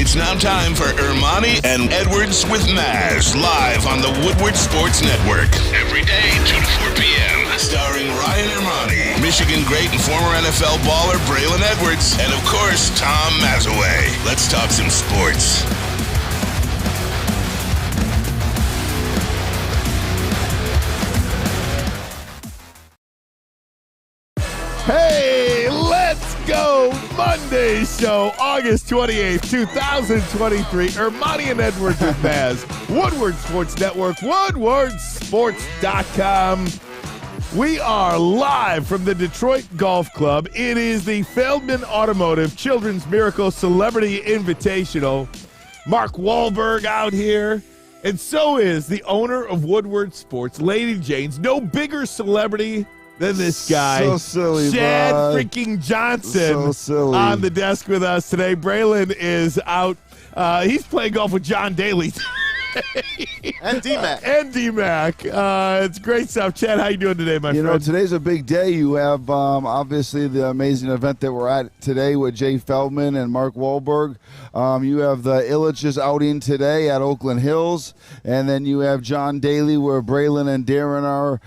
It's now time for Ermanni and Edwards with Maz, live on the Woodward Sports Network. Every day, 2 to 4 p.m. Starring Ryan Ermanni, Michigan great and former NFL baller Braylon Edwards, and of course, Tom Mazaway. Let's talk some sports. Hey, let's go! Monday show, August 28th, 2023. Ermanni and Edwards with Maz. Woodward Sports Network, woodwardsports.com. We are live from the Detroit Golf Club. It is the Feldman Automotive Children's Miracle Celebrity Invitational. Mark Wahlberg out here. And so is the owner of Woodward Sports, Lady Jane's. No bigger celebrity than this guy. So silly, Chad bud. freaking Johnson So silly. on the desk with us today. Braylon is out. He's playing golf with John Daly. And D-Mac. It's great stuff. Chad, how you doing today, my friend? You know, today's a big day. You have, obviously, the amazing event that we're at today with Jay Feldman and Mark Wahlberg. You have the Illich's outing today at Oakland Hills. And then you have John Daly, where Braylon and Darren are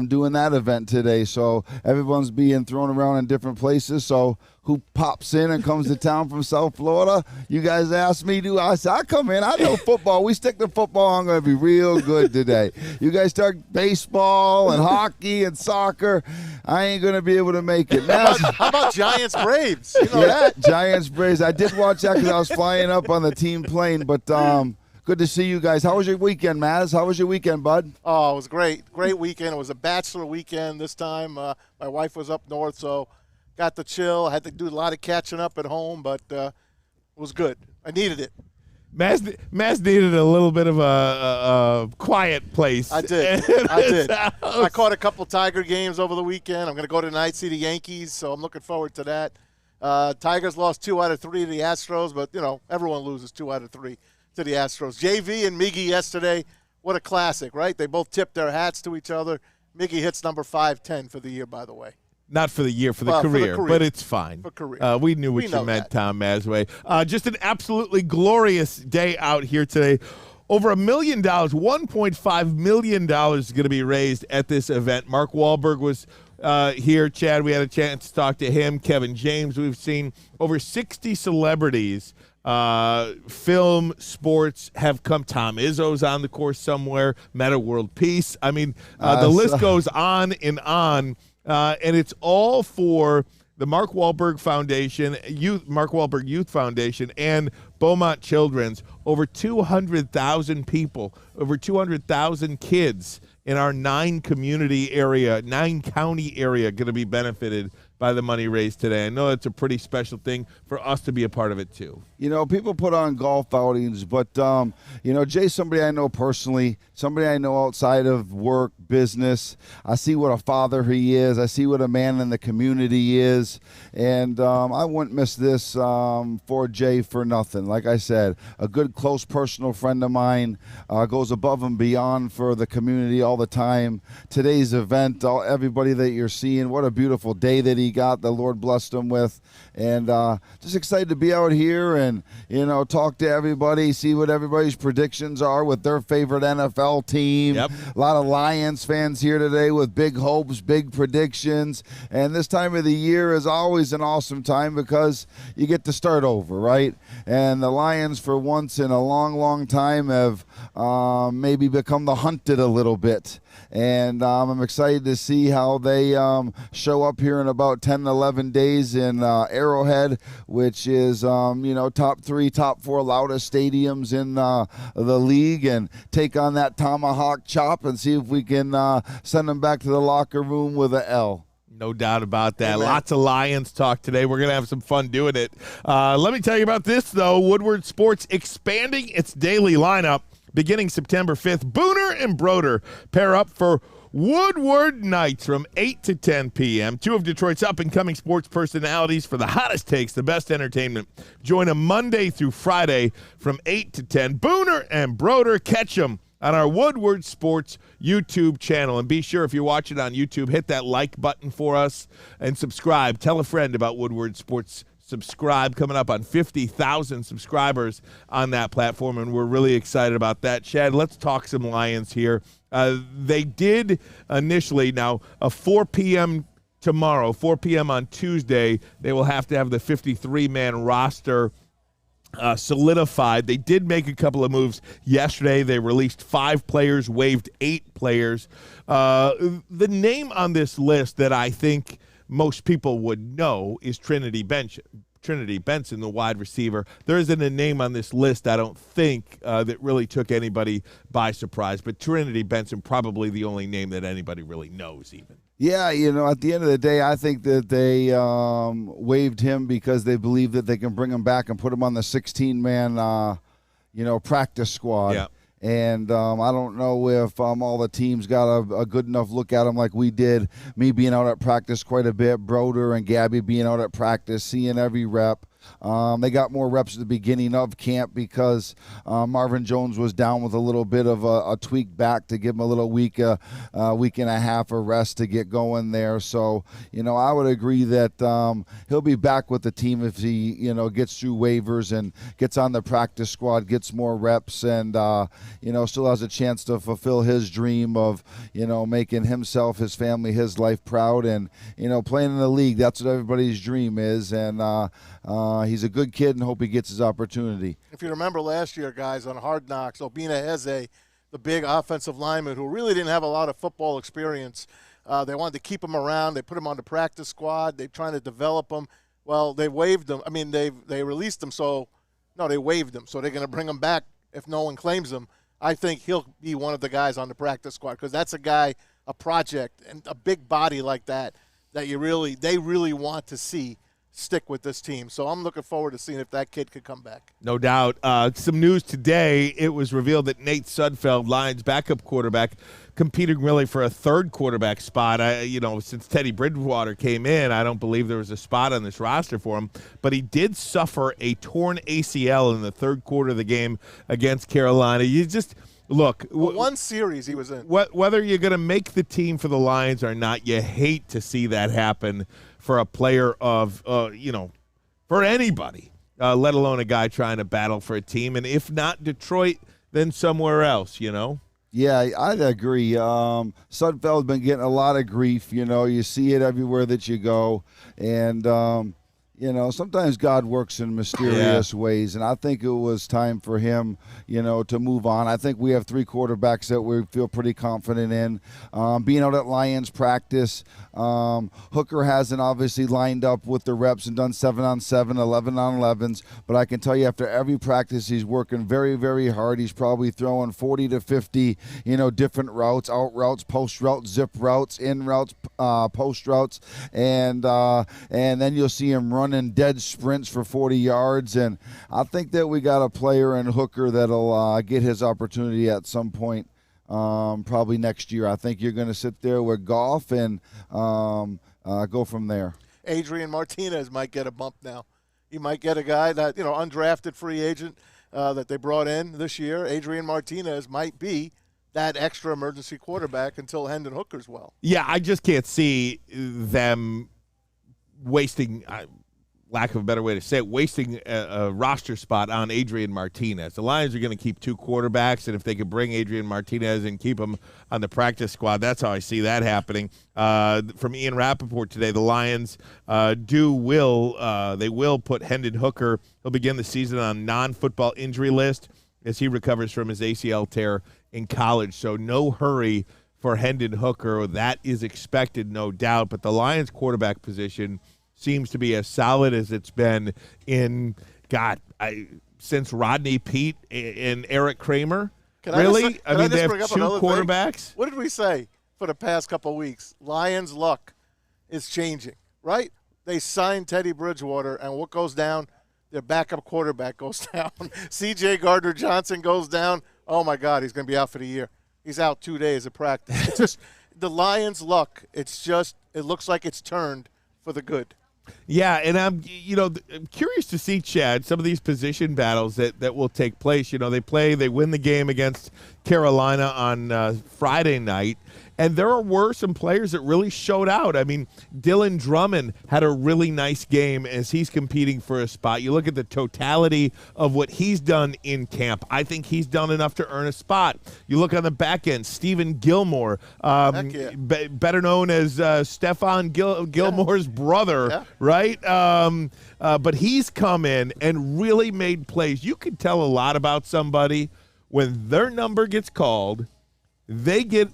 doing that event today. So everyone's being thrown around in different places. So who pops in and comes to town from South Florida? You guys asked me to. I said, I come in. I know football. We stick to football. I'm going to be real good today. You guys start baseball and hockey and soccer. I ain't going to be able to make it. How about Giants Braves? You know that. Giants Braves. I did watch that because I was flying up on the team plane. But good to see you guys. How was your weekend, Maz? How was your weekend, bud? Oh, it was great. Great weekend. It was a bachelor weekend this time. My wife was up north, so got to chill. I had to do a lot of catching up at home, but it was good. I needed it. Maz needed a little bit of a quiet place. I did. I caught a couple Tiger games over the weekend. I'm going to go tonight, see the Yankees, so I'm looking forward to that. Tigers lost 2 out of 3 to the Astros, but, you know, everyone loses 2 out of 3 to the Astros. JV and Miggy yesterday, what a classic, right? They both tipped their hats to each other. Miggy hits number 510 for the year, by the way. Not for the year, for the career, but it's fine. For career. We knew what you meant, Tom Mazaway. Just an absolutely glorious day out here today. Over $1 million, $1.5 million is going to be raised at this event. Mark Wahlberg was here. Chad, we had a chance to talk to him. Kevin James, we've seen over 60 celebrities, film, sports have come. Tom Izzo's on the course somewhere. Meta World Peace. I mean, the list goes on and on. And it's all for the Mark Wahlberg Foundation, Mark Wahlberg Youth Foundation, and Beaumont Children's. Over 200,000 people, over 200,000 kids in our 9-county area going to be benefited by the money raised today. I know it's a pretty special thing for us to be a part of it too. You know, people put on golf outings, but, you know, Jay's somebody I know personally, somebody I know outside of work, business. I see what a father he is. I see what a man in the community is. And I wouldn't miss this for Jay for nothing. Like I said, a good, close, personal friend of mine, goes above and beyond for the community all the time. Today's event, everybody that you're seeing, what a beautiful day that he got, the Lord blessed him with. And just excited to be out here and, you know, talk to everybody, see what everybody's predictions are with their favorite NFL team. Yep. A lot of Lions fans here today with big hopes, big predictions. And this time of the year is always an awesome time because you get to start over, right? And the Lions, for once in a long, long time, have maybe become the hunted a little bit. And I'm excited to see how they show up here in about 10, 11 days in Arrowhead, which is, you know, top 3, top 4 loudest stadiums in the league, and take on that tomahawk chop and see if we can send them back to the locker room with a L. No doubt about that. Amen. Lots of Lions talk today. We're going to have some fun doing it. Let me tell you about this, though. Woodward Sports expanding its daily lineup beginning September 5th. Booner and Broder pair up for Woodward Nights from 8 to 10 p.m. 2 of Detroit's up-and-coming sports personalities for the hottest takes, the best entertainment. Join them Monday through Friday from 8 to 10. Booner and Broder, catch them on our Woodward Sports YouTube channel. And be sure, if you're watching on YouTube, hit that like button for us and subscribe. Tell a friend about Woodward Sports subscribe, coming up on 50,000 subscribers on that platform, and we're really excited about that. Chad, let's talk some Lions here. They did initially, now a 4 p.m. tomorrow, 4 p.m. on Tuesday, they will have to have the 53-man roster solidified. They did make a couple of moves yesterday. They released 5 players, waived 8 players. The name on this list that I think most people would know is Trinity Benson, the wide receiver. There isn't a name on this list, I don't think, that really took anybody by surprise, but Trinity Benson probably the only name that anybody really knows even. Yeah, at the end of the day, I think that they waived him because they believe that they can bring him back and put him on the 16-man, practice squad. Yeah. And I don't know if all the teams got a good enough look at him like we did. Me being out at practice quite a bit, Broder and Gabby being out at practice, seeing every rep. They got more reps at the beginning of camp because Marvin Jones was down with a little bit of a tweak back to give him a little week and a half of rest to get going there. So, I would agree that he'll be back with the team if he, gets through waivers and gets on the practice squad, gets more reps, and, still has a chance to fulfill his dream of, making himself, his family, his life proud and, playing in the league. That's what everybody's dream is. And, he's a good kid and hope he gets his opportunity. If you remember last year, guys, on Hard Knocks, Obina Eze, the big offensive lineman who really didn't have a lot of football experience, they wanted to keep him around. They put him on the practice squad. They're trying to develop him. Well, they waived him. I mean, they released him. They waived him. So they're going to bring him back if no one claims him. I think he'll be one of the guys on the practice squad because that's a guy, a project, and a big body like that they really want to see stick with this team. So I'm looking forward to seeing if that kid could come back. No doubt. Some news today. It was revealed that Nate Sudfeld, Lions backup quarterback, competing really for a third quarterback spot. Since Teddy Bridgewater came in, I don't believe there was a spot on this roster for him. But he did suffer a torn ACL in the third quarter of the game against Carolina. You just look. One series he was in. Whether you're going to make the team for the Lions or not, you hate to see that happen for a player of, for anybody, let alone a guy trying to battle for a team. And if not Detroit, then somewhere else, Yeah, I'd agree. Sudfeld's been getting a lot of grief. You see it everywhere that you go. And, sometimes God works in mysterious ways, and I think it was time for him, to move on. I think we have 3 quarterbacks that we feel pretty confident in. Being out at Lions practice, Hooker hasn't obviously lined up with the reps and done 7-on-7, 11-on-11s, but I can tell you after every practice he's working very, very hard. He's probably throwing 40 to 50, different routes, out routes, post routes, zip routes, in routes, post routes, and then you'll see him running dead sprints for 40 yards, and I think that we got a player in Hooker that'll get his opportunity at some point, probably next year. I think you're going to sit there with Goff and go from there. Adrian Martinez might get a bump now. He might get a guy that, undrafted free agent that they brought in this year. Adrian Martinez might be that extra emergency quarterback until Hendon Hooker's well. Yeah, I just can't see them wasting lack of a better way to say it, wasting a roster spot on Adrian Martinez. The Lions are going to keep 2 quarterbacks, and if they could bring Adrian Martinez and keep him on the practice squad, that's how I see that happening. From Ian Rappaport today, the Lions they will put Hendon Hooker. He'll begin the season on non-football injury list as he recovers from his ACL tear in college. So no hurry for Hendon Hooker. That is expected, no doubt. But the Lions quarterback position seems to be as solid as it's been since Rodney Peete and Eric Kramer. They have 2 quarterbacks. What did we say for the past couple of weeks? Lions' luck is changing, right? They signed Teddy Bridgewater, and what goes down? Their backup quarterback goes down. C.J. Gardner-Johnson goes down. Oh, my God, he's going to be out for the year. He's out 2 days of practice. It's just the Lions' luck. It looks like it's turned for the good. Yeah, and I'm curious to see, Chad, some of these position battles that will take place. They win the game against Carolina on Friday night, And there were some players that really showed out. I mean, Dylan Drummond had a really nice game as he's competing for a spot. You look at the totality of what he's done in camp. I think he's done enough to earn a spot. You look on the back end, Stephen Gilmore, better known as Stephon Gilmore's brother, right? But he's come in and really made plays. You can tell a lot about somebody when their number gets called, they get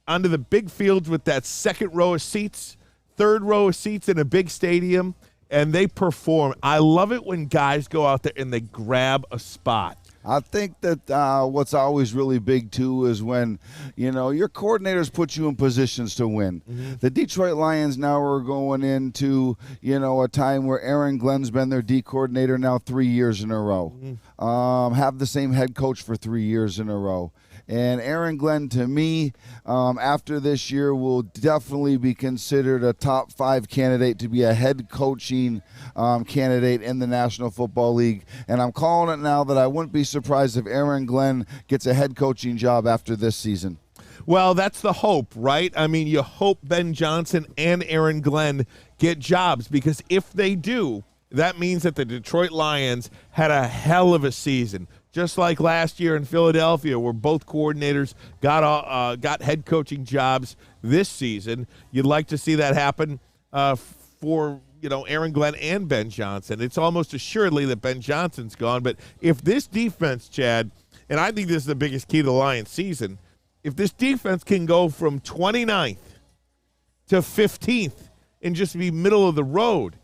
onto the big fields with that second row of seats, third row of seats in a big stadium, and they perform. I love it when guys go out there and they grab a spot. I think that what's always really big, too, is when, your coordinators put you in positions to win. Mm-hmm. The Detroit Lions now are going into, a time where Aaron Glenn's been their D coordinator now 3 years in a row. Mm-hmm. Have the same head coach for 3 years in a row. And Aaron Glenn, to me, after this year, will definitely be considered a top 5 candidate to be a head coaching candidate in the National Football League. And I'm calling it now that I wouldn't be surprised if Aaron Glenn gets a head coaching job after this season. Well, that's the hope, right? I mean, you hope Ben Johnson and Aaron Glenn get jobs, because if they do, that means that the Detroit Lions had a hell of a season. Just like last year in Philadelphia, where both coordinators got head coaching jobs this season. You'd like to see that happen for Aaron Glenn and Ben Johnson. It's almost assuredly that Ben Johnson's gone. But if this defense, Chad, and I think this is the biggest key to the Lions season, if this defense can go from 29th to 15th and just be middle of the road,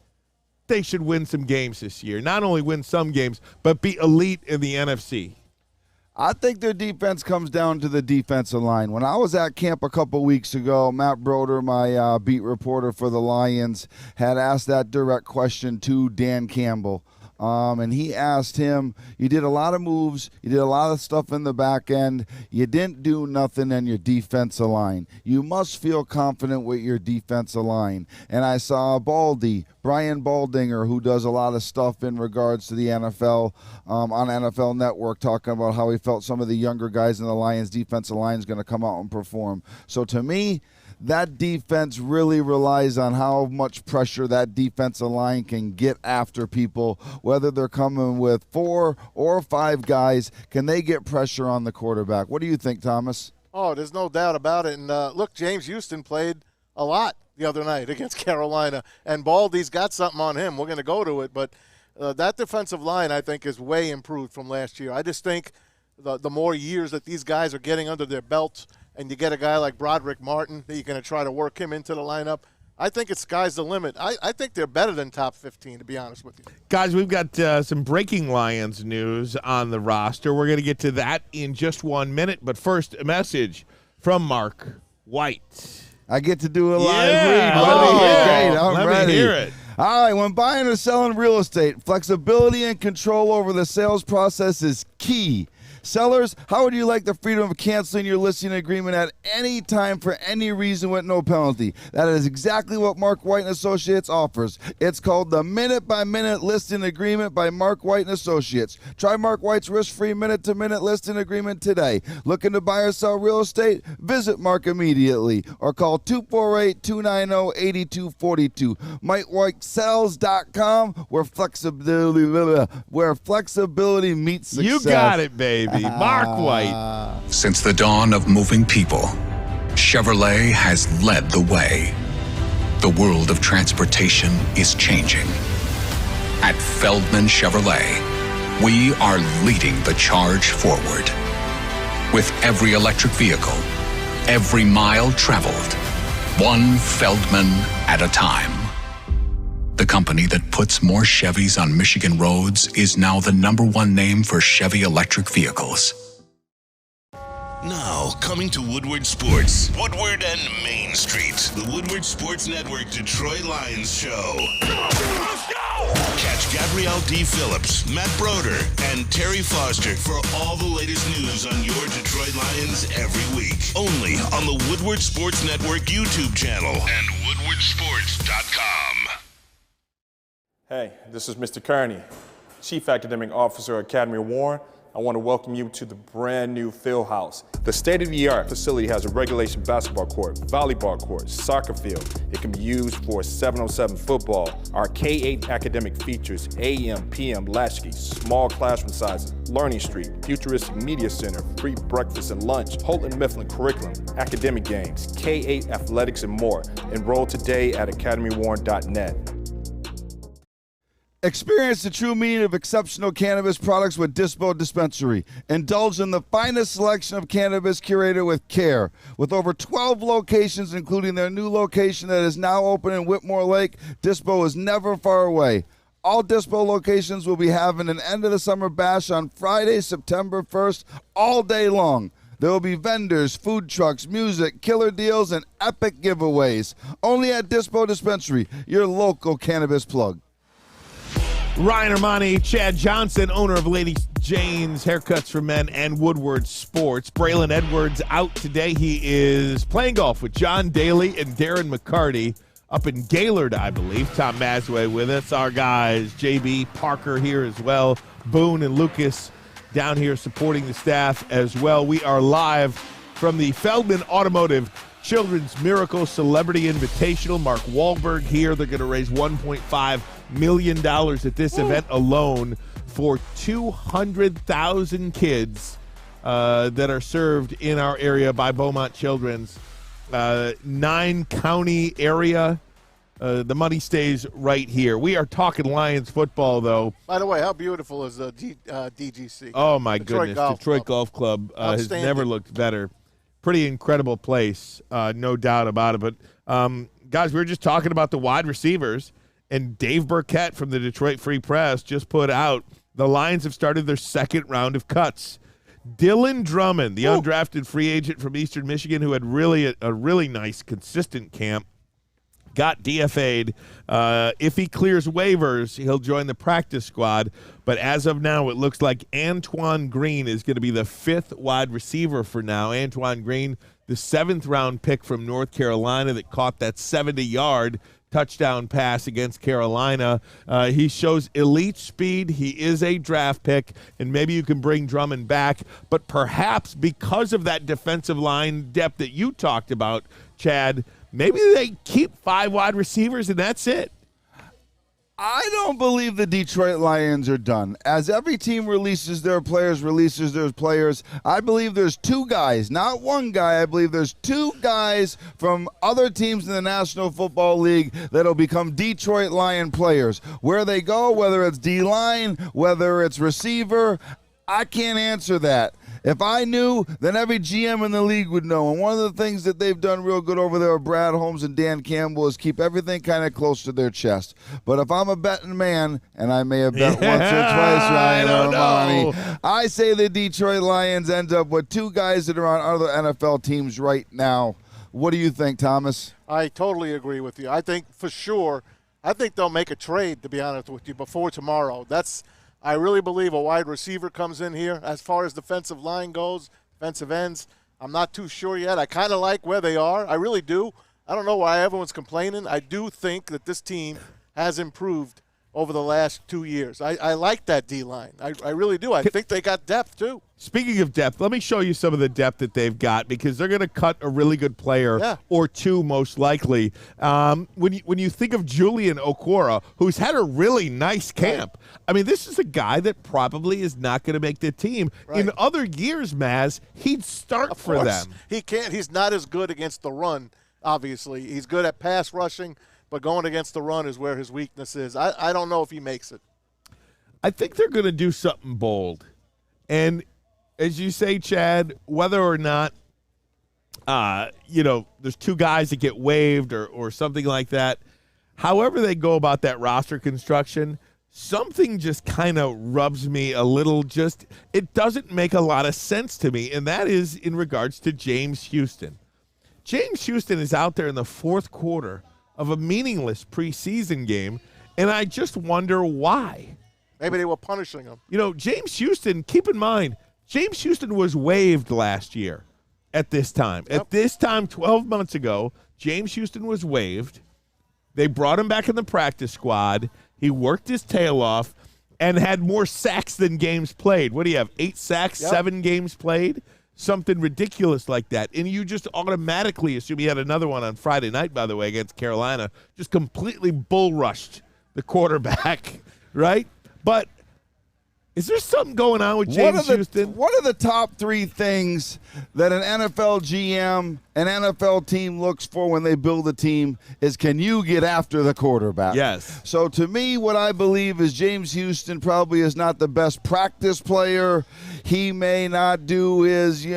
they should win some games this year. Not only win some games, but be elite in the NFC. I think their defense comes down to the defensive line. When I was at camp a couple weeks ago, Matt Broder, my beat reporter for the Lions, had asked that direct question to Dan Campbell. And he asked him, you did a lot of moves, you did a lot of stuff in the back end, you didn't do nothing in your defensive line. You must feel confident with your defensive line. And I saw Brian Baldinger, who does a lot of stuff in regards to the NFL, on NFL Network, talking about how he felt some of the younger guys in the Lions defensive line is going to come out and perform. So to me, that defense really relies on how much pressure that defensive line can get after people, whether they're coming with 4 or 5 guys. Can they get pressure on the quarterback? What do you think, Thomas? Oh, there's no doubt about it. And look, James Houston played a lot the other night against Carolina, and Baldy's got something on him. We're going to go to it, but that defensive line, I think, is way improved from last year. I just think the more years that these guys are getting under their belts, and you get a guy like Broderick Martin that you're going to try to work him into the lineup, I think it's sky's the limit. I think they're better than top 15, to be honest with you. Guys, we've got some breaking Lions news on the roster. We're going to get to that in just 1 minute. But first, a message from Mark White. I get to do a live read. Great. I'm ready. Let me hear it. All right, when buying or selling real estate, flexibility and control over the sales process is key. Sellers, how would you like the freedom of canceling your listing agreement at any time for any reason with no penalty? That is exactly what Mark White & Associates offers. It's called the Minute-by-Minute Listing Agreement by Mark White & Associates. Try Mark White's risk-free minute-to-minute listing agreement today. Looking to buy or sell real estate? Visit Mark immediately or call 248-290-8242. MikeWhiteSells.com, where flexibility meets success. You got it, baby. Mark White. Since the dawn of moving people, Chevrolet has led the way. The world of transportation is changing. At Feldman Chevrolet, we are leading the charge forward. With every electric vehicle, every mile traveled, one Feldman at a time. The company that puts more Chevys on Michigan roads is now the #1 name for Chevy electric vehicles. Now, coming to Woodward Sports, Woodward and Main Street, the Woodward Sports Network Detroit Lions show. Let's go! Catch Gabrielle D. Phillips, Matt Broder, and Terry Foster for all the latest news on your Detroit Lions every week. Only on the Woodward Sports Network YouTube channel and woodwardsports.com. Hey, this is Mr. Kearney, Chief Academic Officer, Academy of Warren. I want to welcome you to the brand new Field House. The state-of-the-art facility has a regulation basketball court, volleyball court, soccer field. It can be used for 7-on-7 football. Our K-8 academic features AM, PM, latchkey, small classroom sizes, Learning Street, futuristic media center, free breakfast and lunch, Houghton Mifflin curriculum, academic games, K-8 athletics, and more. Enroll today at academywarren.net. Experience the true meaning of exceptional cannabis products with Dispo Dispensary. Indulge in the finest selection of cannabis curated with care. With over 12 locations, including their new location that is now open in Whitmore Lake, Dispo is never far away. All Dispo locations will be having an end of the summer bash on Friday, September 1st, all day long. There will be vendors, food trucks, music, killer deals, and epic giveaways. Only at Dispo Dispensary, your local cannabis plug. Ryan Ermanni, Chad Johnson, owner of Lady Jane's Haircuts for Men and Woodward Sports. Braylon Edwards out today. He is playing golf with John Daly and Darren McCarty up in Gaylord, I believe. Tom Mazaway with us. Our guys, JB Parker here as well. Boone and Lucas down here supporting the staff as well. We are live from the Feldman Automotive Children's Miracle Celebrity Invitational. Mark Wahlberg here. They're going to raise $1.5 million at this event alone for 200,000 kids that are served in our area by Beaumont Children's. 9-county area. The money stays right here. We are talking Lions football, though. By the way, how beautiful is DGC? Oh, my goodness. Detroit Golf Club has never looked better. Pretty incredible place, no doubt about it. But, guys, we were just talking about the wide receivers, and Dave Burkett from the Detroit Free Press just put out the Lions have started their second round of cuts. Dylan Drummond, the undrafted free agent from Eastern Michigan who had a really nice, consistent camp, got DFA'd. If he clears waivers, he'll join the practice squad. But as of now, it looks like Antoine Green is going to be the fifth wide receiver for now. Antoine Green, the seventh-round pick from North Carolina that caught that 70-yard touchdown pass against Carolina. He shows elite speed. He is a draft pick, and maybe you can bring Drummond back. But perhaps because of that defensive line depth that you talked about, Chad, maybe they keep 5 wide receivers and that's it. I don't believe the Detroit Lions are done. As every team releases their players, I believe there's 2 guys, not one guy. I believe there's 2 guys from other teams in the National Football League that'll become Detroit Lion players. Where they go, whether it's D-line, whether it's receiver, I can't answer that. If I knew, then every GM in the league would know. And one of the things that they've done real good over there, Brad Holmes and Dan Campbell, is keep everything kind of close to their chest. But if I'm a betting man, and I may have bet once or twice, Ryan Ermanni, I say the Detroit Lions end up with 2 guys that are on other NFL teams right now. What do you think, Thomas? I totally agree with you. I think for sure, they'll make a trade, to be honest with you, before tomorrow. I really believe a wide receiver comes in here. As far as defensive line goes, defensive ends, I'm not too sure yet. I kind of like where they are. I really do. I don't know why everyone's complaining. I do think that this team has improved over the last 2 years. I like that D-line. I really do. I think they got depth, too. Speaking of depth, let me show you some of the depth that they've got because they're going to cut a really good player or 2 most likely. When you think of Julian Okwara, who's had a really nice camp, I mean, this is a guy that probably is not going to make the team. Right. In other years, Maz, he'd start for them. He can't. He's not as good against the run, obviously. He's good at pass rushing, but going against the run is where his weakness is. I don't know if he makes it. I think they're going to do something bold. And as you say, Chad, whether or not, there's 2 guys that get waived or something like that, however they go about that roster construction, something just kind of rubs me a little it doesn't make a lot of sense to me, and that is in regards to James Houston. James Houston is out there in the 4th quarter of a meaningless preseason game, and I just wonder why. Maybe they were punishing him. James Houston, keep in mind, James Houston was waived last year at this time. Yep. At this time, 12 months ago, James Houston was waived. They brought him back in the practice squad. He worked his tail off, and had more sacks than games played. What do you have, 8 sacks, 7 games played? Something ridiculous like that. And you just automatically assume he had another one on Friday night, by the way, against Carolina, just completely bull rushed the quarterback, right? But is there something going on with James Houston? What are the top 3 things that an NFL GM, an NFL team looks for when they build a team is, can you get after the quarterback? Yes. So to me, what I believe is James Houston probably is not the best practice player. He may not do his,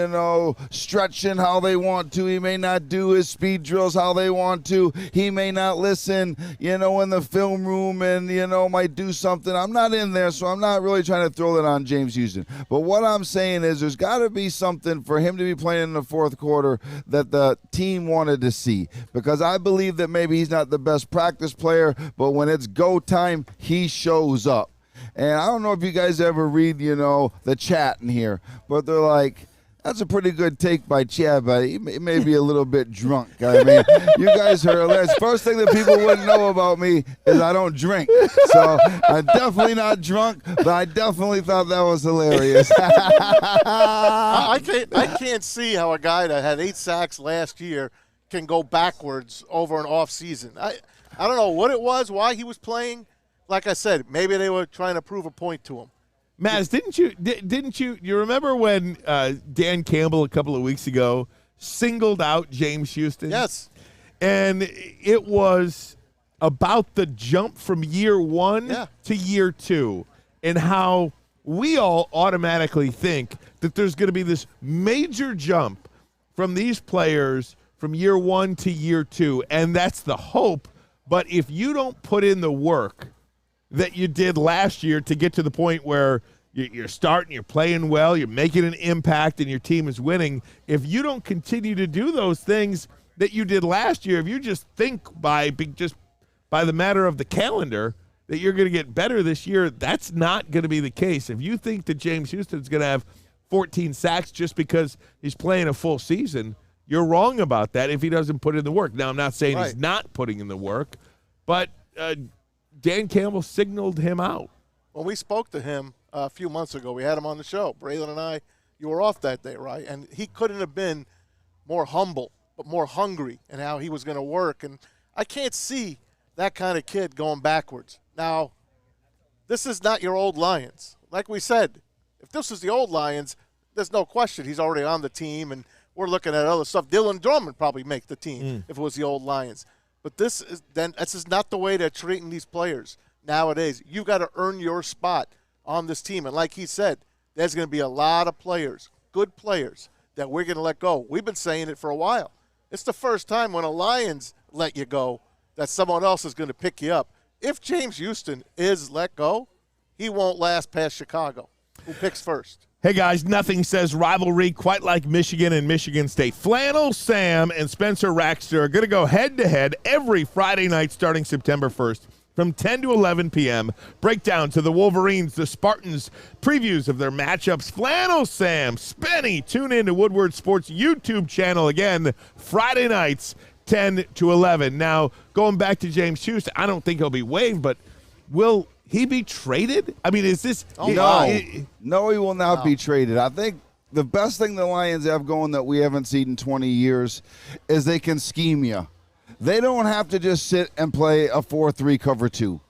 stretching how they want to. He may not do his speed drills how they want to. He may not listen, in the film room and, might do something. I'm not in there, so I'm not really trying to throw that on James Houston. But what I'm saying is there's got to be something for him to be playing in the fourth quarter that the team wanted to see, because I believe that maybe he's not the best practice player, but when it's go time, he shows up. And I don't know if you guys ever read, the chat in here, but they're like, that's a pretty good take by Chad, but he may be a little bit drunk. I mean, you guys heard that. First thing that people wouldn't know about me is I don't drink. So I'm definitely not drunk, but I definitely thought that was hilarious. I can't see how a guy that had 8 sacks last year can go backwards over an off season. I don't know what it was, why he was playing. Like I said, maybe they were trying to prove a point to him. Maz, didn't you remember when Dan Campbell a couple of weeks ago singled out James Houston? Yes. And it was about the jump from year 1 to year 2 and how we all automatically think that there's going to be this major jump from these players from year 1 to year 2, and that's the hope. But if you don't put in the work that you did last year to get to the point where you're starting, you're playing well, you're making an impact, and your team is winning, if you don't continue to do those things that you did last year, if you just think by the matter of the calendar that you're going to get better this year, that's not going to be the case. If you think that James Houston's going to have 14 sacks just because he's playing a full season, you're wrong about that if he doesn't put in the work. Now, I'm not saying he's not putting in the work, but Dan Campbell signaled him out. When we spoke to him a few months ago, we had him on the show. Braylon and I, you were off that day, right? And he couldn't have been more humble, but more hungry in how he was going to work. And I can't see that kind of kid going backwards. Now, this is not your old Lions. Like we said, if this is the old Lions, there's no question he's already on the team, and we're looking at other stuff. Dylan Drummond probably make the team if it was the old Lions. But this is not the way they're treating these players nowadays. You've got to earn your spot on this team. And like he said, there's going to be a lot of players, good players, that we're going to let go. We've been saying it for a while. It's the first time when a Lions let you go that someone else is going to pick you up. If James Houston is let go, he won't last past Chicago. Who picks first? Hey, guys, nothing says rivalry quite like Michigan and Michigan State. Flannel Sam and Spencer Raxter are going to go head-to-head every Friday night starting September 1st from 10 to 11 p.m. Breakdown to the Wolverines, the Spartans, previews of their matchups. Flannel Sam, Spenny, tune in to Woodward Sports YouTube channel again Friday nights, 10 to 11. Now, going back to James Houston, I don't think he'll be waived, but will he be traded? I mean, is this? No, he will not be traded. I think the best thing the Lions have going that we haven't seen in 20 years is they can scheme you. They don't have to just sit and play a 4-3 cover 2.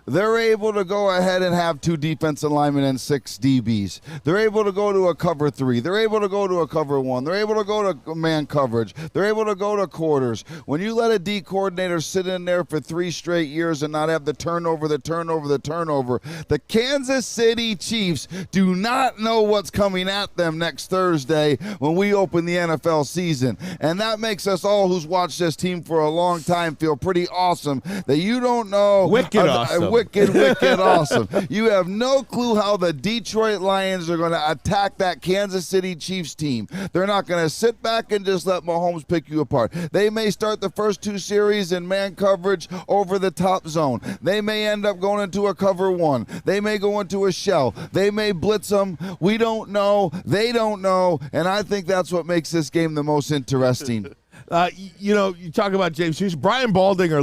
They're able to go ahead and have 2 defensive linemen and 6 DBs. They're able to go to a cover 3. They're able to go to a cover 1. They're able to go to man coverage. They're able to go to quarters. When you let a D coordinator sit in there for 3 straight years and not have the turnover, the Kansas City Chiefs do not know what's coming at them next Thursday when we open the NFL season. And that makes us all who's watched this team for a long time feel pretty awesome that you don't know. Wicked awesome. Wicked awesome. You have no clue how the Detroit Lions are going to attack that Kansas City Chiefs team. They're not going to sit back and just let Mahomes pick you apart. They may start the first 2 series in man coverage over the top zone. They may end up going into a cover 1. They may go into a shell. They may blitz them. We don't know. They don't know. And I think that's what makes this game the most interesting. You talk about James Houston. Brian Baldinger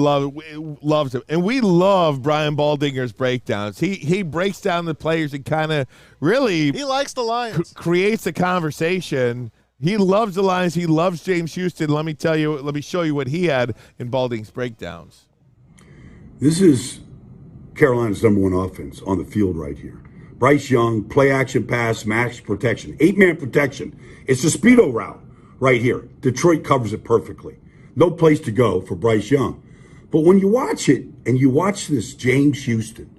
loves him, and we love Brian Baldinger's breakdowns. He breaks down the players and kind of really he likes the Lions, creates a conversation. He loves the Lions. He loves James Houston. Let me show you what he had in Balding's breakdowns. This is Carolina's number one offense on the field right here. Bryce Young, play action pass, max protection, 8-man protection. It's a speedo route right here. Detroit covers it perfectly. No place to go for Bryce Young. But when you watch it and you watch this James Houston,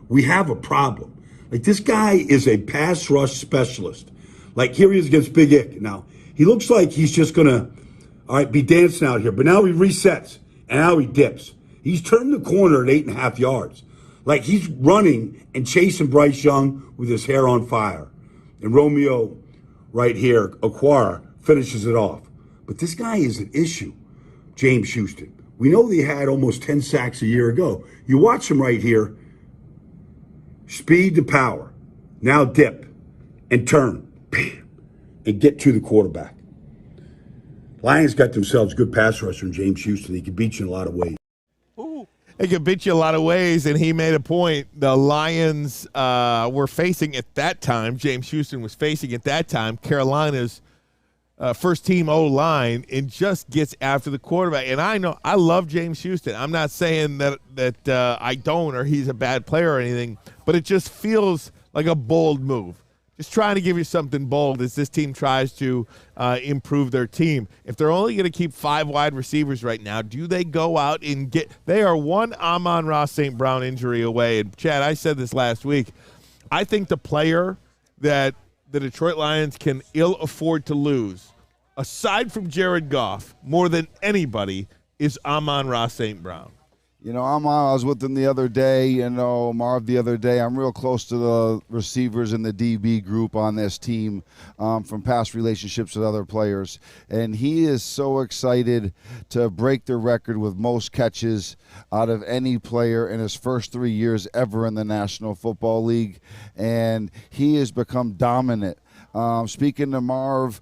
we have a problem. Like, this guy is a pass rush specialist. Like, here he is against Big Ick. Now, he looks like he's just going to, be dancing out here. But now he resets, and now he dips. He's turned the corner at 8.5 yards. Like, he's running and chasing Bryce Young with his hair on fire. And Romeo right here, Okwara, finishes it off. But this guy is an issue, James Houston. We know that he had almost 10 sacks a year ago. You watch him right here. Speed to power. Now dip and turn. Bam, and get to the quarterback. Lions got themselves a good pass rusher in James Houston. He can beat you in a lot of ways. He could beat you a lot of ways, and he made a point. The Lions were facing at that time, James Houston was facing at that time, Carolina's first-team O-line, and just gets after the quarterback. And I love James Houston. I'm not saying that I don't or he's a bad player or anything, but it just feels like a bold move. Just trying to give you something bold as this team tries to improve their team. If they're only going to keep 5 wide receivers right now, do they go out and get – they are one Amon-Ra St. Brown injury away. And, Chad, I said this last week. I think the player that the Detroit Lions can ill afford to lose, aside from Jared Goff, more than anybody, is Amon-Ra St. Brown. I was with him the other day, Marv the other day. I'm real close to the receivers in the DB group on this team from past relationships with other players. And he is so excited to break the record with most catches out of any player in his first 3 years ever in the National Football League. And he has become dominant. Speaking to Marv's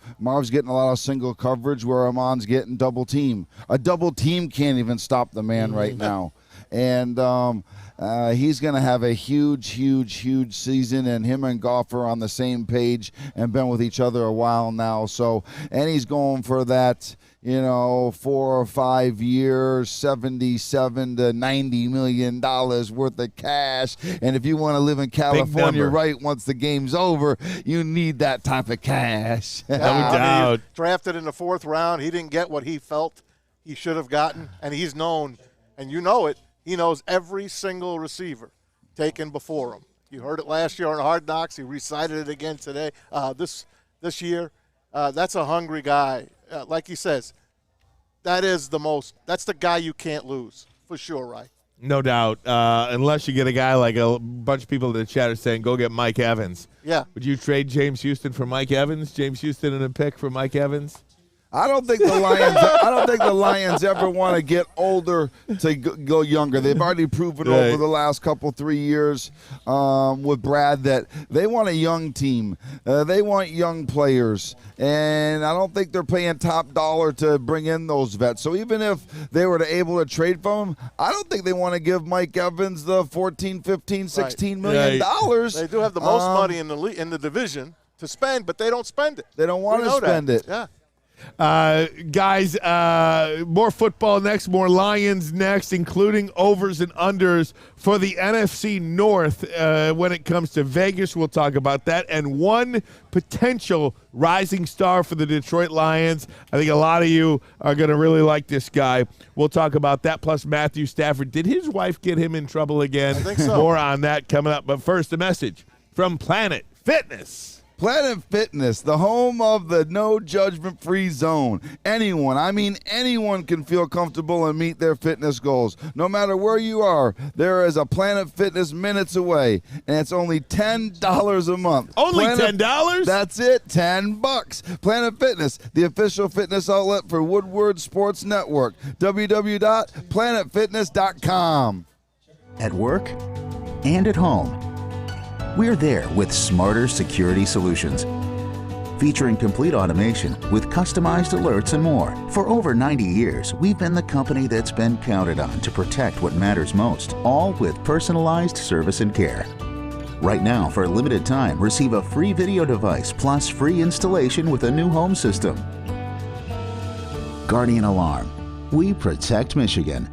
getting a lot of single coverage where Amon's getting double team. A double team can't even stop the man right now. And he's going to have a huge season, and him and Goff are on the same page and been with each other a while now. So, and he's going for that, 4 or 5 years, $77 to $90 million worth of cash. And if you want to live in California right once the game's over, you need that type of cash. No doubt. Drafted in the 4th round, he didn't get what he felt he should have gotten, and he's known, and you know it, he knows every single receiver taken before him. You heard it last year on Hard Knocks. He recited it again today, this year. That's a hungry guy. Like he says, that's the guy you can't lose, for sure, right? No doubt, unless you get a guy like a bunch of people in the chat are saying, go get Mike Evans. Yeah. Would you trade James Houston for Mike Evans? James Houston in a pick for Mike Evans? I don't think the Lions ever want to get older to go younger. They've already proven over the last 3 years with Brad that they want a young team. They want young players, and I don't think they're paying top dollar to bring in those vets. So even if they were able to trade from him, I don't think they want to give Mike Evans the $14, $15, $16 million. They do have the most money in the division to spend, but they don't spend it. They don't want to spend it. Yeah. Guys, more football next, more Lions next, including overs and unders for the NFC North when it comes to Vegas. We'll talk about that. And one potential rising star for the Detroit Lions. I think a lot of you are going to really like this guy. We'll talk about that, plus Matthew Stafford. Did his wife get him in trouble again? I think so. More on that coming up. But first, a message from Planet Fitness. Planet Fitness, the home of the no judgment free zone. Anyone can feel comfortable and meet their fitness goals. No matter where you are, there is a Planet Fitness minutes away, and it's only $10 a month. Only $10? That's it, $10. Planet Fitness, the official fitness outlet for Woodward Sports Network. www.planetfitness.com. At work and at home, we're there with smarter security solutions. featuring complete automation with customized alerts and more. For over 90 years, we've been the company that's been counted on to protect what matters most, all with personalized service and care. Right now, for a limited time, receive a free video device plus free installation with a new home system. Guardian Alarm. We protect Michigan.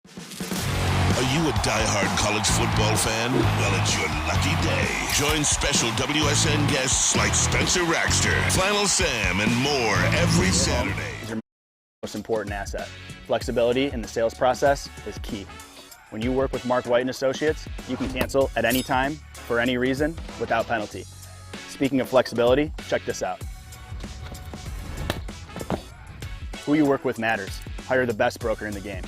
Are you a diehard college football fan? Well, it's your lucky day. Join special WSN guests like Spencer Raxter, Flannel Sam, and more every Saturday. Is your most important asset. Flexibility in the sales process is key. When you work with Mark White and Associates, you can cancel at any time, for any reason, without penalty. Speaking of flexibility, check this out. Who you work with matters. Hire the best broker in the game.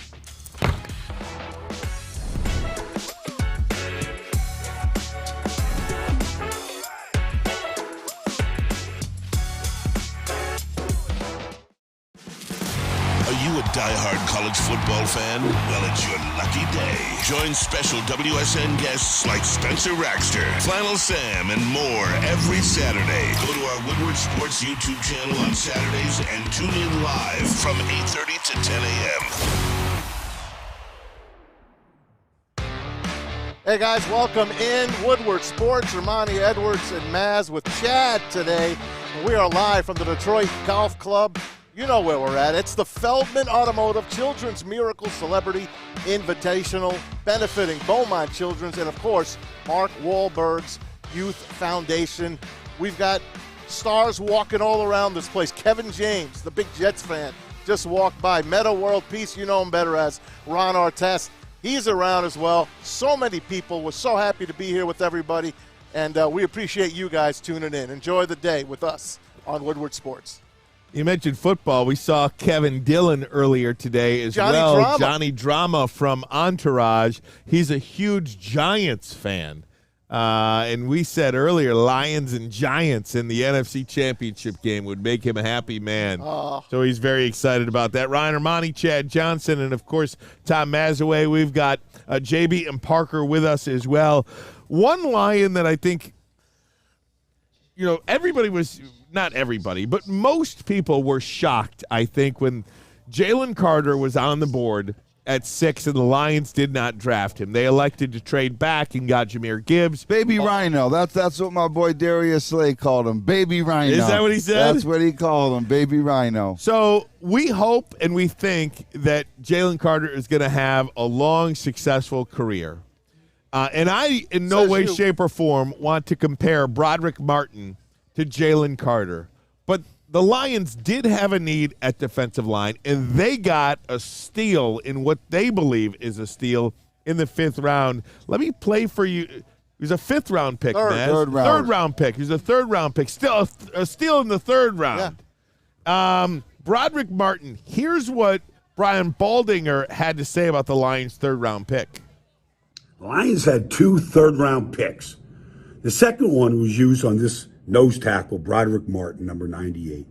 Diehard college football fan? Well, it's your lucky day. Join special WSN guests like Spencer Raxter, Flannel Sam, and more every Saturday. Go to our Woodward Sports YouTube channel on Saturdays and tune in live from 8:30 to 10 a.m. Hey guys, welcome in Woodward Sports. Ermanni, Edwards, and Maz with Chad today. And we are live from the Detroit Golf Club. You know where we're at. It's the Feldman Automotive Children's Miracle Celebrity Invitational, benefiting Beaumont Children's and, of course, Mark Wahlberg's Youth Foundation. We've got stars walking all around this place. Kevin James, the big Jets fan, just walked by. Meta World Peace, you know him better as Ron Artest. He's around as well. So many people. We're so happy to be here with everybody, and we appreciate you guys tuning in. Enjoy the day with us on Woodward Sports. You mentioned football. We saw Kevin Dillon earlier today as Johnny well. Drama. Johnny Drama from Entourage. He's a huge Giants fan. And we said earlier, Lions and Giants in the NFC Championship game would make him a happy man. So he's very excited about that. Ryan Ermanni, Chad Johnson, and, of course, Tom Mazaway. We've got JB and Parker with us as well. One Lion that I think, everybody was – not everybody, but most people were shocked, I think, when Jalen Carter was on the board at 6 and the Lions did not draft him. They elected to trade back and got Jahmyr Gibbs. Baby Rhino. That's what my boy Darius Slay called him. Baby Rhino. Is that what he said? That's what he called him. Baby Rhino. So we hope and we think that Jalen Carter is going to have a long, successful career. And I, in no way, shape, or form, want to compare Broderick Martin to Jalen Carter. But the Lions did have a need at defensive line, and they got a steal in what they believe is a steal in the 5th round. Let me play for you. He was a 5th-round pick, man. Third-round pick. He was a 3rd-round pick. Still a steal in the 3rd round. Yeah. Broderick Martin, here's what Brian Baldinger had to say about the Lions' 3rd-round pick. The Lions had 2 third-round picks. The second one was used on this nose tackle, Broderick Martin, number 98.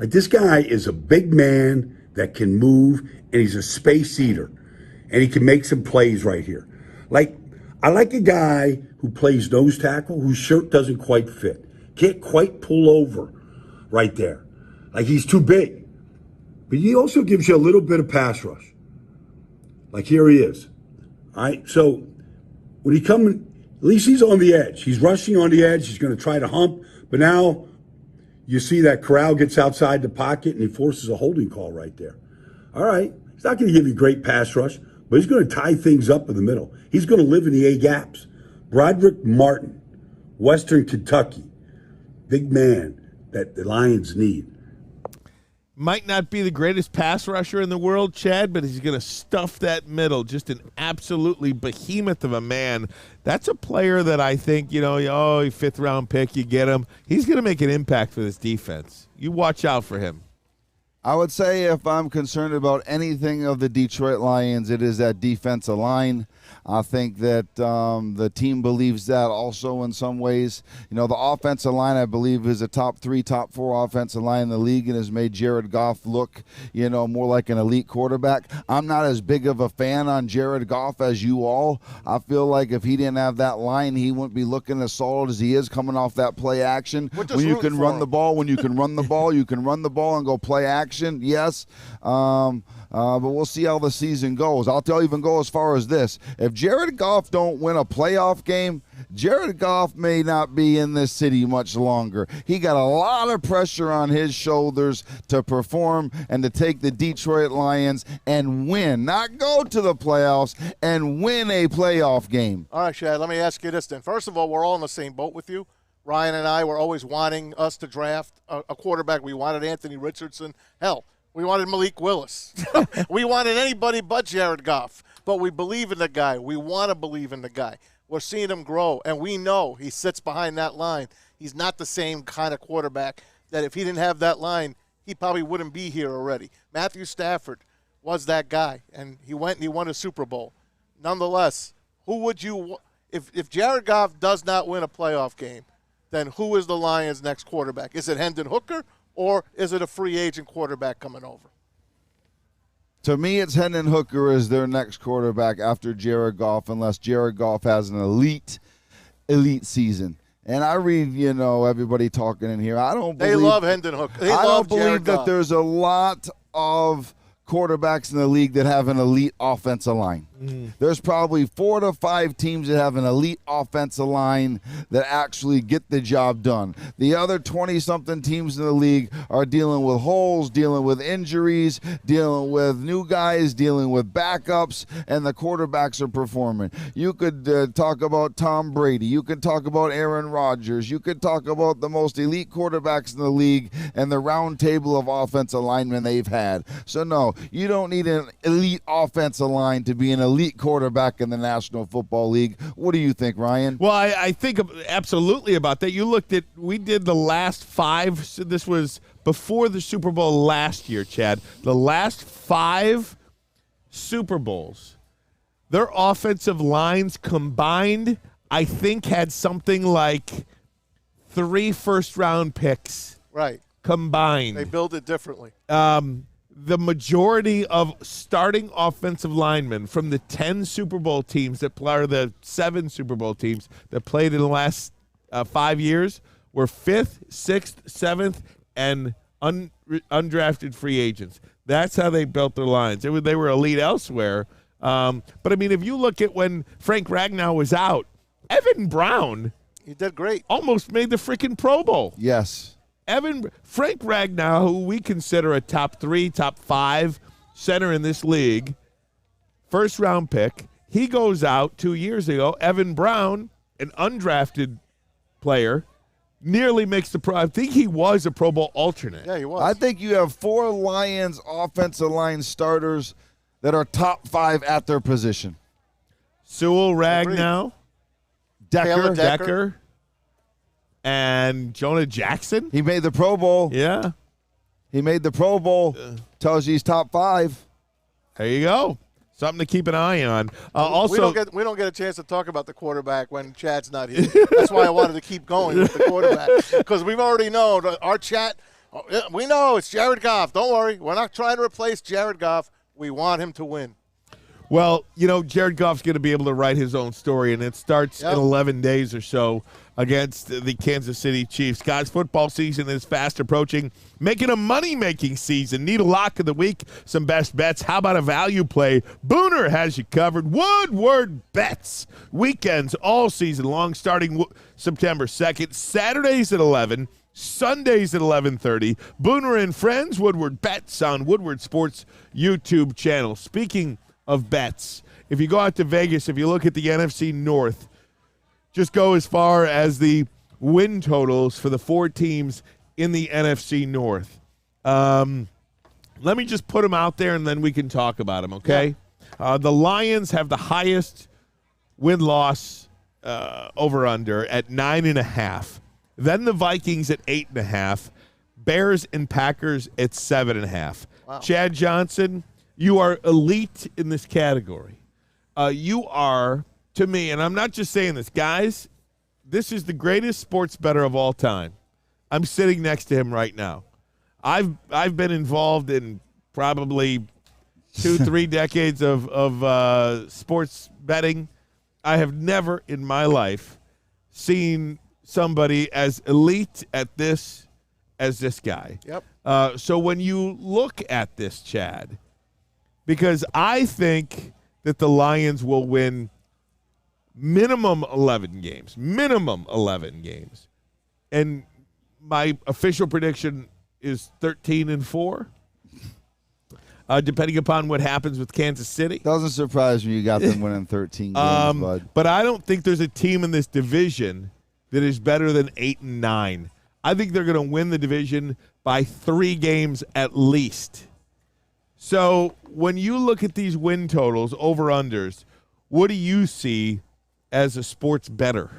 Like, this guy is a big man that can move, and he's a space eater, and he can make some plays right here. Like, I like a guy who plays nose tackle whose shirt doesn't quite fit, can't quite pull over right there. Like, he's too big. But he also gives you a little bit of pass rush. Like, here he is. All right, so when he comes, at least he's on the edge. He's rushing on the edge. He's going to try to hump. But now you see that Corral gets outside the pocket and he forces a holding call right there. All right. He's not going to give you great pass rush, but he's going to tie things up in the middle. He's going to live in the A-gaps. Broderick Martin, Western Kentucky, big man that the Lions need. Might not be the greatest pass rusher in the world, Chad, but he's going to stuff that middle. Just an absolutely behemoth of a man. That's a player that I think, 5th-round pick, you get him. He's going to make an impact for this defense. You watch out for him. I would say if I'm concerned about anything of the Detroit Lions, it is that defensive line. I think that the team believes that also in some ways. You know, the offensive line, I believe, is a top 3, top 4 offensive line in the league and has made Jared Goff look, you know, more like an elite quarterback. I'm not as big of a fan on Jared Goff as you all. I feel like if he didn't have that line, he wouldn't be looking as solid as he is coming off that play action. When you can run the ball, when you can run the ball, you can run the ball and go play action, yes. But we'll see how the season goes. I'll even go as far as this. If Jared Goff don't win a playoff game, Jared Goff may not be in this city much longer. He got a lot of pressure on his shoulders to perform and to take the Detroit Lions and win, not go to the playoffs, and win a playoff game. All right, Shad, let me ask you this then. First of all, we're all in the same boat with you. Ryan and I were always wanting us to draft a quarterback. We wanted Anthony Richardson. Hell, we wanted Malik Willis. We wanted anybody but Jared Goff. But we believe in the guy. We want to believe in the guy. We're seeing him grow, and we know he sits behind that line. He's not the same kind of quarterback that if he didn't have that line, he probably wouldn't be here already. Matthew Stafford was that guy, and he went and he won a Super Bowl. Nonetheless, who would you – if Jared Goff does not win a playoff game, then who is the Lions' next quarterback? Is it Hendon Hooker, or is it a free agent quarterback coming over? To me, it's Hendon Hooker as their next quarterback after Jared Goff, unless Jared Goff has an elite season. And I read, you know, everybody talking in here. They love Hendon Hooker. I don't believe that there's a lot of quarterbacks in the league that have an elite offensive line. There's probably 4 to 5 teams that have an elite offensive line that actually get the job done. The other 20-something teams in the league are dealing with holes, dealing with injuries, dealing with new guys, dealing with backups, and the quarterbacks are performing. You could talk about Tom Brady. You could talk about Aaron Rodgers. You could talk about the most elite quarterbacks in the league and the round table of offensive linemen they've had. So, no, you don't need an elite offensive line to be an elite quarterback in the National Football League. What do you think, Ryan? Well, I think absolutely about that. You looked at, we did the last 5, so this was before the Super Bowl last year, Chad. The last 5 Super Bowls, their offensive lines combined, I think, had something like 3 first-round picks. Right. Combined. They build it differently. The majority of starting offensive linemen from the 10 Super Bowl teams that play, or the 7 Super Bowl teams that played in the last 5 years were 5th, 6th, 7th, and undrafted free agents. That's how they built their lines. They were elite elsewhere. But, I mean, if you look at when Frank Ragnow was out, Evan Brown. He did great. Almost made the freaking Pro Bowl. Yes. Frank Ragnow, who we consider a top 3, top 5 center in this league, first-round pick, he goes out 2 years ago. Evan Brown, an undrafted player, nearly makes the Pro. I think he was a Pro Bowl alternate. Yeah, he was. I think you have 4 Lions offensive line starters that are top 5 at their position. Sewell, Ragnow, Decker. And Jonah Jackson. He made the Pro Bowl. Yeah. He made the Pro Bowl. Tells you he's top 5. There you go. Something to keep an eye on. Also, we don't get a chance to talk about the quarterback when Chad's not here. That's why I wanted to keep going with the quarterback, because we've already known our chat. We know it's Jared Goff. Don't worry. We're not trying to replace Jared Goff. We want him to win. Well, you know, Jared Goff's going to be able to write his own story, and it starts in 11 days or so against the Kansas City Chiefs. Guys, football season is fast approaching, making a money-making season. Need a lock of the week, some best bets. How about a value play? Booner has you covered. Woodward bets. Weekends all season long, starting September 2nd. Saturdays at 11, Sundays at 11:30. Booner and Friends, Woodward bets on Woodward Sports YouTube channel. Speaking of bets, if you go out to Vegas, if you look at the NFC North, just go as far as the win totals for the 4 teams in the NFC North. Let me just put them out there, and then we can talk about them, okay? Yeah. The Lions have the highest win-loss over-under at 9.5. Then the Vikings at 8.5. Bears and Packers at 7.5. Wow. Chad Johnson, you are elite in this category. You are, to me, and I'm not just saying this, guys, this is the greatest sports bettor of all time. I'm sitting next to him right now. I've been involved in probably 2-3 decades of sports betting. I have never in my life seen somebody as elite at this as this guy. Yep. So when you look at this, Chad, because I think that the Lions will win minimum 11 games. And my official prediction is 13-4. Depending upon what happens with Kansas City. Doesn't surprise me you got them winning 13 games, bud. But I don't think there's a team in this division that is better than 8-9. I think they're going to win the division by 3 games at least. So when you look at these win totals, over-unders, what do you see as a sports bettor?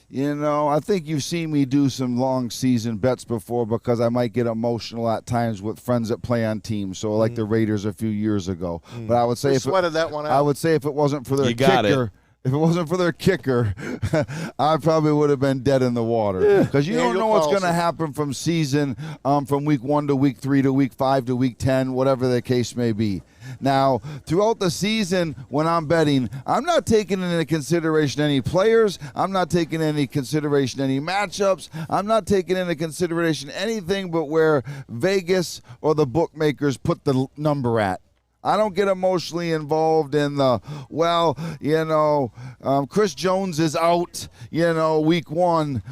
You know, I think you've seen me do some long season bets before because I might get emotional at times with friends that play on teams. So like the Raiders a few years ago. But I would say that one out. I would say if it wasn't for their kicker, I probably would have been dead in the water. Because you don't know what's going to happen from season, from week 1 to week 3 to week 5 to week 10, whatever the case may be. Now, throughout the season, when I'm betting, I'm not taking into consideration any players. I'm not taking into consideration any matchups. I'm not taking into consideration anything but where Vegas or the bookmakers put the number at. I don't get emotionally involved in Chris Jones is out, week 1.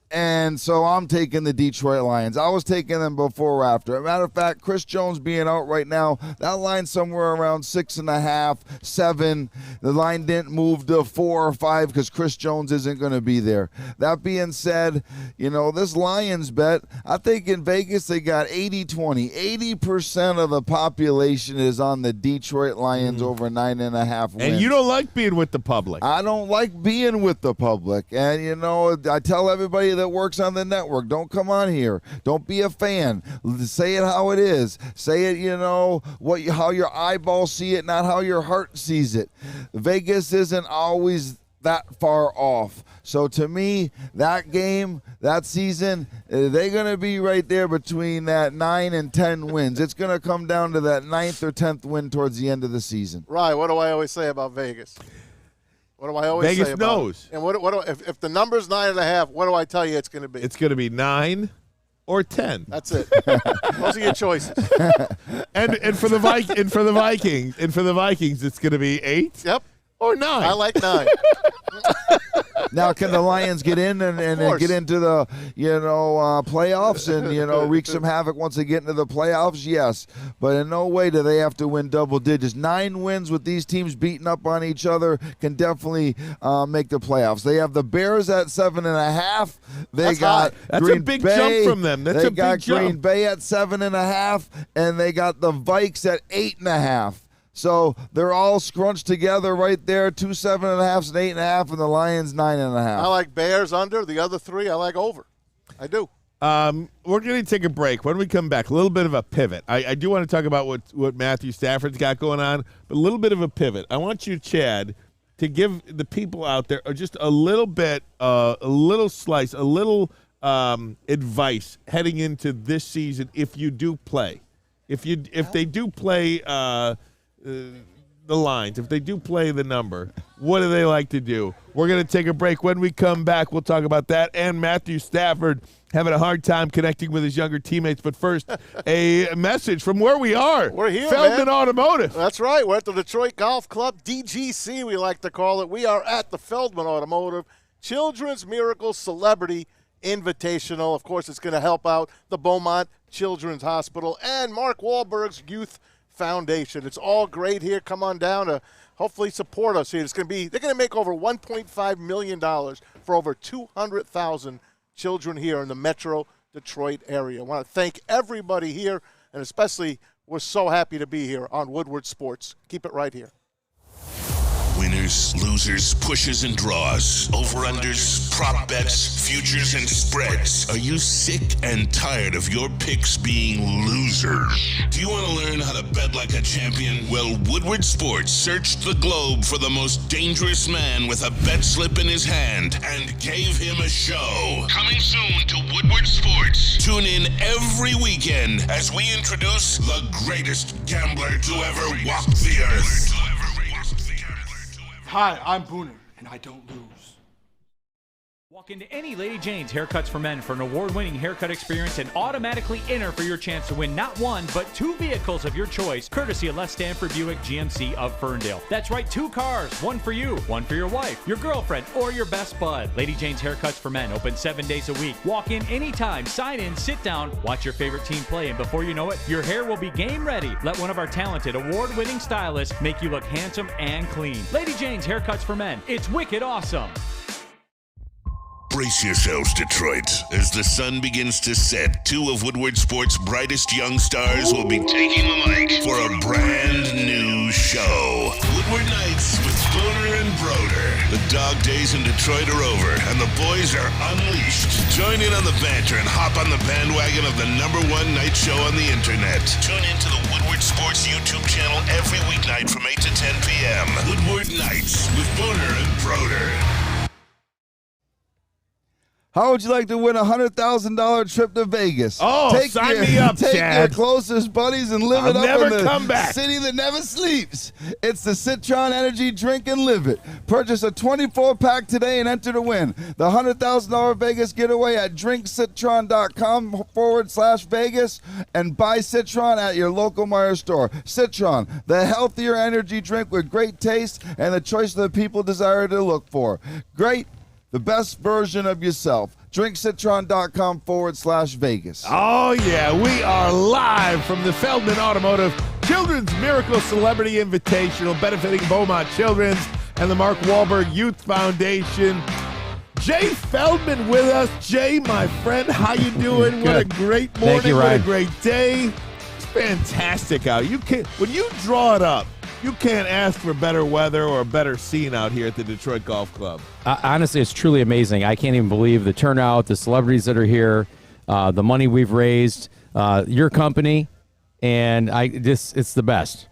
And so I'm taking the Detroit Lions. I was taking them before or after. As a matter of fact, Chris Jones being out right now, that line's somewhere around 6.5, 7. The line didn't move to 4 or 5 because Chris Jones isn't going to be there. That being said, this Lions bet, I think in Vegas they got 80-20. 80% of the population is on the Detroit Lions over 9.5 wins. And you don't like being with the public. I don't like being with the public. And, I tell everybody that works on the network, don't come on here. Don't be a fan. Say it how it is. Say it, how your eyeballs see it, not how your heart sees it. Vegas isn't always that far off. So to me, that game, that season, they're going to be right there between that 9 and 10 wins. It's going to come down to that 9th or 10th win towards the end of the season. Right. What do I always say about Vegas? What do I always say about knows. It? And if the number's 9.5, what do I tell you it's going to be? It's going to be 9 or 10. That's it. Those are your choices. and for the Vikings, it's going to be 8. Yep. Or 9. I like 9. Now, can the Lions get in and get into the playoffs and wreak some havoc once they get into the playoffs? Yes, but in no way do they have to win double digits. 9 wins with these teams beating up on each other can definitely make the playoffs. They have the Bears at 7.5. That's a big jump from them. They got Green Bay at 7.5, and they got the Vikes at 8.5. So they're all scrunched together right there, 2 7.5s and 8.5, and the Lions 9.5. I like Bears under. The other 3, I like over. I do. We're going to take a break. When we come back, a little bit of a pivot. I do want to talk about what Matthew Stafford's got going on, but a little bit of a pivot. I want you, Chad, to give the people out there just a little bit, a little slice, a little advice heading into this season if you do play. If they do play the lines, if they do play the number, what do they like to do? We're going to take a break. When we come back, we'll talk about that and Matthew Stafford having a hard time connecting with his younger teammates. But first, a message from where we are. We're here, Feldman Automotive. That's right. We're at the Detroit Golf Club, DGC we like to call it. We are at the Feldman Automotive Children's Miracle Celebrity Invitational. Of course, it's going to help out the Beaumont Children's Hospital and Mark Wahlberg's Youth Foundation. It's all great here. Come on down to hopefully support us here. They're going to make over $1.5 million for over 200,000 children here in the Metro Detroit area. I want to thank everybody here, and especially we're so happy to be here on Woodward Sports. Keep it right here. Winners winners, losers, pushes and draws, over-unders, prop bets, futures and spreads. Are you sick and tired of your picks being losers? Do you want to learn how to bet like a champion? Well, Woodward Sports searched the globe for the most dangerous man with a bet slip in his hand and gave him a show. Coming soon to Woodward Sports. Tune in every weekend as we introduce the greatest gambler to ever walk the earth. Hi, I'm Booner, and I don't lose. Walk into any Lady Jane's Haircuts for Men for an award-winning haircut experience and automatically enter for your chance to win not one, but 2 vehicles of your choice, courtesy of Les Stanford Buick GMC of Ferndale. That's right, 2 cars, one for you, one for your wife, your girlfriend, or your best bud. Lady Jane's Haircuts for Men, open 7 days a week. Walk in anytime, sign in, sit down, watch your favorite team play, and before you know it, your hair will be game ready. Let one of our talented, award-winning stylists make you look handsome and clean. Lady Jane's Haircuts for Men. It's wicked awesome. Brace yourselves, Detroit. As the sun begins to set, 2 of Woodward Sports' brightest young stars will be taking the mic for a brand new show. Woodward Nights with Spooner and Broder. The dog days in Detroit are over, and the boys are unleashed. Join in on the banter and hop on the bandwagon of the #1 night show on the internet. Tune into the Woodward Sports YouTube channel every weeknight from 8 to 10 p.m. Woodward Nights with Spooner and Broder. How would you like to win a $100,000 trip to Vegas? Oh, sign me up, Take Chad. your closest buddies and live I'll it up never in the come back. city that never sleeps. It's the Citron Energy Drink and Live It. Purchase a 24-pack today and enter to win the $100,000 Vegas getaway at drinkcitron.com/Vegas and buy Citron at your local Meijer store. Citron, the healthier energy drink with great taste and the choice that people desire to look for. Great. The best version of yourself. DrinkCitron.com/Vegas. Oh, yeah. We are live from the Feldman Automotive Children's Miracle Celebrity Invitational benefiting Beaumont Children's and the Mark Wahlberg Youth Foundation. Jay Feldman with us. Jay, my friend, how you doing? What a great morning. Thank you, what a Ryan. great day. It's fantastic out. When you draw it up, you can't ask for better weather or a better scene out here at the Detroit Golf Club. Honestly, it's truly amazing. I can't even believe the turnout, the celebrities that are here, the money we've raised, your company, and it's the best.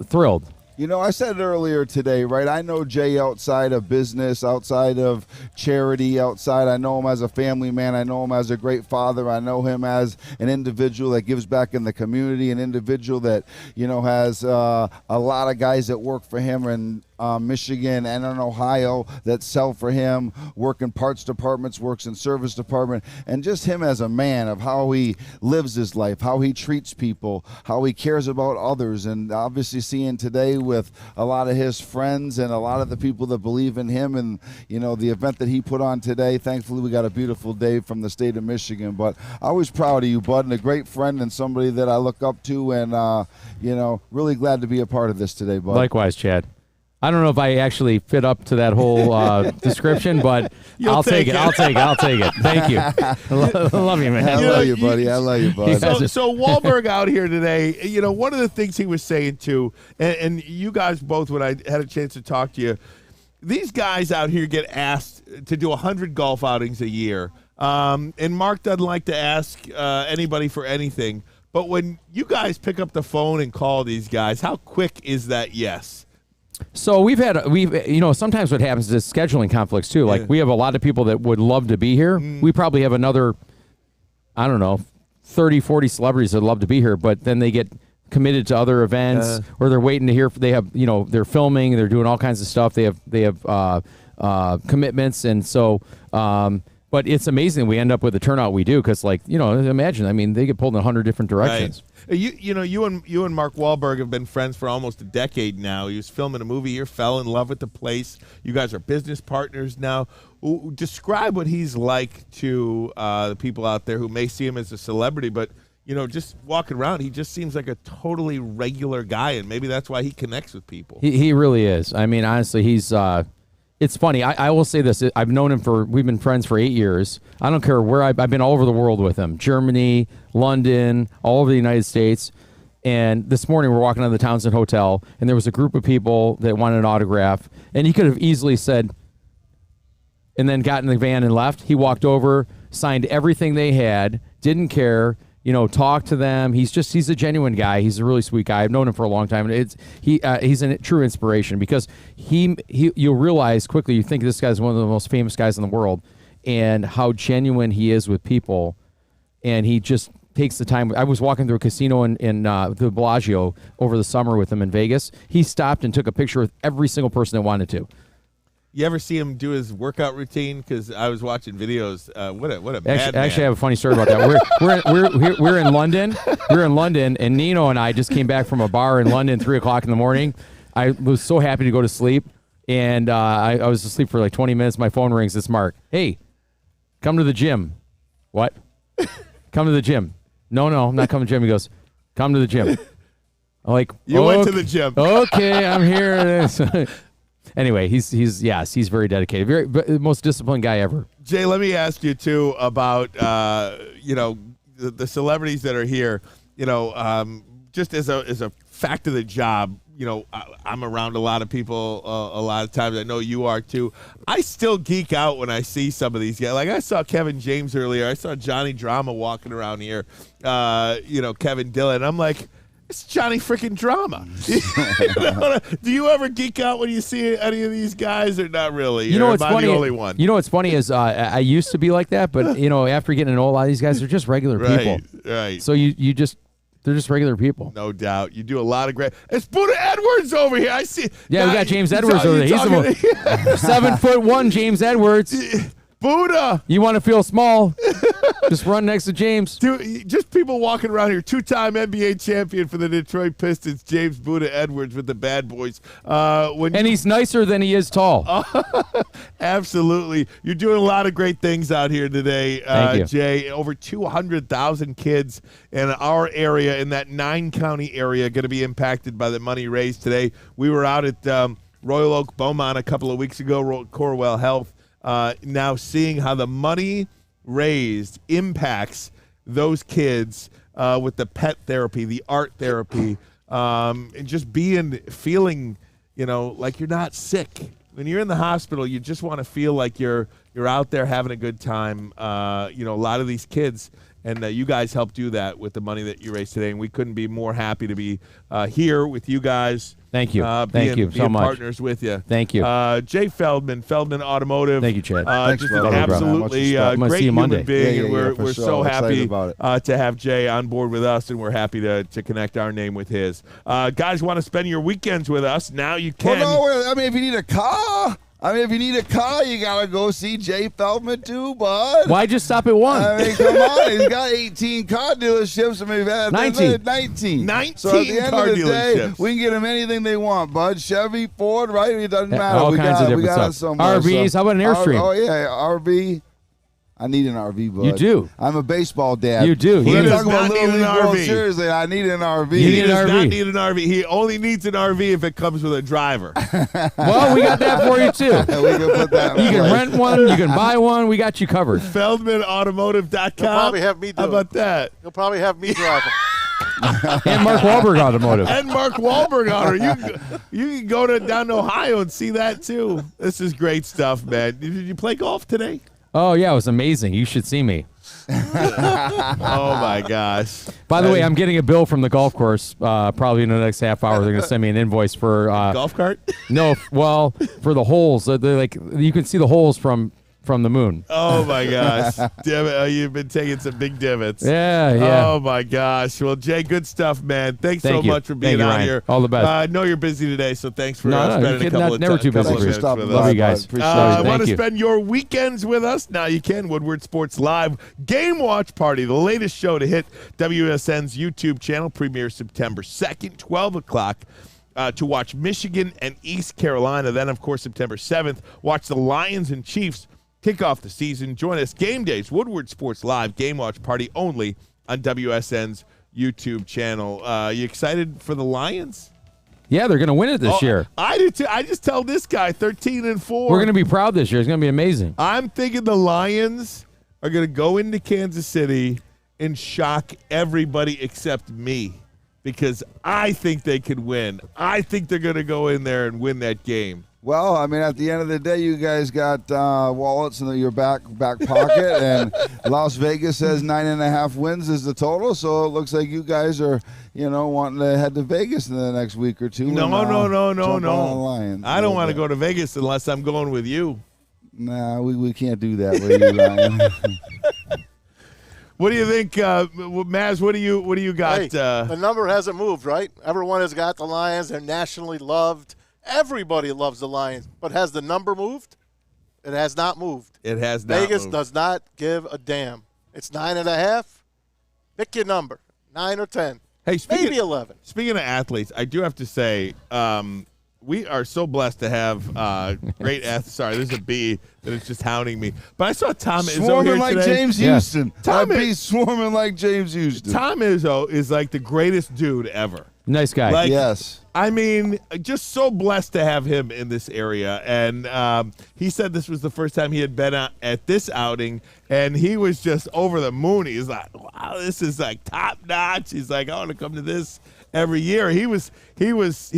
Thrilled. You know, I said it earlier today, right? I know Jay outside of business, outside of charity, I know him as a family man. I know him as a great father. I know him as an individual that gives back in the community, an individual that, has a lot of guys that work for him and Michigan and in Ohio that sell for him, work in parts departments, works in service department, and just him as a man of how he lives his life, how he treats people, how he cares about others, and obviously seeing today with a lot of his friends and a lot of the people that believe in him and, the event that he put on today. Thankfully, we got a beautiful day from the state of Michigan, but I was proud of you, bud, and a great friend and somebody that I look up to and, really glad to be a part of this today, bud. Likewise, Chad. I don't know if I actually fit up to that whole description, but I'll take it. I'll take it. Thank you. I love you, man. I love you, buddy. I love you, bud. So Wahlberg out here today, one of the things he was saying too, and you guys both, when I had a chance to talk to you, these guys out here get asked to do 100 golf outings a year. And Mark doesn't like to ask anybody for anything. But when you guys pick up the phone and call these guys, how quick is that yes? So we've sometimes what happens is scheduling conflicts too. Like we have a lot of people that would love to be here. We probably have another, 30, 40 celebrities that love to be here, but then they get committed to other events or they're waiting to hear. They have, they're filming, they're doing all kinds of stuff. They have commitments. And so, but it's amazing we end up with the turnout we do because, imagine, they get pulled in 100 different directions. Right. You and Mark Wahlberg have been friends for almost a decade now. He was filming a movie. You fell in love with the place. You guys are business partners now. Describe what he's like to the people out there who may see him as a celebrity, but just walking around, he just seems like a totally regular guy, and maybe that's why he connects with people. He really is. I mean, honestly, he's. It's funny. I will say this. I've known him we've been friends for 8 years. I don't care where I've been all over the world with him. Germany, London, all over the United States. And this morning we're walking out of the Townsend Hotel, and there was a group of people that wanted an autograph, and he could have easily said, and then got in the van and left. He walked over, signed everything they had, didn't care, talked to them. He's a genuine guy. He's a really sweet guy. I've known him for a long time. And he's a true inspiration because you'll realize quickly, you think this guy's one of the most famous guys in the world, and how genuine he is with people. And he just takes the time. I was walking through a casino in the Bellagio over the summer with him in Vegas. He stopped and took a picture with every single person that wanted to. You ever see him do his workout routine? Because I was watching videos. What a madman. Actually, I have a funny story about that. We're in London. We're in London, and Nino and I just came back from a bar in London, 3:00 in the morning. I was so happy to go to sleep, and I was asleep for like 20 minutes. My phone rings. It's Mark. Hey, come to the gym. What? Come to the gym. No, I'm not coming to the gym. He goes, come to the gym. I'm like, you went to the gym. Okay, I'm here. Anyway, he's very dedicated, the most disciplined guy ever. Jay, let me ask you too about the celebrities that are here. Just as a fact of the job, I'm around a lot of people a lot of times. I know you are too. I still geek out when I see some of these guys. Like I saw Kevin James earlier. I saw Johnny Drama walking around here. Kevin Dillon. I'm like, it's Johnny freaking Drama. Do you ever geek out when you see any of these guys, or not really? What's funny? The only one? What's funny is I used to be like that, but after getting to know a lot of these guys, they're just regular people. Right. So they're just regular people. No doubt. You do a lot of great. It's Buddha Edwards over here. I see. Yeah, we got James Edwards over there. He's the 7'1" James Edwards. Buddha. You want to feel small? Just run next to James. Dude, just people walking around here. 2-time NBA champion for the Detroit Pistons, James Buddha Edwards with the Bad Boys. And he's nicer than he is tall. Absolutely. You're doing a lot of great things out here today, Thank you. Jay. Over 200,000 kids in our area, in that 9-county area, going to be impacted by the money raised today. We were out at Royal Oak Beaumont a couple of weeks ago, Corwell Health. Now seeing how the money raised impacts those kids with the pet therapy, the art therapy, and just feeling, like you're not sick. When you're in the hospital, you just want to feel like you're out there having a good time. A lot of these kids, and you guys help do that with the money that you raised today, and we couldn't be more happy to be here with you guys. Thank you. Thank you so much. Partners with you. Thank you. Jay Feldman Automotive. Thank you, Chad. Thanks, just brother. an absolutely great human being, Yeah, and we're for so sure. happy Excited about to have Jay on board with us, and we're happy to connect our name with his. Guys, want to spend your weekends with us? Now you can. Well, no, if you need a car. You got to go see Jay Feldman too, bud. Why just stop at one? Come on. He's got 18 car dealerships. 19. 19 So at the end car of the day, dealerships. we can get them anything they want, bud. Chevy, Ford, right? It doesn't matter. All kinds of different stuff. Somewhere, RVs, how about an Airstream? Oh, yeah, RV. I need an RV, bud. You do. I'm a baseball dad. You do. We're He does talking about not need Little an League World RV. Series. I need an RV. You He need an does RV. not need an RV. He only needs an RV if it comes with a driver. Well, we got that for you, too. We can put that in You can place. rent one. You can buy one. We got you covered. FeldmanAutomotive.com. You'll probably have me do How about that? You'll probably have me drive them. And Mark Wahlberg Automotive. And Mark Wahlberg on her. You can go down to Ohio and see that, too. This is great stuff, man. Did you play golf today? Oh, yeah, it was amazing. You should see me. Oh, my gosh. By the way, I'm getting a bill from the golf course probably in the next half hour. They're going to send me an invoice for golf cart? No, well, for the holes. They're like, you can see the holes from the moon. Oh, my gosh. Damn it. You've been taking some big divots. Yeah. Oh, my gosh. Well, Jay, good stuff, man. Thanks so much for being Thank you, on Ryan. here. All the best. I know you're busy today, so thanks for No, spending you're a couple of never too busy. couple of Thanks for minutes with Love us. you guys. Want Thank to you. spend your weekends with us? Now you can. Woodward Sports Live Game Watch Party, the latest show to hit WSN's YouTube channel, premieres September 2nd, 12 o'clock. To watch Michigan and East Carolina. Then, of course, September 7th, watch the Lions and Chiefs kick off the season. Join us game days, Woodward Sports Live Game Watch Party only on WSN's YouTube channel. You excited for the Lions? Yeah, they're going to win it this year. I do too. I just tell this guy 13-4. We're going to be proud this year. It's going to be amazing. I'm thinking the Lions are going to go into Kansas City and shock everybody except me. because I think they could win. I think they're going to go in there and win that game. Well, I mean, at the end of the day, you guys got wallets in your back pocket, and Las Vegas says 9.5 wins is the total. So it looks like you guys are, wanting to head to Vegas in the next week or two. No. Lions I don't want to go to Vegas unless I'm going with you. Nah, we can't do that with you, Ryan. What do you think, Maz? What do you got? Hey, the number hasn't moved, right? Everyone has got the Lions. They're nationally loved. Everybody loves the Lions. But has the number moved? It has not moved. It has not Vegas moved. does not give a damn. It's 9.5. Pick your number, 9 or 10. Hey, maybe 11. Speaking of athletes, I do have to say we are so blessed to have great athletes. Sorry, there's a bee that is just hounding me. But I saw Tom Izzo swarming here like today. James Houston. Tom Bee's swarming like James Houston. Tom Izzo is like the greatest dude ever. Nice guy. Yes. I mean, just so blessed to have him in this area. And he said this was the first time he had been at this outing, and he was just over the moon. He's like, wow, this is like top notch. He's like, I want to come to this every year. He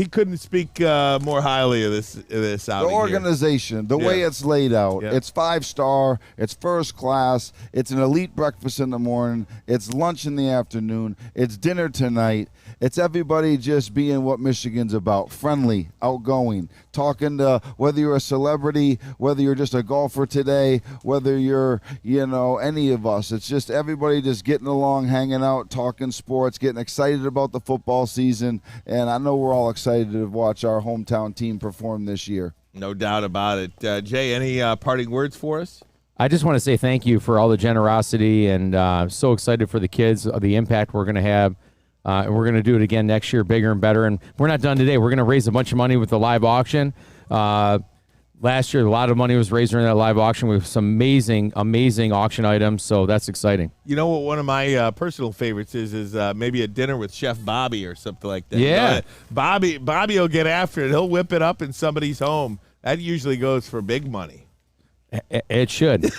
couldn't speak more highly of this outing. The organization, the way it's laid out, it's 5-star, it's first class, it's an elite breakfast in the morning, it's lunch in the afternoon, it's dinner tonight. It's everybody just being what Michigan's about, friendly, outgoing, talking to whether you're a celebrity, whether you're just a golfer today, whether you're, any of us. It's just everybody just getting along, hanging out, talking sports, getting excited about the football season. And I know we're all excited to watch our hometown team perform this year. No doubt about it. Jay, any parting words for us? I just want to say thank you for all the generosity, and so excited for the kids, the impact we're going to have. And we're going to do it again next year, bigger and better. And we're not done today. We're going to raise a bunch of money with the live auction. Last year, a lot of money was raised during that live auction with some amazing, amazing auction items. So that's exciting. You know what one of my personal favorites is maybe a dinner with Chef Bobby or something like that. Yeah. Bobby will get after it. He'll whip it up in somebody's home. That usually goes for big money. It should.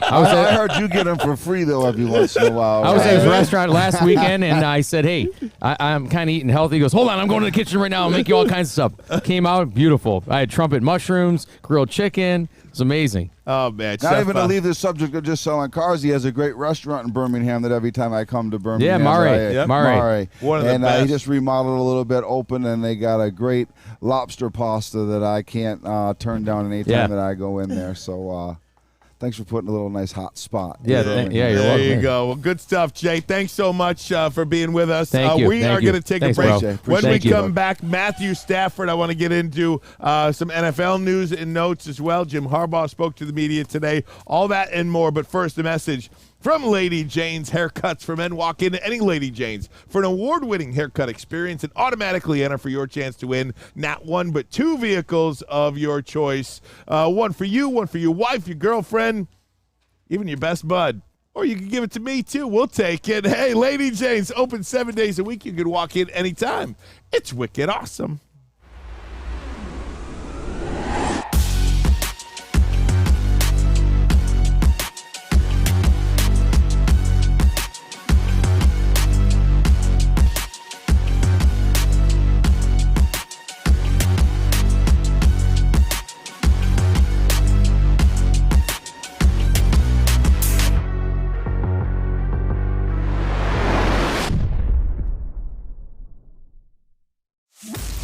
I heard you get them for free, though, every once in a while. I was at his restaurant last weekend, and I said, hey, I'm kind of eating healthy. He goes, hold on, I'm going to the kitchen right now. I'll make you all kinds of stuff. Came out beautiful. I had trumpet mushrooms, grilled chicken. It was amazing. Oh, man. Not even to leave the subject of just selling cars. He has a great restaurant in Birmingham that every time I come to Birmingham. Yeah, Murray. One of the best. He just remodeled a little bit, open, and they got a great lobster pasta that I can't turn down any time that I go in there. So thanks for putting a little nice hot spot. You're welcome. There you go. Well, good stuff, Jay. Thanks so much for being with us. Thank you. We are going to take a break. When we come back, Matthew Stafford, I want to get into some NFL news and notes as well. Jim Harbaugh spoke to the media today. All that and more. But first, a message from Lady Jane's Haircuts for Men. Walk into any Lady Jane's for an award-winning haircut experience and automatically enter for your chance to win not one but 2 vehicles of your choice. One for you, one for your wife, your girlfriend, even your best bud. Or you can give it to me, too. We'll take it. Hey, Lady Jane's open 7 days a week. You can walk in anytime. It's wicked awesome.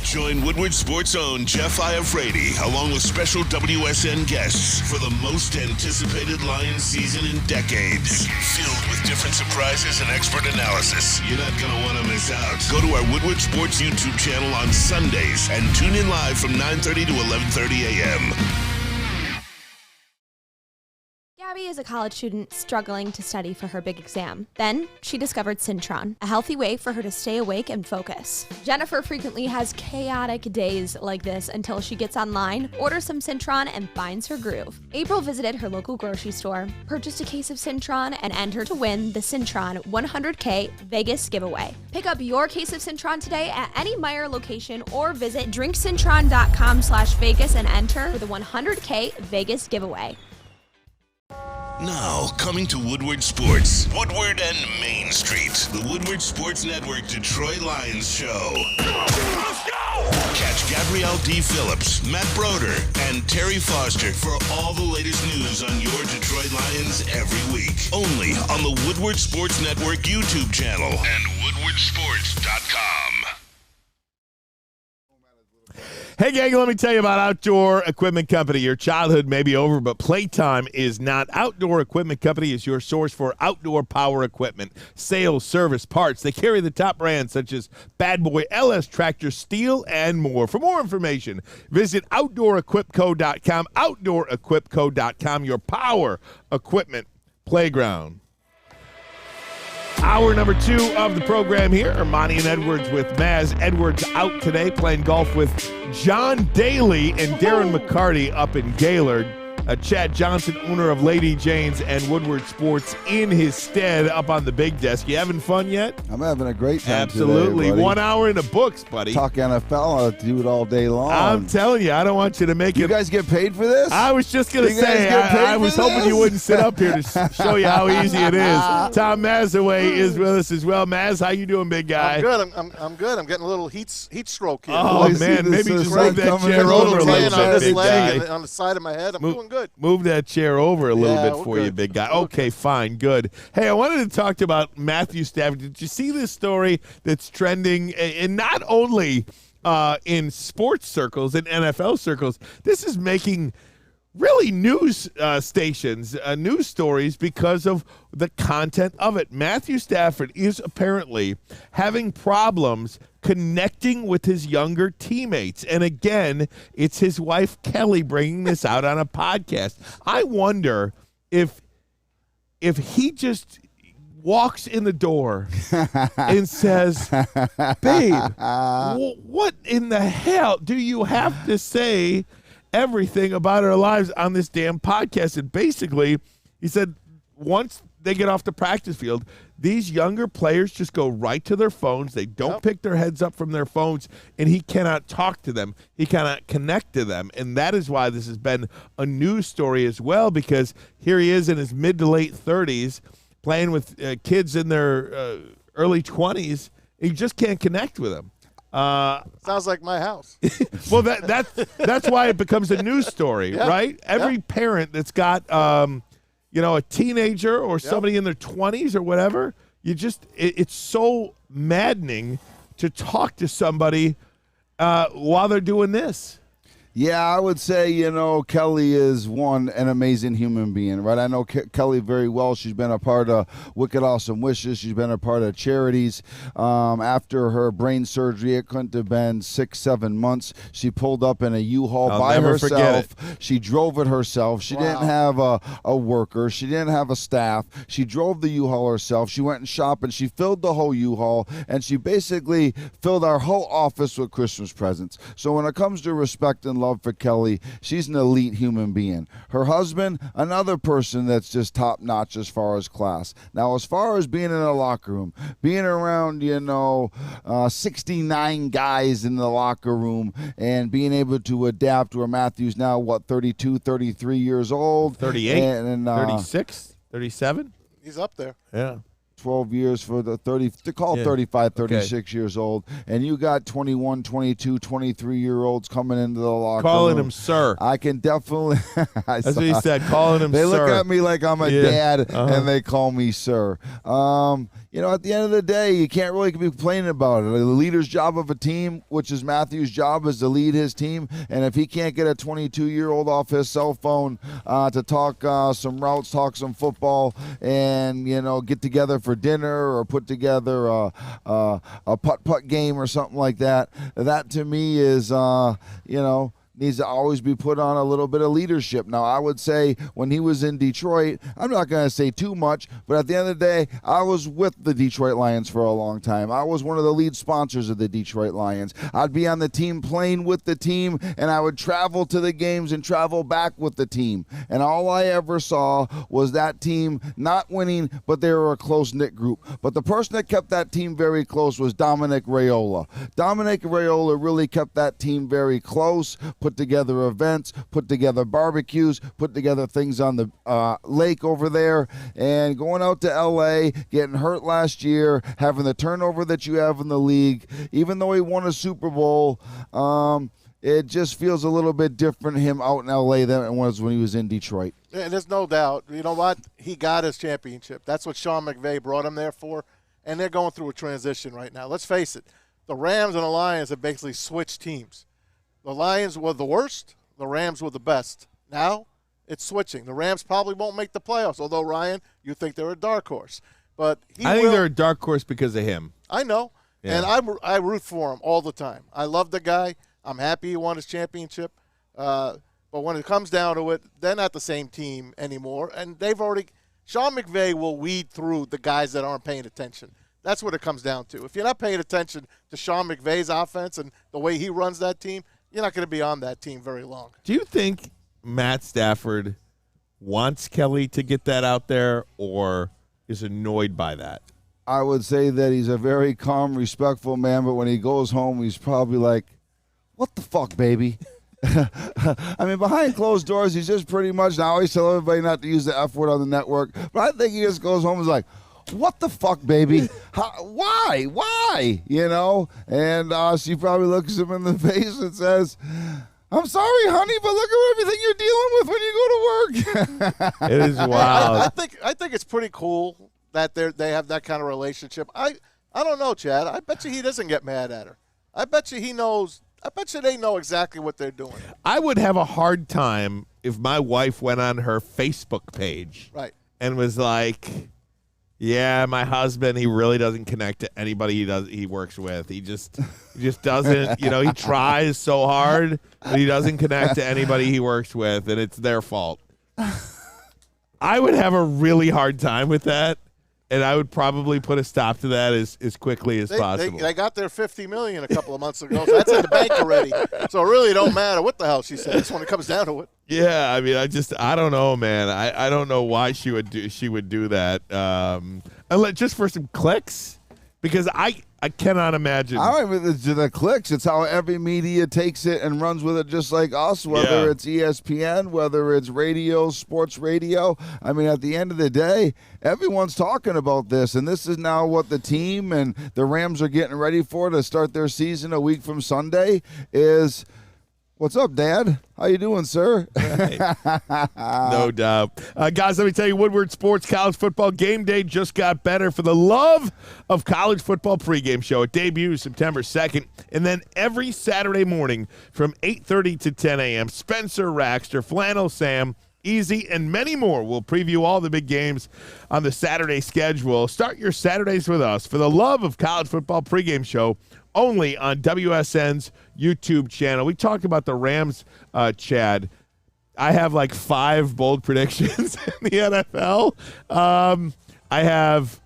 Join Woodward Sports' own Jeff Iafrate, along with special WSN guests for the most anticipated Lions season in decades. Filled with different surprises and expert analysis. You're not going to want to miss out. Go to our Woodward Sports YouTube channel on Sundays and tune in live from 9:30 to 11:30 a.m. Gabby is a college student struggling to study for her big exam. Then she discovered Syntron, a healthy way for her to stay awake and focus. Jennifer frequently has chaotic days like this until she gets online, orders some Syntron, and finds her groove. April visited her local grocery store, purchased a case of Syntron, and entered to win the Syntron 100K Vegas giveaway. Pick up your case of Syntron today at any Meijer location or visit drinksyntron.com/Vegas and enter for the 100K Vegas giveaway. Now, coming to Woodward Sports. Woodward and Main Street. The Woodward Sports Network Detroit Lions Show. Let's go! Catch Gabrielle D. Phillips, Matt Broder, and Terry Foster for all the latest news on your Detroit Lions every week. Only on the Woodward Sports Network YouTube channel and woodwardsports.com. Hey, gang, let me tell you about Outdoor Equipment Company. Your childhood may be over, but playtime is not. Outdoor Equipment Company is your source for outdoor power equipment, sales, service, parts. They carry the top brands such as Bad Boy, LS Tractor, Steel, and more. For more information, visit OutdoorEquipCo.com. OutdoorEquipCo.com, your power equipment playground. Hour number 2 of the program here. Ermanni and Edwards with Maz. Edwards out today playing golf with John Daly and Darren McCarty up in Gaylord. Chad Johnson, owner of Lady Jane's and Woodward Sports, in his stead up on the big desk. You having fun yet? I'm having a great time. Absolutely. Today, 1 hour in the books, buddy. Talk NFL. I'll do it all day long. I'm telling you, I don't want you to make it. You guys get paid for this? I was just going to say, I was hoping you wouldn't sit up here to show you how easy it is. Tom Mazaway is with us as well. Maz, how you doing, big guy? I'm good. I'm good. I'm getting a little heat stroke here. Oh, man. Maybe just move that chair over a little bit, big guy. On the side of my head. I'm doing good. Move that chair over a little bit for you, big guy. Okay, fine, good. Hey, I wanted to talk about Matthew Stafford. Did you see this story that's trending? And not only in sports circles and NFL circles, this is making really news stations, news stories because of the content of it. Matthew Stafford is apparently having problems connecting with his younger teammates. And again, it's his wife, Kelly, bringing this out on a podcast. I wonder if he just walks in the door and says, babe, what in the hell do you have to say everything about our lives on this damn podcast? And basically, he said once they get off the practice field, these younger players just go right to their phones. They don't pick their heads up from their phones, and he cannot talk to them. He cannot connect to them. And that is why this has been a news story as well, because here he is in his mid to late 30s playing with kids in their early 20s. He just can't connect with them. Sounds like my house. Well, that's why it becomes a news story, right? Every parent that's got a teenager or somebody in their 20s or whatever, it's so maddening to talk to somebody while they're doing this. Yeah, I would say, Kelly is, an amazing human being, right? I know Kelly very well. She's been a part of Wicked Awesome Wishes. She's been a part of charities. After her brain surgery, it couldn't have been 6-7 months. She pulled up in a U-Haul by herself. She drove it herself. She didn't have a worker. She didn't have a staff. She drove the U-Haul herself. She went and shopped, and she filled the whole U-Haul, and she basically filled our whole office with Christmas presents. So when it comes to respect and love for Kelly, she's an elite human being. Her husband, another person that's just top notch as far as class. Now, as far as being in a locker room, being around 69 guys in the locker room and being able to adapt, where Matthew's now 32, 33 years old, 38, and 36, 37. He's up there. Yeah. 12 years for the 30, to call 35, 36 years old, and you got 21, 22, 23-year-olds coming into the locker room. Calling him sir. I can definitely. That's what he said, calling him they sir. They look at me like I'm a dad, and they call me sir. At the end of the day, you can't really be complaining about it. The leader's job of a team, which is Matthew's job, is to lead his team. And if he can't get a 22-year-old off his cell phone to talk some routes, talk some football, and, get together for dinner or put together a putt-putt game or something like that, that to me is, needs to always be put on a little bit of leadership. Now, I would say when he was in Detroit, I'm not going to say too much, but at the end of the day, I was with the Detroit Lions for a long time. I was one of the lead sponsors of the Detroit Lions. I'd be on the team playing with the team, and I would travel to the games and travel back with the team. And all I ever saw was that team not winning, but they were a close-knit group. But the person that kept that team very close was Dominic Raiola. Dominic Raiola really kept that team very close, put put together events, put together barbecues, put together things on the lake over there, and going out to L.A., getting hurt last year, having the turnover that you have in the league, even though he won a Super Bowl, it just feels a little bit different him out in L.A. than it was when he was in Detroit. Yeah, there's no doubt. You know what? He got his championship. That's what Sean McVay brought him there for, and they're going through a transition right now. Let's face it. The Rams and the Lions have basically switched teams. The Lions were the worst. The Rams were the best. Now it's switching. The Rams probably won't make the playoffs, although, Ryan, you think they're a dark horse. But I think they're a dark horse because of him. I know, Yeah. and I root for him all the time. I love the guy. I'm happy he won his championship. But when it comes down to it, they're not the same team anymore. And Sean McVay will weed through the guys that aren't paying attention. That's what it comes down to. If you're not paying attention to Sean McVay's offense and the way he runs that team, you're not going to be on that team very long. Do you think Matt Stafford wants Kelly to get that out there or is annoyed by that? I would say that he's a very calm, respectful man, but when he goes home, he's probably like, what the fuck, baby? I mean, behind closed doors, he's just pretty much, now I always tell everybody not to use the F word on the network, but I think he just goes home and is like, what the fuck, baby? Why? Why? You know? And she probably looks him in the face and says, I'm sorry, honey, but look at everything you're dealing with when you go to work. It is wild. I think it's pretty cool that they have that kind of relationship. I don't know, Chad. I bet you he doesn't get mad at her. I bet you he knows. I bet you they know exactly what they're doing. I would have a hard time if my wife went on her Facebook page and was like, yeah, my husband, he really doesn't connect to anybody he works with. He just doesn't, he tries so hard, but he doesn't connect to anybody he works with, and it's their fault. I would have a really hard time with that, and I would probably put a stop to that as quickly as possible. They got their $50 million a couple of months ago, so that's in the bank already. So it really don't matter what the hell she says when it comes down to it. Yeah, I mean, I don't know, man. I don't know why she would do that. Just for some clicks, because I cannot imagine. I don't even the clicks. It's how every media takes it and runs with it, just like us. Whether it's ESPN, whether it's radio, sports radio. I mean, at the end of the day, everyone's talking about this, and this is now what the team and the Rams are getting ready for to start their season a week from Sunday. Is what's up, Dad? How you doing, sir? No doubt. Guys, let me tell you, Woodward Sports College Football Game Day just got better. For the love of college football pregame show. It debuts September 2nd, and then every Saturday morning from 8:30 to 10 a.m., Spencer Raxter, Flannel Sam, Easy, and many more will preview all the big games on the Saturday schedule. Start your Saturdays with us for the love of college football pregame show, only on WSN's YouTube channel. We talked about the Rams, Chad. I have like 5 bold predictions in the NFL. I have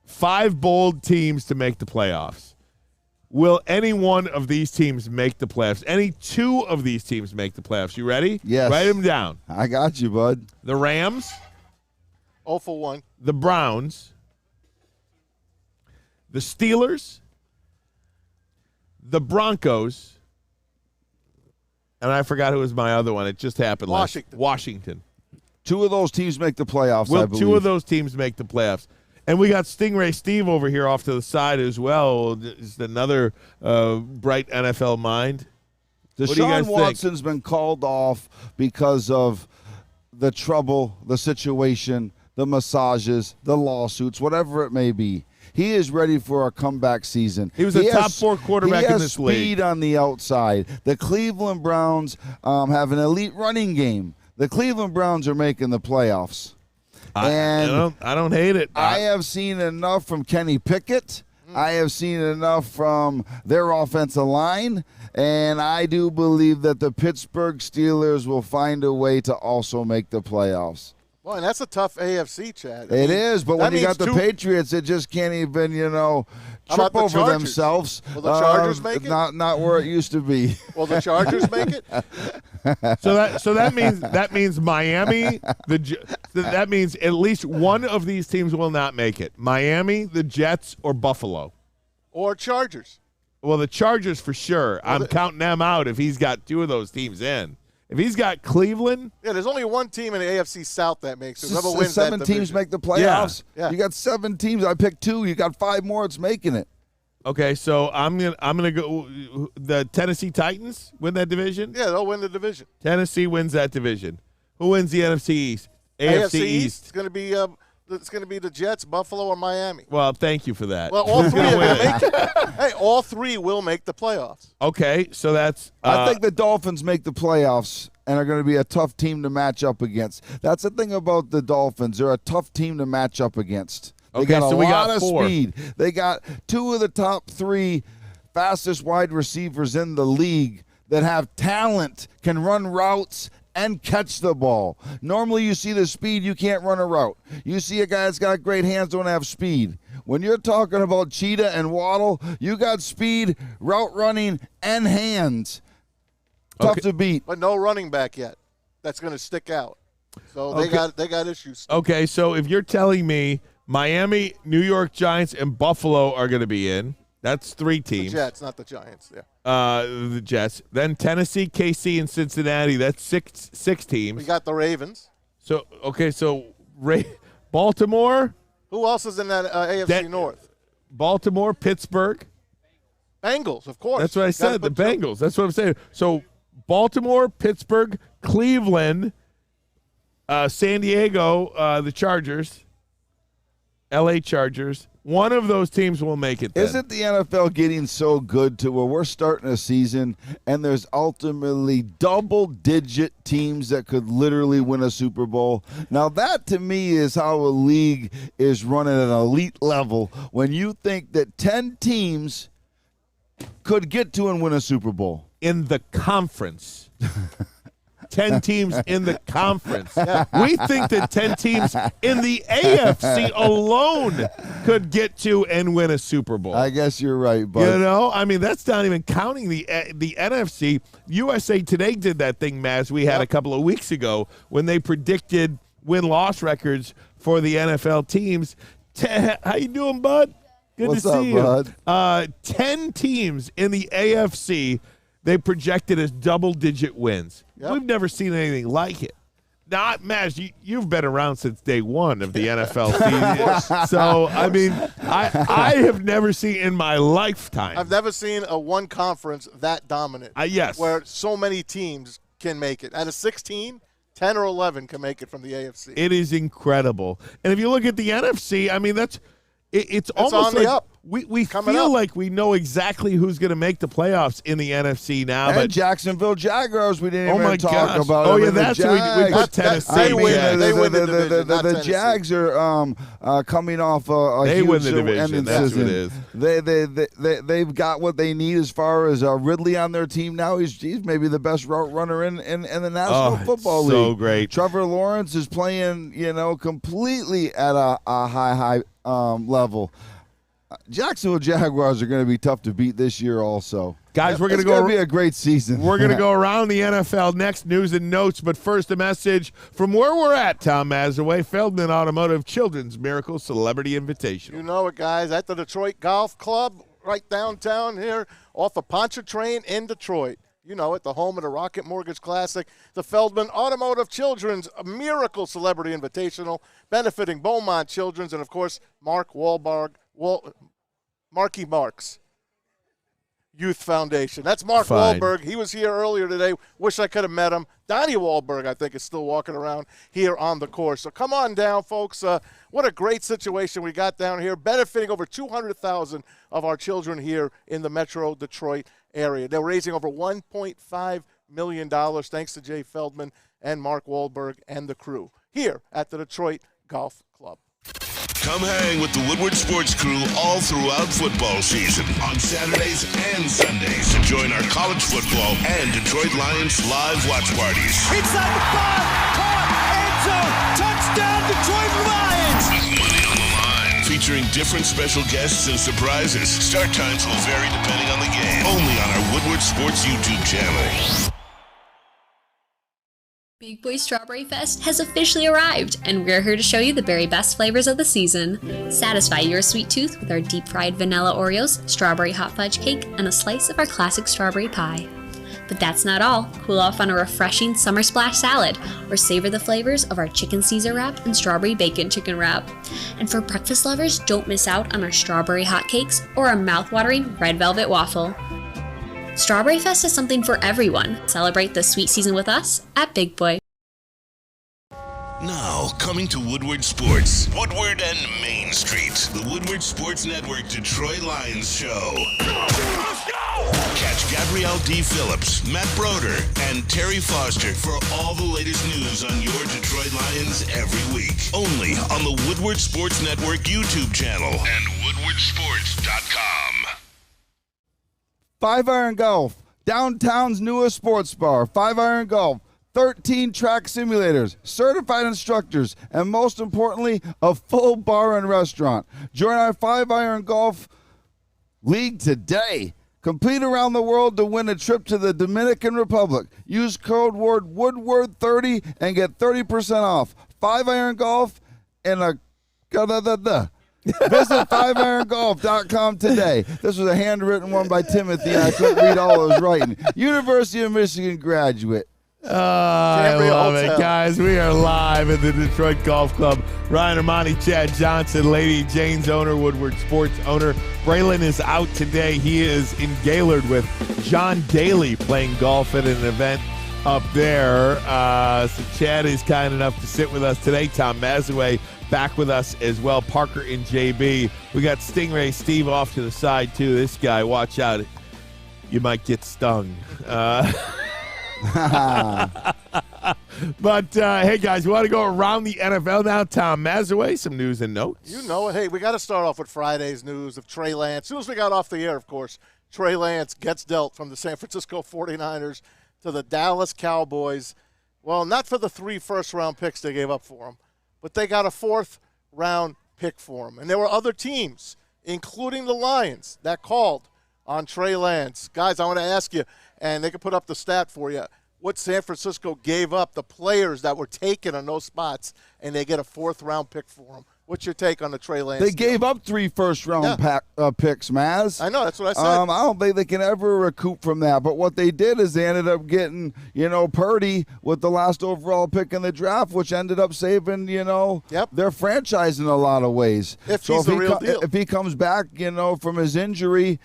5 bold teams to make the playoffs. Will any one of these teams make the playoffs? Any 2 of these teams make the playoffs? You ready? Yes. Write them down. I got you, bud. The Rams. 0 for 1. The Browns. The Steelers. The Broncos. And I forgot who was my other one. It just happened. Washington. 2 of those teams make the playoffs, I believe. 2 of those teams make the playoffs? And we got Stingray Steve over here off to the side as well. Just another bright NFL mind. Deshaun Watson's been called off because of the trouble, the situation, the massages, the lawsuits, whatever it may be. He is ready for a comeback season. He was a top 4 quarterback in this league. He has speed on the outside. The Cleveland Browns have an elite running game. The Cleveland Browns are making the playoffs. And I don't hate it. I have seen enough from Kenny Pickett. I have seen enough from their offensive line. And I do believe that the Pittsburgh Steelers will find a way to also make the playoffs. Well, and that's a tough AFC, Chad. It is, but when you got the Patriots, it just can't even, trip over themselves. Will the Chargers make it? Not where it used to be. Will the Chargers make it? So that means Miami. That means at least one of these teams will not make it. Miami, the Jets, or Buffalo. Or Chargers. Well, the Chargers for sure. I'm counting them out if he's got 2 of those teams in. If he's got Cleveland. Yeah, there's only one team in the AFC South that makes it. Whoever wins 7 that teams division. make the playoffs. Yeah. You got 7 teams. I picked 2. You got 5 more. It's making it. Okay, so I'm gonna go. The Tennessee Titans win that division. Yeah, they'll win the division. Tennessee wins that division. Who wins the NFC East? AFC East. It's going to be the Jets, Buffalo, or Miami. Well, thank you for that. Well, all 3 will make it. Hey, all 3 will make the playoffs. Okay, so that's. I think the Dolphins make the playoffs and are going to be a tough team to match up against. That's the thing about the Dolphins. They're a tough team to match up against. They got a lot of speed. They got 2 of the top 3 fastest wide receivers in the league that have talent, can run routes, and catch the ball. Normally you see the speed, you can't run a route. You see a guy that's got great hands, don't have speed. When you're talking about Cheetah and Waddle, you got speed, route running, and hands. Tough to beat. But no running back yet. That's going to stick out. So they got issues. Okay, so if you're telling me Miami, New York Giants, and Buffalo are going to be in, that's 3 teams. The Jets, not the Giants. Yeah. The Jets. Then Tennessee, KC, and Cincinnati. That's six teams. We got the Ravens. So Baltimore. Who else is in that AFC North? Baltimore, Pittsburgh. Bengals, of course. That's what I said. The Bengals. That's what I'm saying. So Baltimore, Pittsburgh, Cleveland, San Diego, the Chargers, L.A. Chargers. One of those teams will make it then. Isn't the NFL getting so good to where we're starting a season and there's ultimately double-digit teams that could literally win a Super Bowl? Now, that to me is how a league is run at an elite level when you think that 10 teams could get to and win a Super Bowl. In the conference. 10 teams in the conference. We think that 10 teams in the AFC alone could get to and win a Super Bowl. I guess you're right, but you know, I mean, that's not even counting the NFC. USA Today did that thing, Maz, we had a couple of weeks ago when they predicted win-loss records for the NFL teams. How you doing, bud? Good What's to see up, you. bud? 10 teams in the AFC they projected as double-digit wins. Yep. We've never seen anything like it. Now, Maz, you've been around since day one of the NFL season. So, I mean, I have never seen in my lifetime. I've never seen a one conference that dominant. Yes. Where so many teams can make it. Out of 16, 10 or 11 can make it from the AFC. It is incredible. And if you look at the NFC, I mean, it's almost on the like up. We Coming feel up. like we know exactly who's going to make the playoffs in the NFC now. And But Jacksonville Jaguars, we didn't Oh, my even talk gosh. about. Oh, I mean, yeah, the that's what we Jags. put Tennessee. They win. Yeah. They win the division. not The Tennessee. Jags are coming off a They huge win the division. ending That's what season. it is. They've got what they need as far as Ridley on their team now. He's maybe the best route runner in the National Football League. So great. Trevor Lawrence is playing, completely at a high level. Jacksonville Jaguars are going to be tough to beat this year also. Guys, we're going to It's going to be a great season. We're going to go around the NFL next, news and notes. But first, a message from where we're at, Tom Mazaway, Feldman Automotive Children's Miracle Celebrity Invitational. You know it, guys. At the Detroit Golf Club, right downtown here, off of Pontchartrain in Detroit. You know it, the home of the Rocket Mortgage Classic, the Feldman Automotive Children's Miracle Celebrity Invitational, benefiting Beaumont Children's and, of course, Mark Wahlberg, Marky Mark's Youth Foundation. That's Mark Wahlberg. He was here earlier today. Wish I could have met him. Donnie Wahlberg, I think, is still walking around here on the course. So come on down, folks. What a great situation we got down here, benefiting over 200,000 of our children here in the Metro Detroit area. They're raising over $1.5 million thanks to Jay Feldman and Mark Wahlberg and the crew here at the Detroit Golf Club. Come hang with the Woodward Sports Crew all throughout football season on Saturdays and Sundays. Join our college football and Detroit Lions live watch parties. Inside the 5, caught, end zone, touchdown Detroit Lions! With money on the line. Featuring different special guests and surprises. Start times will vary depending on the game. Only on our Woodward Sports YouTube channel. Big Boy Strawberry Fest has officially arrived, and we're here to show you the very best flavors of the season. Satisfy your sweet tooth with our deep-fried vanilla Oreos, strawberry hot fudge cake, and a slice of our classic strawberry pie. But that's not all. Cool off on a refreshing summer splash salad, or savor the flavors of our chicken Caesar wrap and strawberry bacon chicken wrap. And for breakfast lovers, don't miss out on our strawberry hotcakes or our mouth-watering red velvet waffle. Strawberry Fest is something for everyone. Celebrate the sweet season with us at Big Boy. Now, coming to Woodward Sports, Woodward and Main Street, the Woodward Sports Network Detroit Lions show. Let's go! Catch Gabrielle D. Phillips, Matt Broder, and Terry Foster for all the latest news on your Detroit Lions every week. Only on the Woodward Sports Network YouTube channel and woodwardsports.com. 5 Iron Golf, downtown's newest sports bar. 5 Iron Golf, 13 track simulators, certified instructors, and most importantly, a full bar and restaurant. Join our 5 Iron Golf League today. Compete around the world to win a trip to the Dominican Republic. Use code word Woodward30 and get 30% off. 5 Iron Golf and a Visit 5irongolf.com today. This was a handwritten one by Timothy, and I couldn't read all of his writing. University of Michigan graduate. I love it, guys. We are live at the Detroit Golf Club. Ryan Ermanni, Chad Johnson, Lady Jane's owner, Woodward Sports owner. Braylon is out today. He is in Gaylord with John Daly playing golf at an event up there. So Chad is kind enough to sit with us today. Tom Mazaway back with us as well. Parker and JB. We got Stingray Steve off to the side, too. This guy, watch out. You might get stung. But, hey, guys, we want to go around the NFL now. Tom Mazaway, some news and notes. You know it. Hey, we got to start off with Friday's news of Trey Lance. As soon as we got off the air, of course, Trey Lance gets dealt from the San Francisco 49ers to the Dallas Cowboys. Well, not for the 3 first-round picks they gave up for him, but they got a 4th-round pick for him. And there were other teams, including the Lions, that called on Trey Lance. Guys, I want to ask you, and they can put up the stat for you, what San Francisco gave up, the players that were taken on those spots, and they get a 4th-round pick for them. What's your take on the Trey Lance They deal? gave up 3 first-round picks, Maz. I know, that's what I said. I don't think they can ever recoup from that. But what they did is they ended up getting, Purdy with the last overall pick in the draft, which ended up saving, their franchise in a lot of ways. If he's the real deal. If he comes back, from his injury,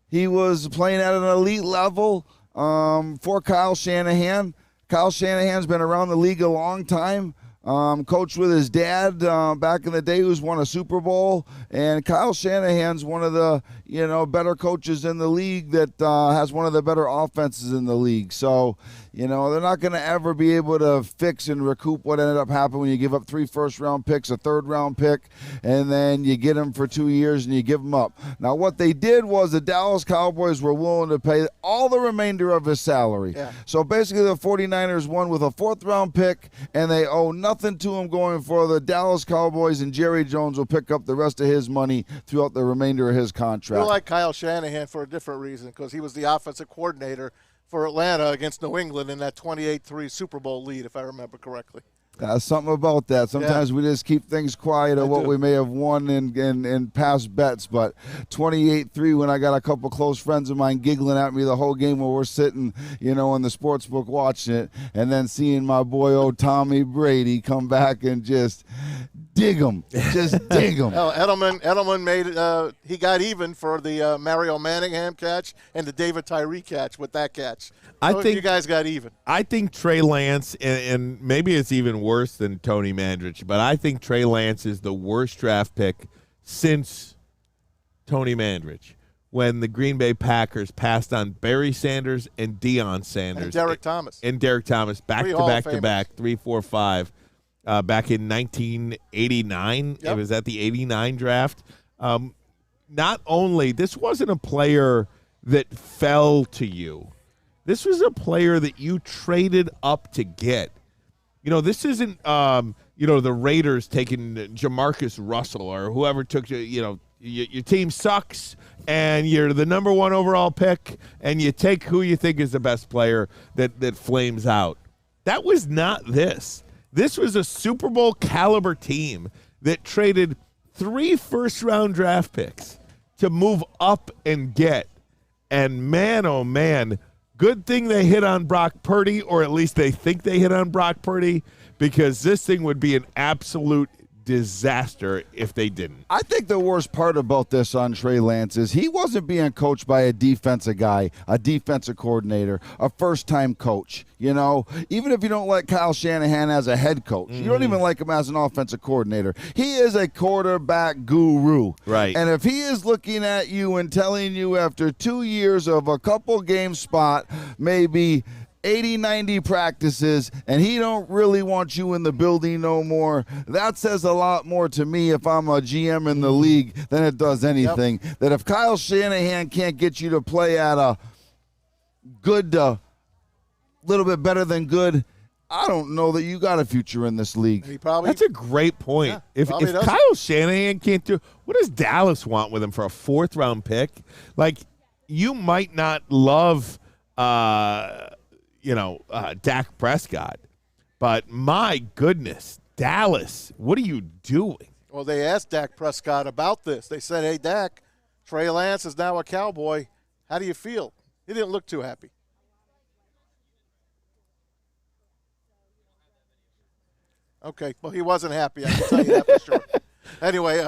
he was playing at an elite level for Kyle Shanahan. Kyle Shanahan's been around the league a long time. Coached with his dad back in the day, who's won a Super Bowl, and Kyle Shanahan's one of the better coaches in the league that has one of the better offenses in the league. So they're not going to ever be able to fix and recoup what ended up happening when you give up 3 first-round picks, a 3rd-round pick, and then you get them for 2 years and you give them up. Now what they did was the Dallas Cowboys were willing to pay all the remainder of his salary. Yeah. So basically the 49ers won with a 4th-round pick, and they owe nothing to him going for the Dallas Cowboys, and Jerry Jones will pick up the rest of his money throughout the remainder of his contract. I like Kyle Shanahan for a different reason, because he was the offensive coordinator for Atlanta against New England in that 28-3 Super Bowl lead, if I remember correctly. Something about that. Sometimes we just keep things quiet on what we may have won in past bets. But 28-3, when I got a couple close friends of mine giggling at me the whole game while we're sitting, in the sports book watching it, and then seeing my boy old Tommy Brady come back and just dig him. Just dig him. Hell, Edelman made he got even for the Mario Manningham catch and the David Tyree catch with that catch. I think you guys got even. I think Trey Lance, and maybe it's even worse than Tony Mandrich, but I think Trey Lance is the worst draft pick since Tony Mandrich, when the Green Bay Packers passed on Barry Sanders and Deion Sanders. And Derek Thomas. And Derek Thomas, back to back, 3, 4, 5, back in 1989. Yep. It was at the 89 draft. Not only, this wasn't a player that fell to you. This was a player that you traded up to get. This isn't, the Raiders taking Jamarcus Russell or whoever took you. Your team sucks and you're the number 1 overall pick and you take who you think is the best player that flames out. That was not this. This was a Super Bowl caliber team that traded 3 first-round draft picks to move up and get. And man, oh man, good thing they hit on Brock Purdy, or at least they think they hit on Brock Purdy, because this thing would be an absolute disaster if they didn't. I think the worst part about this on Trey Lance is he wasn't being coached by a defensive guy, a defensive coordinator, a first-time coach. You know, even if you don't like Kyle Shanahan as a head coach, you don't even like him as an offensive coordinator. He is a quarterback guru. Right. And if he is looking at you and telling you after 2 years of a couple game spot, maybe 80, 90 practices, and he don't really want you in the building no more, that says a lot more to me if I'm a GM in the league than it does anything. Yep. That if Kyle Shanahan can't get you to play at a good, little bit better than good, I don't know that you got a future in this league. That's a great point. Yeah, if Kyle Shanahan can't do, what does Dallas want with him for a 4th-round pick? Like, you might not love Dak Prescott. But my goodness, Dallas, what are you doing? Well, they asked Dak Prescott about this. They said, hey, Dak, Trey Lance is now a Cowboy. How do you feel? He didn't look too happy. Okay, well, he wasn't happy. I can tell you that for sure. Anyway,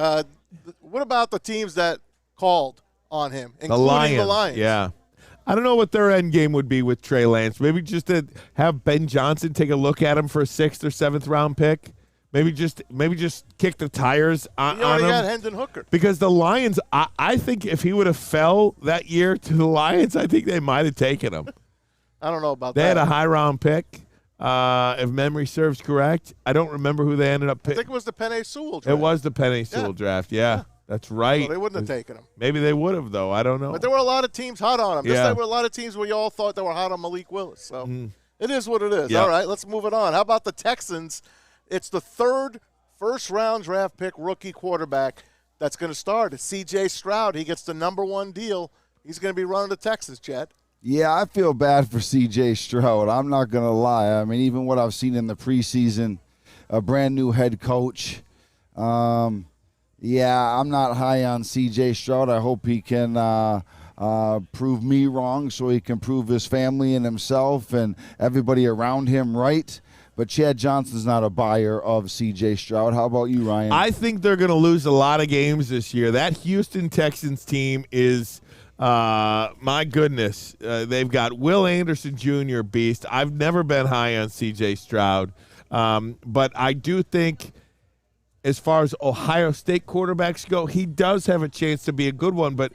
what about the teams that called on him, including the Lions? Yeah. I don't know what their end game would be with Trey Lance. Maybe just to have Ben Johnson take a look at him for a 6th or 7th round pick. Maybe just kick the tires on him. He already got Hendon Hooker. Because the Lions, I think if he would have fell that year to the Lions, I think they might have taken him. I don't know about that. They had a high round pick, if memory serves correct. I don't remember who they ended up picking. I think it was the Penei Sewell draft. It was the Penei Sewell draft, yeah. That's right. So they wouldn't have taken him. Maybe they would have, though. I don't know. But there were a lot of teams hot on him. Just like there were a lot of teams where you all thought they were hot on Malik Willis. So it is what it is. Yep. All right, let's move it on. How about the Texans? It's the 3rd first-round draft pick rookie quarterback that's going to start. It's C.J. Stroud. He gets the #1 deal. He's going to be running the Texans, Chad. Yeah, I feel bad for C.J. Stroud. I'm not going to lie. I mean, even what I've seen in the preseason, a brand-new head coach, yeah, I'm not high on C.J. Stroud. I hope he can prove me wrong so he can prove his family and himself and everybody around him right. But Chad Johnson's not a buyer of C.J. Stroud. How about you, Ryan? I think they're going to lose a lot of games this year. That Houston Texans team is, my goodness, they've got Will Anderson Jr., beast. I've never been high on C.J. Stroud. But I do think, as far as Ohio State quarterbacks go, he does have a chance to be a good one. But,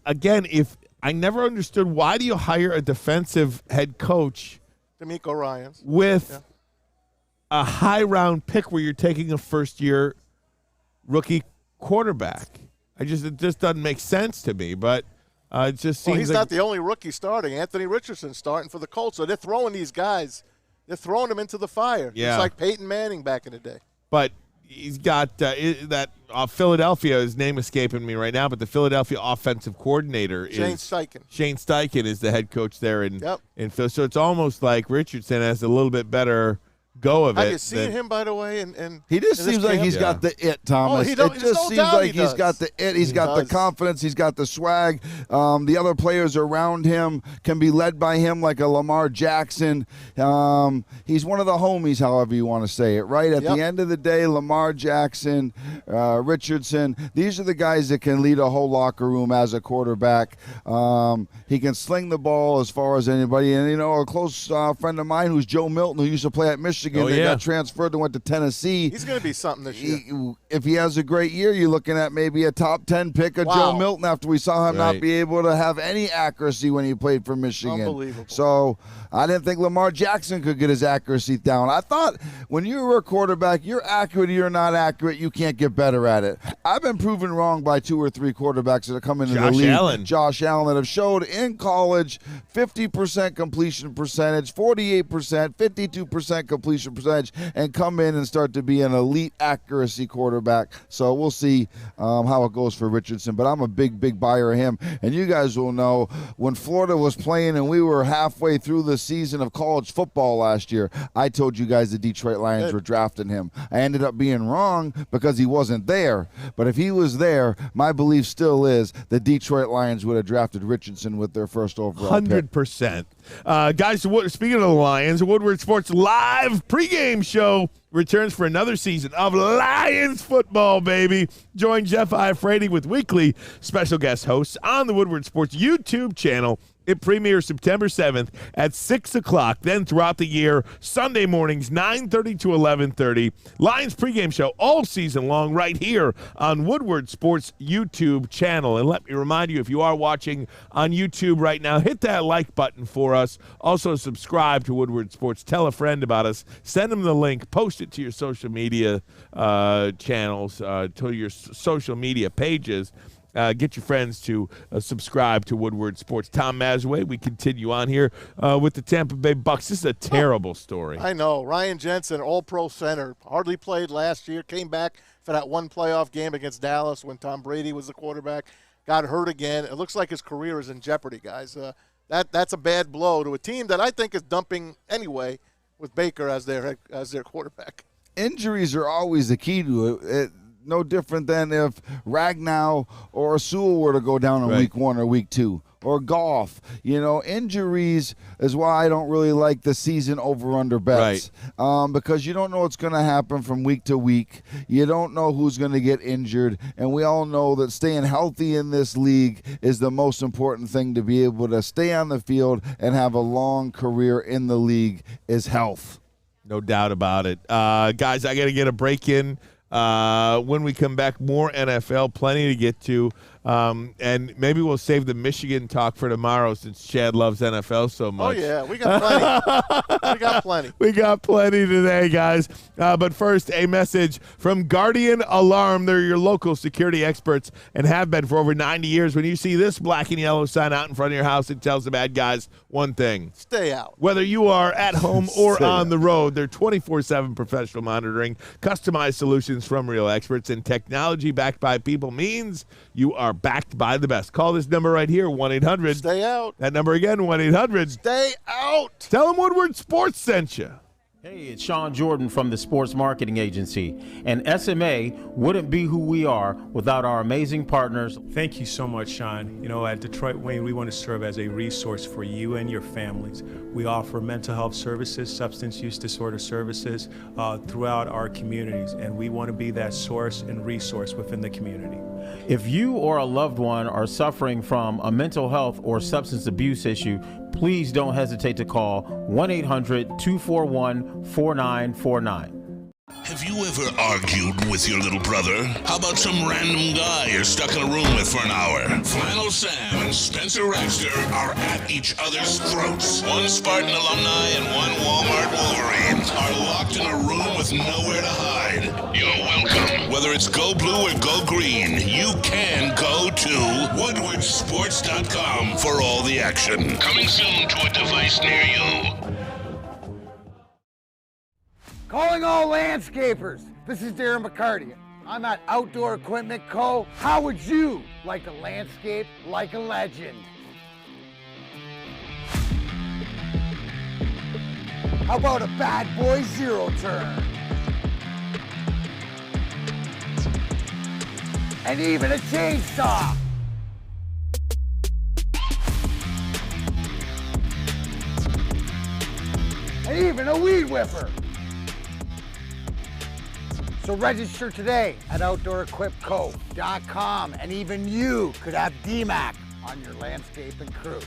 again, if I never understood, why do you hire a defensive head coach DeMeco Ryans with a high-round pick where you're taking a first-year rookie quarterback? It just doesn't make sense to me. But it just seems he's like not the only rookie starting. Anthony Richardson's starting for the Colts. So they're throwing these guys. They're throwing them into the fire. Yeah. It's like Peyton Manning back in the day. But he's got that Philadelphia, his name escaping me right now, but the Philadelphia offensive coordinator Shane is Steichen. Shane Steichen is the head coach there in Philly. So it's almost like Richardson has a little bit better go of it. Have you seen him, by the way? And he just seems like he's got the it, Thomas. It just seems like he's got the it. He's got the confidence. He's got the swag. The other players around him can be led by him, like a Lamar Jackson. He's one of the homies, however you want to say it, right? At the end of the day, Lamar Jackson, Richardson, these are the guys that can lead a whole locker room as a quarterback. He can sling the ball as far as anybody. And, a close friend of mine who's Joe Milton, who used to play at Michigan, got transferred and went to Tennessee. He's going to be something this year. If he has a great year, you're looking at maybe a top 10 pick of Joe Milton after we saw him not be able to have any accuracy when he played for Michigan. Unbelievable. So I didn't think Lamar Jackson could get his accuracy down. I thought when you were a quarterback, you're accurate or you're not accurate, you can't get better at it. I've been proven wrong by 2 or 3 quarterbacks that are coming into the league. Josh Allen, that have showed in college 50% completion percentage, 48%, 52% completion completion percentage and come in and start to be an elite accuracy quarterback. So we'll see how it goes for Richardson. But I'm a big buyer of him. And you guys will know when Florida was playing and we were halfway through the season of college football last year, I told you guys the Detroit Lions were drafting him. I ended up being wrong because he wasn't there. But if he was there, my belief still is the Detroit Lions would have drafted Richardson with their first overall pick. 100%. Guys, speaking of the Lions, Woodward Sports live pregame show returns for another season of Lions football, baby. Join Jeff Iafrate with weekly special guest hosts on the Woodward Sports YouTube channel. It premieres September 7th at 6 o'clock. Then throughout the year, Sunday mornings, 9:30 to 11:30. Lions pregame show all season long right here on Woodward Sports YouTube channel. And let me remind you, if you are watching on YouTube right now, hit that like button for us. Also subscribe to Woodward Sports. Tell a friend about us. Send them the link. Post it to your social media channels, to your social media pages. Get your friends to subscribe to Woodward Sports. Tom Mazaway, we continue on here with the Tampa Bay Bucks. This is a terrible story. I know. Ryan Jensen, all-pro center, hardly played last year, came back for that one playoff game against Dallas when Tom Brady was the quarterback, got hurt again. It looks like his career is in jeopardy, guys. That's a bad blow to a team that I think is dumping anyway with Baker as their quarterback. Injuries are always the key to it. No different than if Ragnow or Sewell were to go down in week 1 or week 2, or Goff. Injuries is why I don't really like the season over-under bets, because you don't know what's going to happen from week to week. You don't know who's going to get injured, and we all know that staying healthy in this league is the most important thing to be able to stay on the field and have a long career in the league is health. No doubt about it. Guys, I got to get a break in. When we come back, more NFL, plenty to get to. And maybe we'll save the Michigan talk for tomorrow since Chad loves NFL so much. Oh, yeah. We got plenty. We got plenty today, guys. But first, a message from Guardian Alarm. They're your local security experts and have been for over 90 years. When you see this black and yellow sign out in front of your house, it tells the bad guys one thing. Stay out. Whether you are at home or on the road, they're 24/7 professional monitoring, customized solutions from real experts, and technology backed by people means you are backed by the best. Call this number right here, 1-800. Stay out. That number again, 1-800. Stay out. Tell them Woodward Sports sent you. Hey, it's Sean Jordan from the Sports Marketing Agency, and SMA wouldn't be who we are without our amazing partners. Thank you so much, Sean. At Detroit Wayne, we want to serve as a resource for you and your families. We offer mental health services, substance use disorder services throughout our communities, and we want to be that source and resource within the community. If you or a loved one are suffering from a mental health or substance abuse issue, please don't hesitate to call 1-800-241-4949. Have you ever argued with your little brother? How about some random guy you're stuck in a room with for an hour? Flannel Sam and Spencer Raxter are at each other's throats. One Spartan alumni and one Walmart Wolverine are locked in a room with nowhere to hide. You're welcome. Whether it's go blue or go green, you can go to woodwardsports.com for all the action. Coming soon to a device near you. Calling all landscapers, this is Darren McCarty. I'm at Outdoor Equipment Co. How would you like to landscape like a legend? How about a bad boy zero turn? And even a chainsaw. And even a weed whipper. So register today at OutdoorEquipCo.com, and even you could have DMAC on your landscaping crew.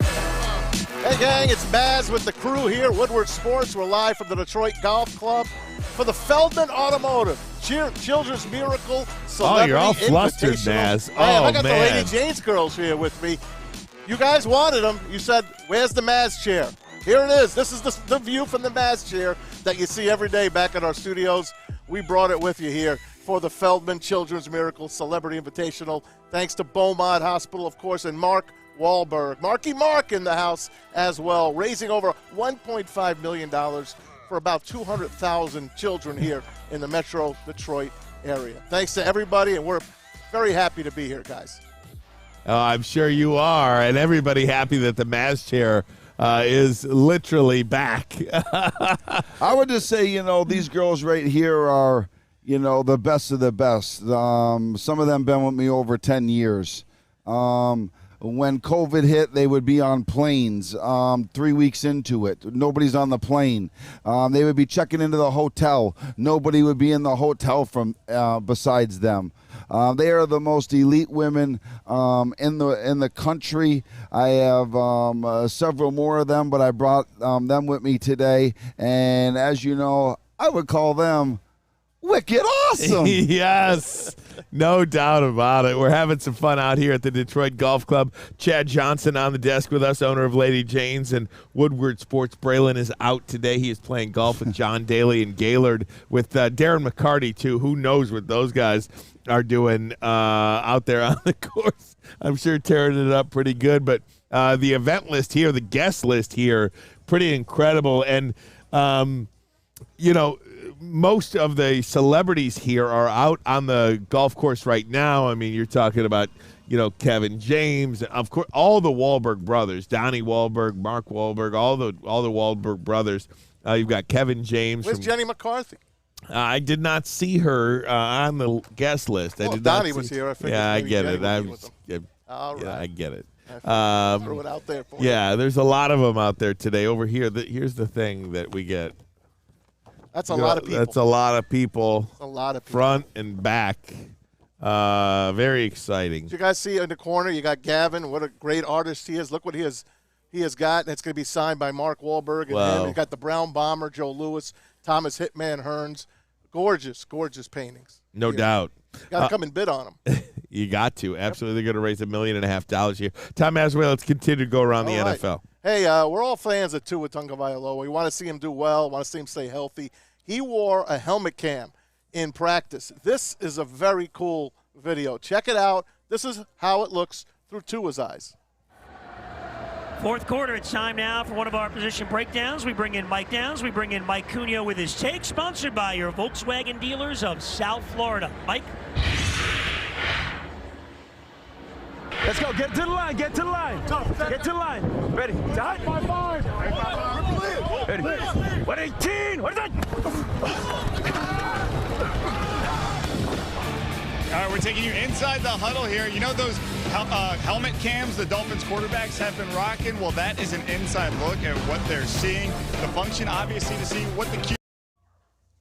Hey gang, it's Maz with the crew here, Woodward Sports. We're live from the Detroit Golf Club for the Feldman Automotive Children's Miracle Celebrity you're all flustered, Maz. I got the Lady Jane's girls here with me. You guys wanted them. You said, where's the Maz chair? Here it is. This is the view from the Maz chair that you see every day back at our studios. We brought it with you here for the Feldman Children's Miracle Celebrity Invitational. Thanks to Beaumont Hospital, of course, and Mark Wahlberg. Marky Mark in the house as well, raising over $1.5 million for about 200,000 children here in the Metro Detroit area. Thanks to everybody, and we're very happy to be here, guys. I'm sure you are, and everybody happy that the Maz chair is literally back. I would just say, these girls right here are, the best of the best. Some of them been with me over 10 years. When COVID hit, they would be on planes 3 weeks into it. Nobody's on the plane. They would be checking into the hotel. Nobody would be in the hotel from besides them. They are the most elite women in the country. I have several more of them, but I brought them with me today. And as you know, I would call them wicked awesome. Yes, no doubt about it. We're having some fun out here at the Detroit Golf Club. Chad Johnson on the desk with us, owner of Lady Jane's and Woodward Sports. Braylon is out today. He is playing golf with John Daly and Gaylord, with Darren McCarty, too. Who knows what those guys are doing out there on the course. I'm sure tearing it up pretty good. But the event list here, the guest list here, pretty incredible. And, most of the celebrities here are out on the golf course right now. I mean, you're talking about, Kevin James, of course, all the Wahlberg brothers, Donnie Wahlberg, Mark Wahlberg, all the Wahlberg brothers. You've got Kevin James. Where's Jenny McCarthy? I did not see her on the guest list. Donnie was here. I figured I get it. All right. I get it. Throw it out there for you. Yeah, there's a lot of them out there today. Over here, here's the thing that we get. That's a lot of people. That's a lot of people. A lot of people. Front and back. Very exciting. Did you guys see in the corner, you got Gavin. What a great artist he is. Look what he has got, and it's going to be signed by Mark Wahlberg and him. You got the Brown Bomber, Joe Lewis, Thomas Hitman Hearns. Gorgeous, gorgeous paintings. No doubt. You got to come and bid on them. You got to. Absolutely. They're going to raise $1.5 million here. Tom Mazaway, let's continue to go around the NFL. Hey, we're all fans of Tua Tagovailoa. We want to see him do well, want to see him stay healthy. He wore a helmet cam in practice. This is a very cool video. Check it out. This is how it looks through Tua's eyes. Fourth quarter, it's time now for one of our position breakdowns. We bring in Mike Downs. We bring in Mike Cunha with his take, sponsored by your Volkswagen dealers of South Florida. Mike? Let's go. Get to the line. Get to the line. Get to the line. Ready. Dot. Ready. 118. What is that? All right, we're taking you inside the huddle here. You know those helmet cams the Dolphins quarterbacks have been rocking? Well, that is an inside look at what they're seeing. The function, obviously, to see what the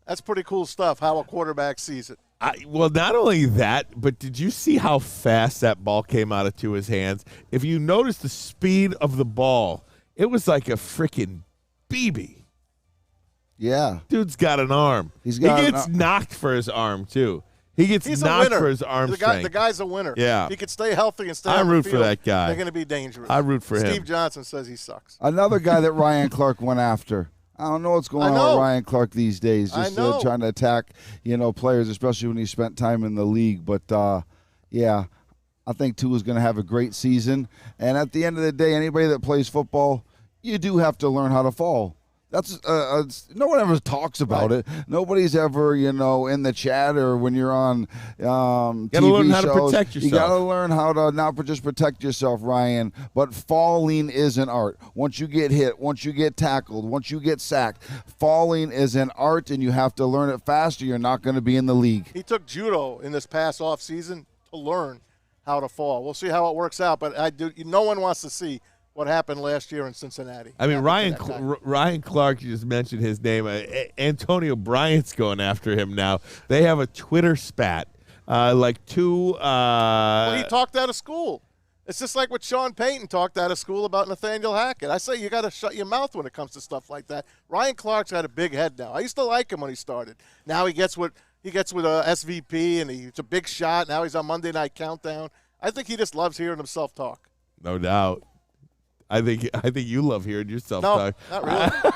That's pretty cool stuff, how a quarterback sees it. Well, not only that, but did you see how fast that ball came out of Tua's hands? If you notice the speed of the ball, it was like a freaking BB. Yeah. Dude's got an arm. He gets knocked for his arm, too. He's knocked for his arm strength. The guy's a winner. Yeah. He could stay healthy and stay I on the root field. for that guy. They're going to be dangerous. I root for him. Steve Johnson says he sucks. Another guy that Ryan Clark went after. I don't know what's going on with Ryan Clark these days. Just trying to attack, players, especially when he spent time in the league. But, yeah, I think Tua's going to have a great season. And at the end of the day, anybody that plays football, you do have to learn how to fall. That's no one ever talks about it. Nobody's ever, in the chat or when you're on TV shows. You got to learn how shows, to protect yourself. You got to learn how to not just protect yourself, Ryan, but falling is an art. Once you get hit, once you get tackled, once you get sacked, falling is an art, and you have to learn it faster. You're not going to be in the league. He took judo in this past offseason to learn how to fall. We'll see how it works out, but no one wants to see what happened last year in Cincinnati. I mean, Ryan Clark, you just mentioned his name. Antonio Bryant's going after him now. They have a Twitter spat. Well, he talked out of school. It's just like what Sean Payton talked out of school about Nathaniel Hackett. I say you got to shut your mouth when it comes to stuff like that. Ryan Clark's got a big head now. I used to like him when he started. Now he gets with SVP, and it's a big shot. Now he's on Monday Night Countdown. I think he just loves hearing himself talk. No doubt. I think you love hearing yourself talk. No, not really.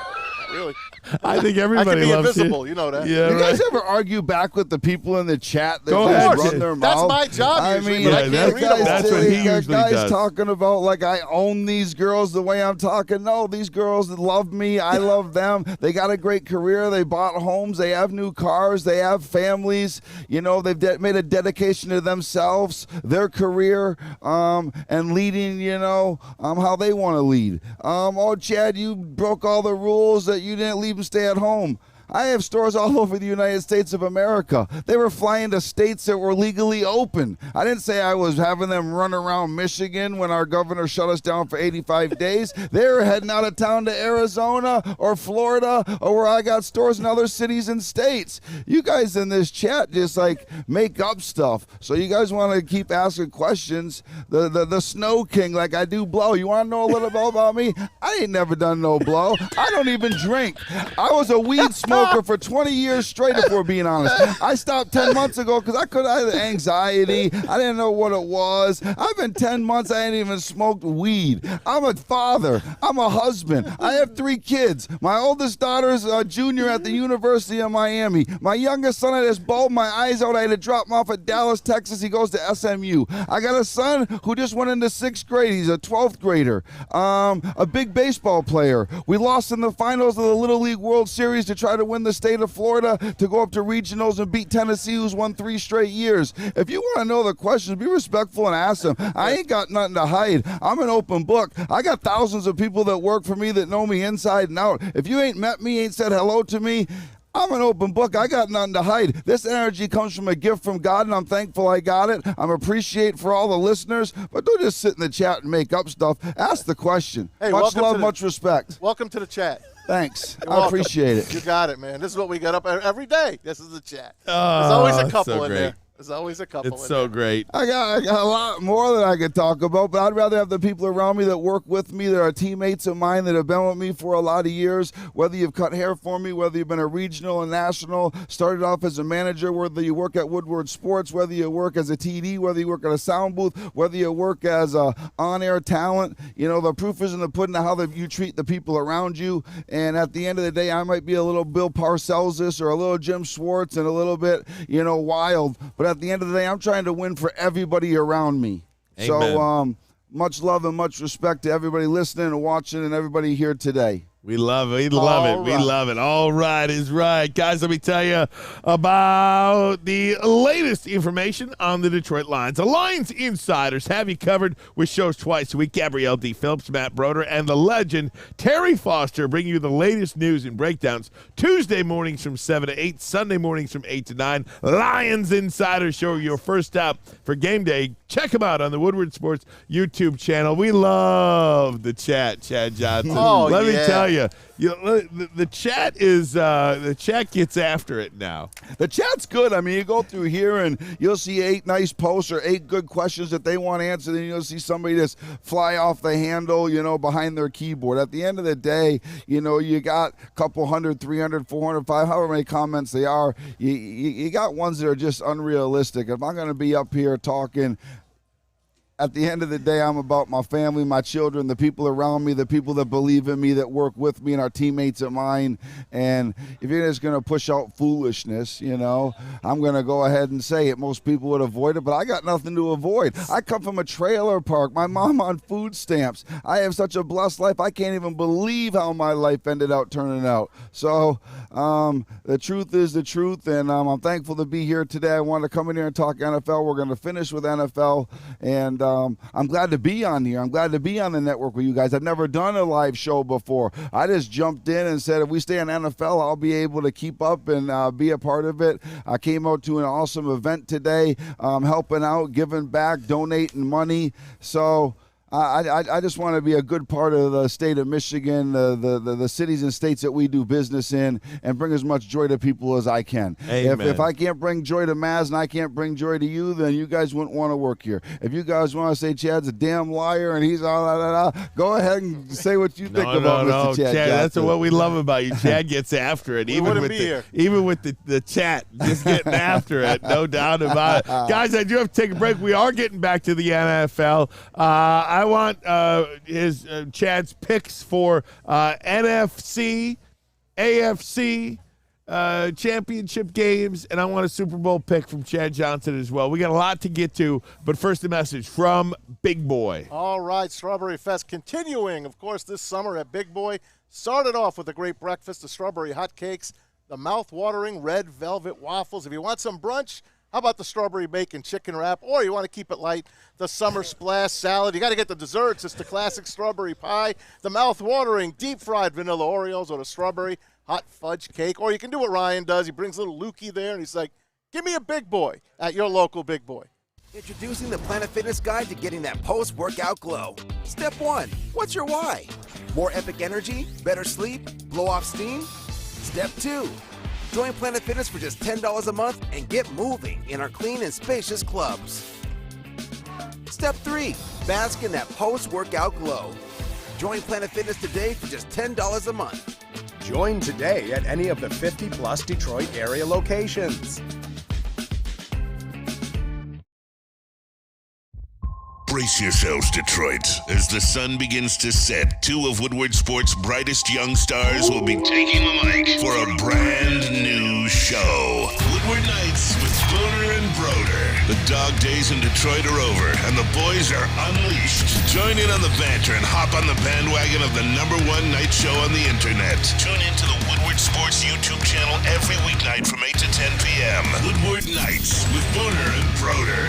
Really. I think everybody I can be loves invisible. You know that. Yeah, you guys right. ever argue back with the people in the chat that Go just ahead. run their That's mouth? my job I usually, mean, but I can't read them all. That's what he usually guys does. talking about like I own these girls the way I'm talking. No, these girls love me. I love them. They got a great career. They bought homes. They have new cars. They have families. You know, they've made a dedication to themselves, their career, and leading, you know, how they want to lead. Oh, Chad, you broke all the rules that you didn't leave them stay at home. I have stores all over the United States of America. They were flying to states that were legally open. I didn't say I was having them run around Michigan when our governor shut us down for 85 days. They were heading out of town to Arizona or Florida or where I got stores in other cities and states. You guys in this chat just like make up stuff. So you guys want to keep asking questions. The Snow King, like I do blow. You want to know a little bit about me? I ain't never done no blow. I don't even drink. I was a weed smoker for 20 years straight, if we're being honest. I stopped 10 months ago because I had anxiety. I didn't know what it was. I've been 10 months, I ain't even smoked weed. I'm a father. I'm a husband. I have 3 kids. My oldest daughter's a junior at the University of Miami. My youngest son, I just bawled my eyes out. I had to drop him off at Dallas, Texas. He goes to SMU. I got a son who just went into 6th grade. He's a 12th grader. A big baseball player. We lost in the finals of the Little League World Series to try to win the state of Florida, to go up to regionals and beat Tennessee, who's won 3 straight years. If you want to know the questions, be respectful and ask them. I ain't got nothing to hide. I'm an open book. I got thousands of people that work for me that know me inside and out. If you ain't met me, ain't said hello to me, I'm an open book. I got nothing to hide. This energy comes from a gift from God, and I'm thankful I got it. I'm appreciate for all the listeners, but don't just sit in the chat and make up stuff. Ask the question. Hey, much love, much respect. Welcome to the chat. Thanks. You're I welcome. appreciate it. You got it, man. This is what we got up every day. This is the chat. There's Oh, always a it's couple so in great. there. There's always a couple It's in so there. great. I got a lot more that I could talk about, but I'd rather have the people around me that work with me, that are teammates of mine, that have been with me for a lot of years, whether you've cut hair for me, whether you've been a regional and national, started off as a manager, whether you work at Woodward Sports, whether you work as a TD, whether you work at a sound booth, whether you work as a on-air talent. You know, the proof is in the pudding of how you treat the people around you, and at the end of the day, I might be a little Bill Parcells or a little Jim Schwartz and a little bit, you know, wild, but at the end of the day, I'm trying to win for everybody around me. Amen. So much love and much respect to everybody listening and watching and everybody here today. We love it. We love it. We love it. All right is right. Guys, let me tell you about the latest information on the Detroit Lions. The Lions Insiders have you covered with shows twice a week. Gabrielle D. Phillips, Matt Broder, and the legend Terry Foster bring you the latest news and breakdowns Tuesday mornings from 7 to 8, Sunday mornings from 8 to 9. Lions Insiders show your first stop for game day. Check them out on the Woodward Sports YouTube channel. We love the chat, Chad Johnson. Let me tell you. The chat is the chat gets after it now. The chat's good. I mean, you go through here and you'll see 8 nice posts or 8 good questions that they want answered, and you'll see somebody just fly off the handle, you know, behind their keyboard. At the end of the day, you know, you got a couple 100, 300, 400, 500, however many comments they are. You got ones that are just unrealistic. If I'm going to be up here talking, at the end of the day, I'm about my family, my children, the people around me, the people that believe in me, that work with me, and our teammates of mine. And if you're just going to push out foolishness, you know, I'm going to go ahead and say it. Most people would avoid it, but I got nothing to avoid. I come from a trailer park. My mom on food stamps. I have such a blessed life. I can't even believe how my life ended up turning out. So the truth is the truth, and I'm thankful to be here today. I wanted to come in here and talk NFL. We're going to finish with NFL, and I'm glad to be on here. I'm glad to be on the network with you guys. I've never done a live show before. I just jumped in and said, if we stay on NFL, I'll be able to keep up and be a part of it. I came out to an awesome event today, helping out, giving back, donating money. So I just want to be a good part of the state of Michigan, the cities and states that we do business in, and bring as much joy to people as I can. If I can't bring joy to Maz and I can't bring joy to you, then you guys wouldn't want to work here. If you guys want to say Chad's a damn liar and he's all go ahead and say what you think about Mr. Chad. That's what we love about you. Chad gets after it, even with the chat, just getting after it, no doubt about it. Guys, I do have to take a break. We are getting back to the NFL. I want Chad's picks for NFC AFC championship games, and I want a Super Bowl pick from Chad Johnson as well. We got a lot to get to, but first a message from Big Boy. All right, Strawberry Fest continuing, of course, this summer at Big Boy. Started off with a great breakfast, the strawberry hotcakes, the mouth-watering red velvet waffles. If you want some brunch, how about the strawberry bacon chicken wrap? Or you want to keep it light, the summer splash salad. You got to get the desserts. It's the classic strawberry pie, the mouth-watering deep-fried vanilla Oreos, or the strawberry hot fudge cake. Or you can do what Ryan does. He brings little Lukey there, and he's like, give me a Big Boy at your local Big Boy. Introducing the Planet Fitness Guide to getting that post-workout glow. Step 1, what's your why? More epic energy, better sleep, blow off steam? Step 2, join Planet Fitness for just $10 a month and get moving in our clean and spacious clubs. Step 3, bask in that post-workout glow. Join Planet Fitness today for just $10 a month. Join today at any of the 50-plus Detroit area locations. Brace yourselves, Detroit. As the sun begins to set, two of Woodward Sports' brightest young stars will be taking the mic for a brand new show. Woodward Nights with Spooner and Broder. The dog days in Detroit are over, and the boys are unleashed. Join in on the banter and hop on the bandwagon of the #1 night show on the internet. Tune into the Woodward Sports YouTube channel every weeknight from 8 to 10 p.m. Woodward Nights with Spooner and Broder.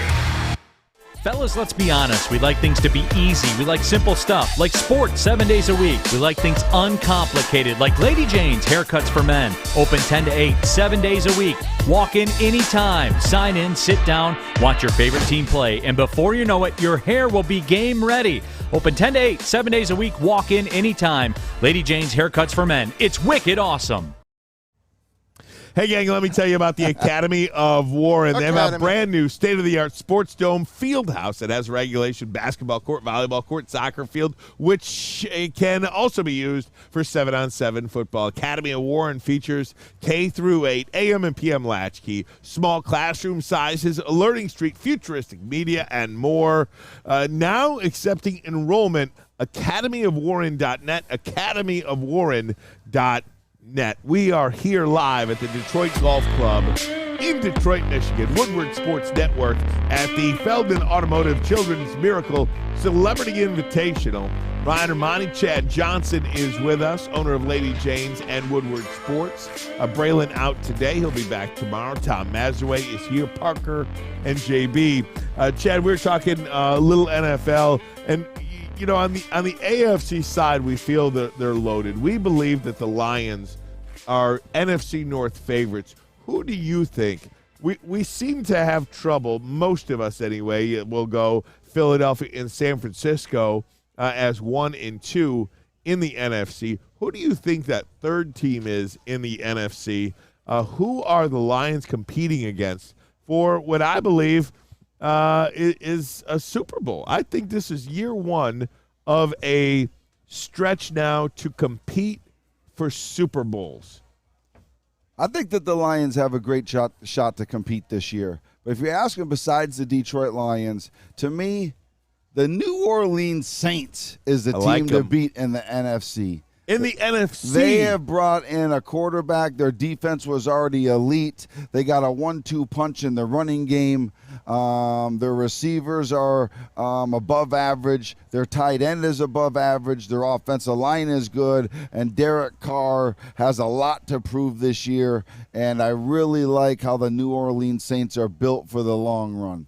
Fellas, let's be honest. We like things to be easy. We like simple stuff, like sports 7 days a week. We like things uncomplicated, like Lady Jane's Haircuts for Men. Open 10 to 8, 7 days a week. Walk in anytime. Sign in, sit down, watch your favorite team play. And before you know it, your hair will be game ready. Open 10 to 8, 7 days a week. Walk in anytime. Lady Jane's Haircuts for Men. It's wicked awesome. Hey, gang, let me tell you about the Academy of Warren. They have a brand new state-of-the-art sports dome field house that has regulation basketball court, volleyball court, soccer field, which can also be used for 7-on-7 football. Academy of Warren features K through 8, AM and PM latchkey, small classroom sizes, learning street, futuristic media, and more. Now accepting enrollment, academyofwarren.net, academyofwarren.net. We are here live at the Detroit Golf Club in Detroit, Michigan, Woodward Sports Network at the Feldman Automotive Children's Miracle Celebrity Invitational. Ryan Ermanni, Chad Johnson is with us, owner of Lady Jane's and Woodward Sports. Braylon out today. He'll be back tomorrow. Tom Mazaway is here, Parker and JB. Chad, we were talking little NFL, and you know, on the AFC side, we feel that they're loaded. We believe that the Lions are NFC North favorites. Who do you think? We seem to have trouble, most of us anyway. We'll go Philadelphia and San Francisco as 1 and 2 in the NFC. Who do you think that third team is in the NFC? Who are the Lions competing against for what I believe is a Super Bowl? I think this is year one of a stretch now to compete for Super Bowls. I think that the Lions have a great shot to compete this year. But if you ask them, besides the Detroit Lions, to me, the New Orleans Saints is the team to beat in the NFC. In the NFC. They have brought in a quarterback. Their defense was already elite. They got a 1-2 punch in the running game. Their receivers are above average. Their tight end is above average. Their offensive line is good. And Derek Carr has a lot to prove this year. And I really like how the New Orleans Saints are built for the long run.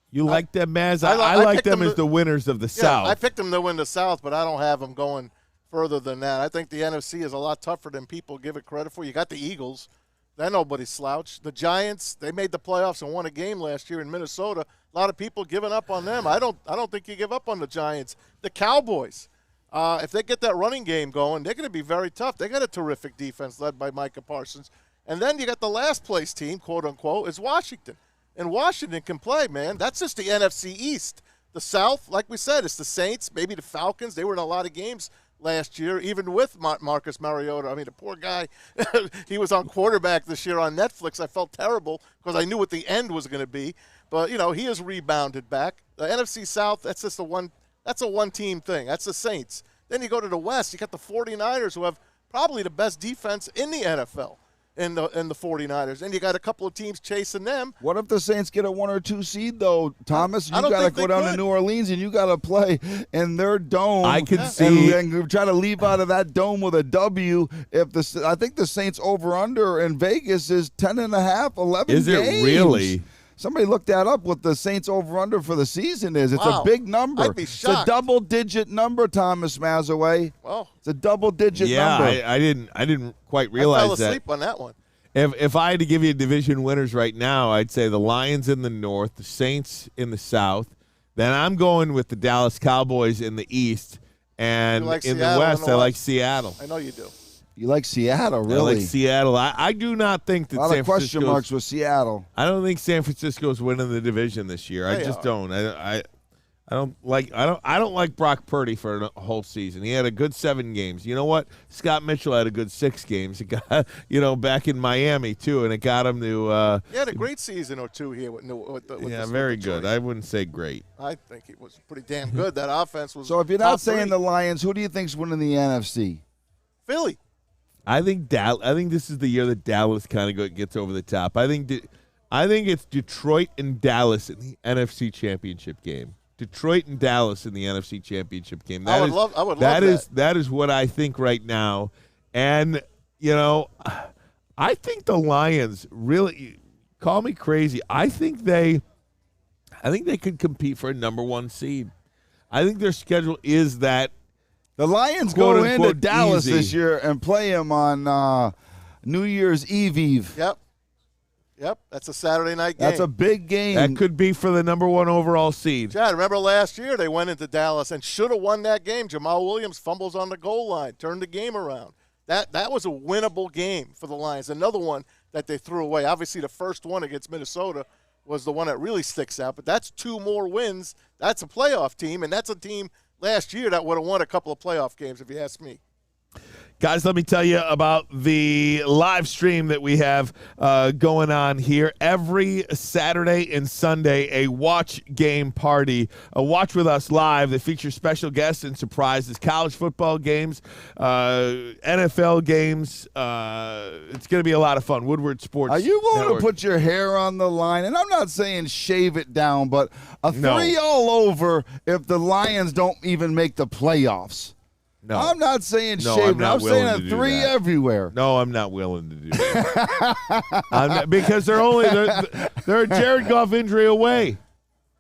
You like them, Maz? I like them as the winners of the South. I picked them to win the South, but I don't have them going further than that. I think the NFC is a lot tougher than people give it credit for. You got the Eagles. They're nobody's slouch. The Giants, they made the playoffs and won a game last year in Minnesota. A lot of people giving up on them. I don't think you give up on the Giants. The Cowboys, if they get that running game going, they're going to be very tough. They got a terrific defense led by Micah Parsons. And then you got the last place team, quote unquote, is Washington. And Washington can play, man. That's just the NFC East. The South, like we said, it's the Saints, maybe the Falcons. They were in a lot of games last year, even with Marcus Mariota. I mean, the poor guy, he was on quarterback this year on Netflix. I felt terrible because I knew what the end was going to be. But, you know, he has rebounded back. The NFC South, that's just that's a one-team thing. That's the Saints. Then you go to the West, you got the 49ers who have probably the best defense in the NFL. In the 49ers, and you got a couple of teams chasing them. What if the Saints get a 1 or 2 seed, though, Thomas? You I don't got to think go they down could. to New Orleans, and you got to play in their dome. I could see. And try to leave out of that dome with a W. I think the Saints over-under in Vegas is 10.5, 11 Is games. it really? Somebody looked that up, what the Saints over-under for the season is. It's Wow. a big number. I'd be It's a shocked. double-digit number, Thomas Mazaway. Well, it's a double-digit number. I didn't quite I realize fell asleep on that one. If I had to give you division winners right now, I'd say the Lions in the North, the Saints in the South. Then I'm going with the Dallas Cowboys in the East, and You like in Seattle the West, in the I West? like Seattle. I know you do. You like Seattle, I really? like Seattle. I do not think that A lot San of question Francisco's- marks with Seattle. I don't think San Francisco's winning the division this year. I They just are. don't. I don't like Brock Purdy for a whole season. He had a good 7 games. You know what? Scott Mitchell had a good 6 games. It got back in Miami too, and it got him to. He had a great season or two here with Very good. I wouldn't say great. I think it was pretty damn good. That offense was. So if you're not top saying three. the Lions, who do you think's winning the NFC? Philly. I think this is the year that Dallas kind of gets over the top. I think it's Detroit and Dallas in the NFC Championship game. Detroit and Dallas in the NFC Championship game. I would love that. That is what I think right now. And I think the Lions really, call me crazy, I think they could compete for a number 1 seed. I think their schedule is that. The Lions go into quote-unquote Dallas easy. this year and play them on New Year's Eve. Yep. That's a Saturday night game. That's a big game. That could be for the number 1 overall seed. John, remember last year they went into Dallas and should have won that game. Jamal Williams fumbles on the goal line, turned the game around. That was a winnable game for the Lions. Another one that they threw away. Obviously, the first one against Minnesota was the one that really sticks out. But that's 2 more wins. That's a playoff team, and that's a team last year that would have won a couple of playoff games, if you ask me. Guys, let me tell you about the live stream that we have going on here. Every Saturday and Sunday, a watch game party. A watch with us live that features special guests and surprises. College football games, NFL games. It's going to be a lot of fun. Woodward Sports Are you going Network. to put your hair on the line? And I'm not saying shave it down, but a 3 No. all over if the Lions don't even make the playoffs. No. I'm not saying No, shave I'm it. not I'm saying willing a to do 3 that. everywhere. No, I'm not willing to do that. Because they're a Jared Goff injury away.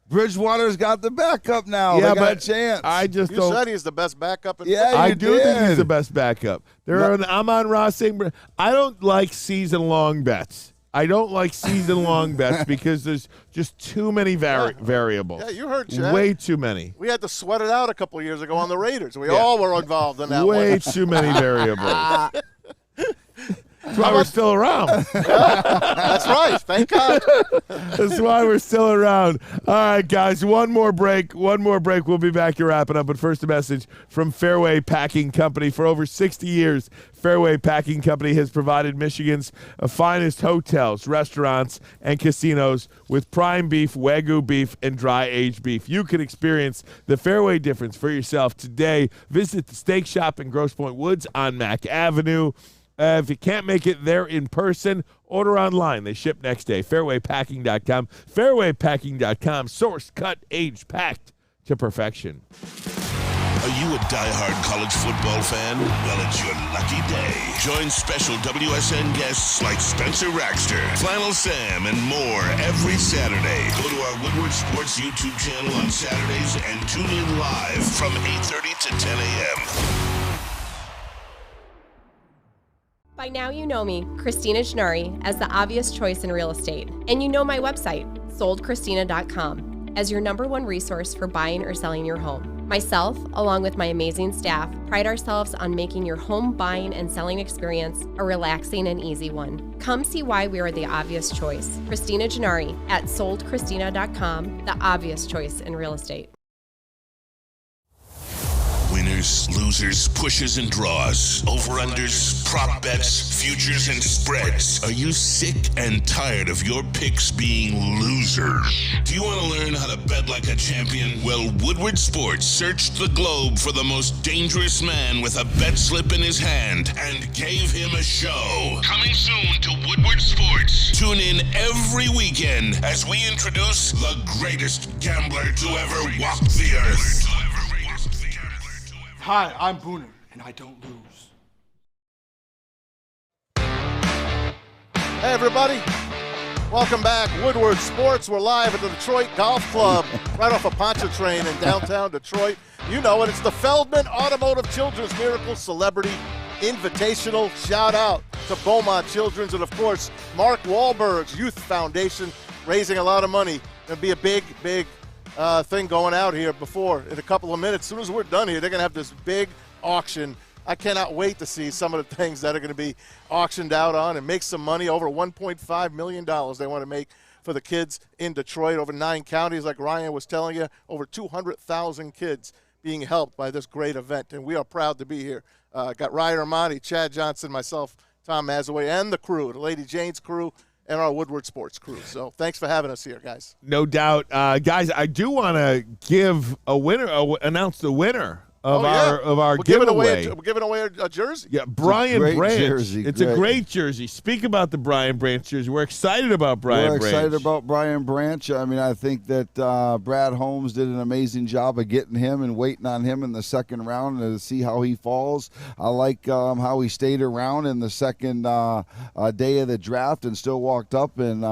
Bridgewater's got the backup now. Yeah, they got a but chance. I just You don't. said he's the best backup in Yeah, football. I you do think he's did. the best backup. I'm on Ross saying I don't like season-long bets. I don't like season-long bets because there's just too many variables. Yeah, you heard, Chad. Way too many. We had to sweat it out a couple of years ago on the Raiders. We all were involved in that Way one. too many variables. That's why we're still around. That's right. Thank God. That's why we're still around. All right, guys, one more break. We'll be back to wrap it up. But first, a message from Fairway Packing Company. For over 60 years, Fairway Packing Company has provided Michigan's finest hotels, restaurants, and casinos with prime beef, Wagyu beef, and dry-aged beef. You can experience the Fairway difference for yourself today. Visit the Steak Shop in Grosse Pointe Woods on Mack Avenue. If you can't make it there in person, order online. They ship next day. Fairwaypacking.com. Fairwaypacking.com. Sourced, cut, aged, packed to perfection. Are you a diehard college football fan? Well, it's your lucky day. Join special WSN guests like Spencer Raxter, Flannel Sam, and more every Saturday. Go to our Woodward Sports YouTube channel on Saturdays and tune in live from 8:30 to 10 a.m. By now you know me, Christina Gennari, as the obvious choice in real estate. And you know my website, soldchristina.com, as your #1 resource for buying or selling your home. Myself, along with my amazing staff, pride ourselves on making your home buying and selling experience a relaxing and easy one. Come see why we are the obvious choice. Christina Gennari at soldchristina.com, the obvious choice in real estate. Winners winners, losers, pushes and draws, over-unders, prop bets, futures and spreads. Are you sick and tired of your picks being losers? Do you want to learn how to bet like a champion? Well, Woodward Sports searched the globe for the most dangerous man with a bet slip in his hand and gave him a show. Coming soon to Woodward Sports. Tune in every weekend as we introduce the greatest gambler to ever walk the earth. Hi, I'm Booner, and I don't lose. Hey, everybody. Welcome back. Woodward Sports. We're live at the Detroit Golf Club, right off of Pontchartrain in downtown Detroit. You know it. It's the Feldman Automotive Children's Miracle Celebrity Invitational. Shout out to Beaumont Children's and, of course, Mark Wahlberg's Youth Foundation, raising a lot of money. It'll be a big thing going out here in a couple of minutes. As soon as we're done here, they're going to have this big auction. I cannot wait to see some of the things that are going to be auctioned out on and make some money. Over $1.5 million they want to make for the kids in Detroit, over 9 counties, like Ryan was telling you, over 200,000 kids being helped by this great event, and we are proud to be here. Got Ryan Ermanni, Chad Johnson, myself, Tom Mazaway, and the crew, the Lady Jane's crew, and our Woodward Sports crew. So thanks for having us here, guys. No doubt. Guys, I do want to give a winner, announce the winner of our giveaway. We're giving away a jersey. Yeah, Brian Branch. Jersey. It's a great jersey. Speak about the Brian Branch jersey. We're excited about Brian Branch. We're excited about Brian Branch. I mean, I think that Brad Holmes did an amazing job of getting him and waiting on him in the second round to see how he falls. I like how he stayed around in the second day of the draft and still walked up and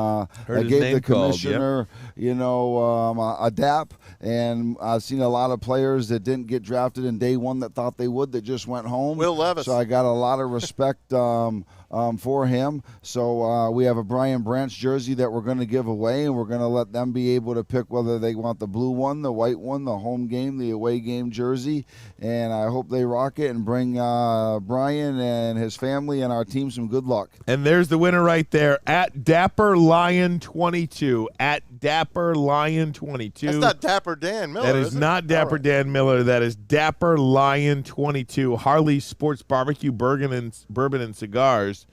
gave the commissioner, a dap. And I've seen a lot of players that didn't get drafted in day one that thought they would, that just went home. Will Levis. So I got a lot of respect for him. So we have a Brian Branch jersey that we're going to give away, and we're going to let them be able to pick whether they want the blue one, the white one, the home game, the away game jersey. And I hope they rock it and bring Brian and his family and our team some good luck. And there's the winner right there, at Dapper Lion 22. At Dapper Lion 22. That's not Dapper Dan Miller. That is not Dapper Dan Miller. That is Dapper Lion 22. Harley's Sports Barbecue, bourbon and cigars.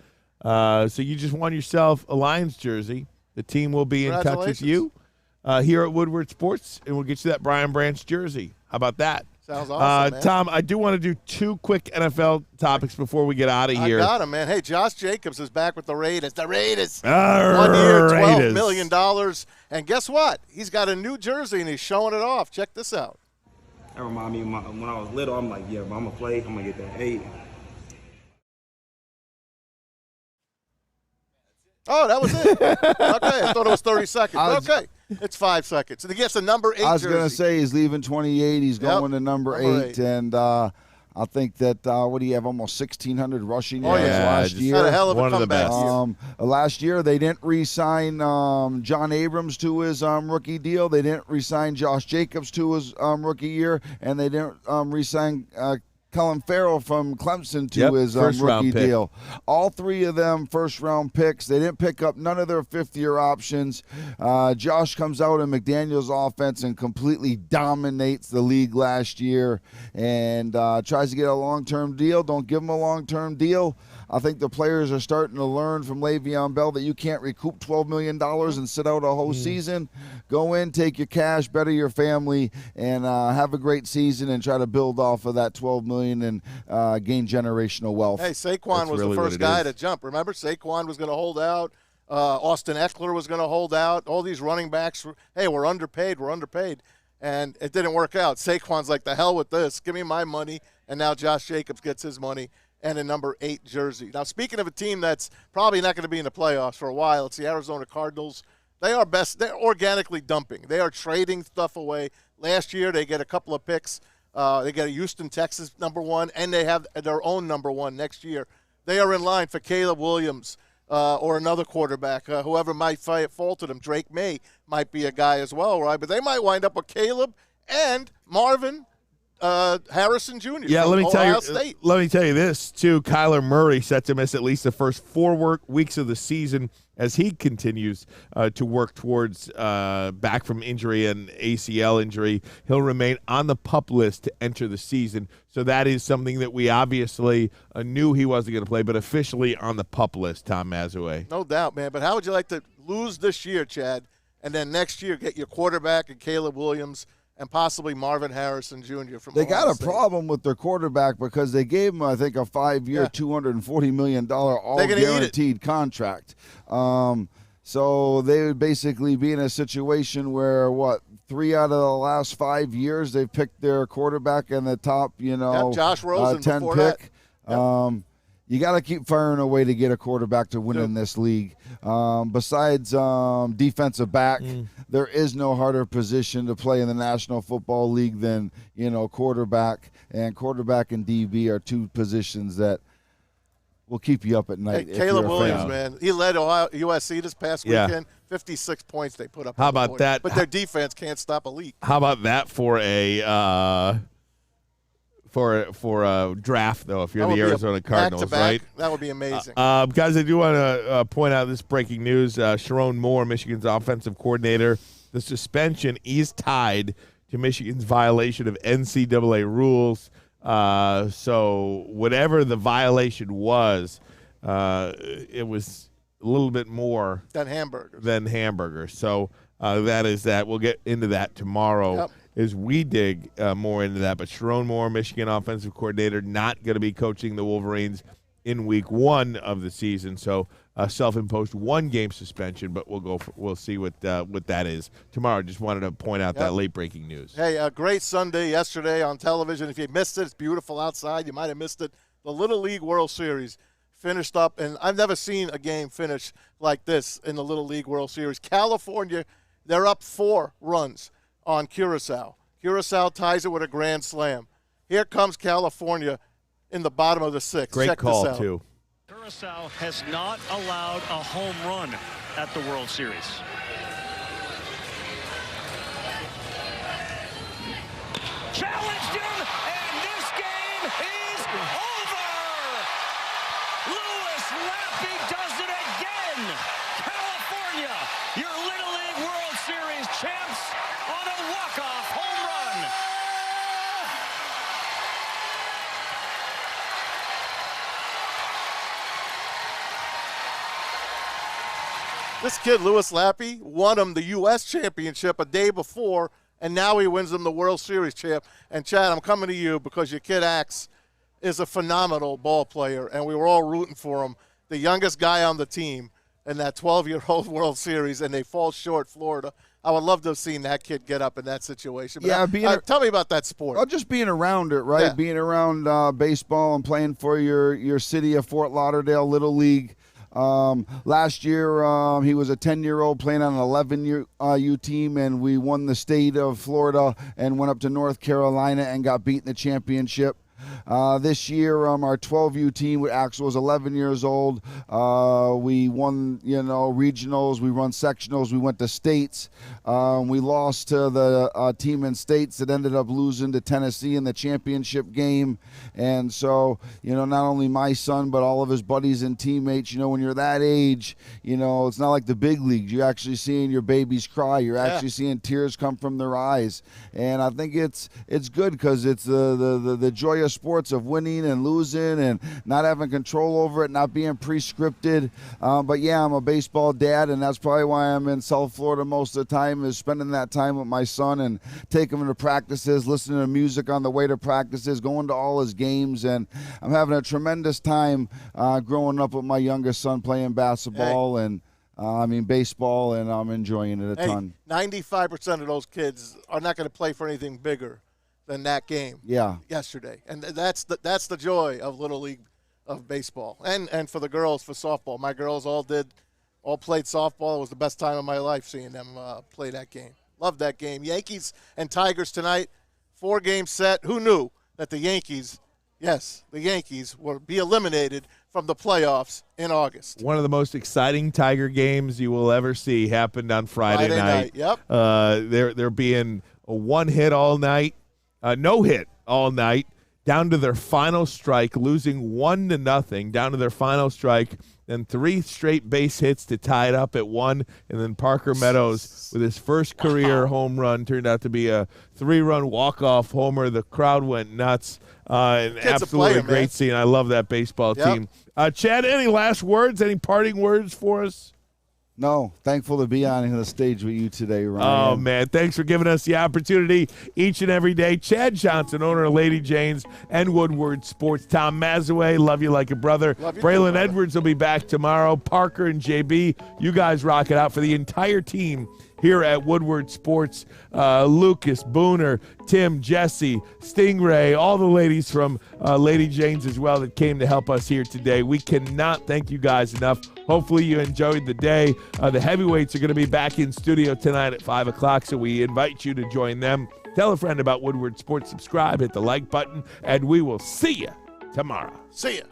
So you just won yourself a Lions jersey. The team will be in touch with you here at Woodward Sports, and we'll get you that Brian Branch jersey. How about that? Sounds awesome, man. Tom, I do want to do 2 quick NFL topics before we get out of here. I got him, man. Hey, Josh Jacobs is back with the Raiders. The Raiders. 1 year, $12 million. And guess what? He's got a new jersey, and he's showing it off. Check this out. That reminded me of when I was little. I'm like, yeah, but I'm going to play. I'm going to get that 8. Oh, that was it. Okay, I thought it was 30 seconds. Okay, it's 5 seconds. And he gets a number 8 jersey. I was going to say he's leaving 28. He's going to number 8. And I think that, what do you have, almost 1,600 rushing yards last year. Had a hell of a One comeback. of the best. Last year, they didn't re-sign John Abrams to his rookie deal. They didn't re-sign Josh Jacobs to his rookie year. And they didn't re-sign Colin Farrell from Clemson to his rookie deal. All 3 of them first-round picks. They didn't pick up none of their fifth-year options. Josh comes out in McDaniel's offense and completely dominates the league last year and tries to get a long-term deal. Don't give him a long-term deal. I think the players are starting to learn from Le'Veon Bell that you can't recoup $12 million and sit out a whole season. Go in, take your cash, better your family, and have a great season and try to build off of that $12 million and gain generational wealth. Hey, Saquon was the first guy to jump. Remember, Saquon was going to hold out. Austin Eckler was going to hold out. All these running backs, we're underpaid. And it didn't work out. Saquon's like, the hell with this. Give me my money. And now Josh Jacobs gets his money and a number 8 jersey. Now, speaking of a team that's probably not going to be in the playoffs for a while, it's the Arizona Cardinals. They're organically dumping. They are trading stuff away. Last year, they get a couple of picks. They get a Houston, Texas number 1, and they have their own number 1 next year. They are in line for Caleb Williams or another quarterback, whoever might fall to them. Drake May might be a guy as well, right? But they might wind up with Caleb and Marvin Harrison Jr. Yeah, from let me Ohio tell you. State. Let me tell you this too. Kyler Murray set to miss at least the first 4 weeks of the season as he continues to work towards back from injury and ACL injury. He'll remain on the PUP list to enter the season. So that is something that we obviously knew he wasn't going to play, but officially on the PUP list. Tom Mazaway. No doubt, man. But how would you like to lose this year, Chad, and then next year get your quarterback and Caleb Williams and possibly Marvin Harrison Jr. from They Ohio got a State? problem with their quarterback because they gave him, I think, a 5-year, $240 million all-guaranteed contract. So they would basically be in a situation where, 3 out of the last 5 years they've picked their quarterback in the top, Josh Rosen 10 before pick. that. You got to keep firing away to get a quarterback to win in this league. Besides defensive back, there is no harder position to play in the National Football League than, quarterback. And quarterback and DB are 2 positions that will keep you up at night. Hey, Caleb Williams, man, he led USC this past weekend. 56 points they put up. How on the about board. that? But their defense can't stop a leak. How about that for a for a draft, though, if you're the Arizona Cardinals, back-to-back, right? That would be amazing. Guys, I do want to point out this breaking news. Sharon Moore, Michigan's offensive coordinator, the suspension is tied to Michigan's violation of NCAA rules. So whatever the violation was, it was a little bit more than hamburgers. So that is that. We'll get into that tomorrow as we dig more into that. But Sharon Moore, Michigan offensive coordinator, not going to be coaching the Wolverines in week 1 of the season. So self-imposed 1-game suspension, but we'll see what that is tomorrow. Just wanted to point out that late breaking news. Hey, a great Sunday yesterday on television. If you missed it, it's beautiful outside. You might have missed it. The Little League World Series finished up, and I've never seen a game finish like this in the Little League World Series. California, they're up 4 runs on Curacao. Curacao ties it with a grand slam. Here comes California in the bottom of the 6th. Great Check call, this out. too. Curacao has not allowed a home run at the World Series. Challenged him, and this game is over! Louis Lappy does it again! California, your Little League World Series champs on a walk-off home run! This kid, Louis Lappy, won him the U.S. championship a day before, and now he wins them the World Series champ. And, Chad, I'm coming to you because your kid, Axe, is a phenomenal ball player, and we were all rooting for him. The youngest guy on the team in that 12-year-old World Series, and they fall short, Florida. I would love to have seen that kid get up in that situation. But tell me about that sport. Well, just being around it, right? Yeah. Being around baseball and playing for your city of Fort Lauderdale Little League. Last year, he was a 10-year-old playing on an 11U team, and we won the state of Florida and went up to North Carolina and got beat in the championship. This year, our 12U team, which Axel was 11 years old, we won, regionals, we won sectionals, we went to states. We lost to the team in states that ended up losing to Tennessee in the championship game. And so, not only my son, but all of his buddies and teammates, when you're that age, it's not like the big leagues. You're actually seeing your babies cry. You're actually seeing tears come from their eyes. And I think it's good because it's the joy of sports of winning and losing and not having control over it, not being pre-scripted. But yeah, I'm a baseball dad, and that's probably why I'm in South Florida most of the time, is spending that time with my son and taking him to practices, listening to music on the way to practices, going to all his games. And I'm having a tremendous time growing up with my youngest son playing basketball and baseball, and I'm enjoying it a ton. 95% of those kids are not going to play for anything bigger than that game yesterday. And that's the joy of Little League of baseball. And for the girls, for softball. My girls all played softball. It was the best time of my life seeing them play that game. Love that game. Yankees and Tigers tonight, 4-game set. Who knew that the Yankees would be eliminated from the playoffs in August? One of the most exciting Tiger games you will ever see happened on Friday night. Yep. There being a one hit all night, no hit all night, down to their final strike, losing 1-0, down to their final strike, then 3 straight base hits to tie it up at 1, and then Parker Meadows with his first career home run turned out to be a 3-run walk-off homer. The crowd went nuts. An absolutely great scene. I love that baseball team. Chad, any last words, any parting words for us? No, thankful to be on the stage with you today, Ryan. Oh, man, thanks for giving us the opportunity each and every day. Chad Johnson, owner of Lady Jane's and Woodward Sports. Tom Mazaway, love you like a brother. Braylon Edwards will be back tomorrow. Parker and JB, you guys rock it out for the entire team here at Woodward Sports. Lucas, Booner, Tim, Jesse, Stingray, all the ladies from Lady Jane's as well that came to help us here today. We cannot thank you guys enough. Hopefully you enjoyed the day. The heavyweights are going to be back in studio tonight at 5 o'clock, so we invite you to join them. Tell a friend about Woodward Sports. Subscribe, hit the like button, and we will see you tomorrow. See ya.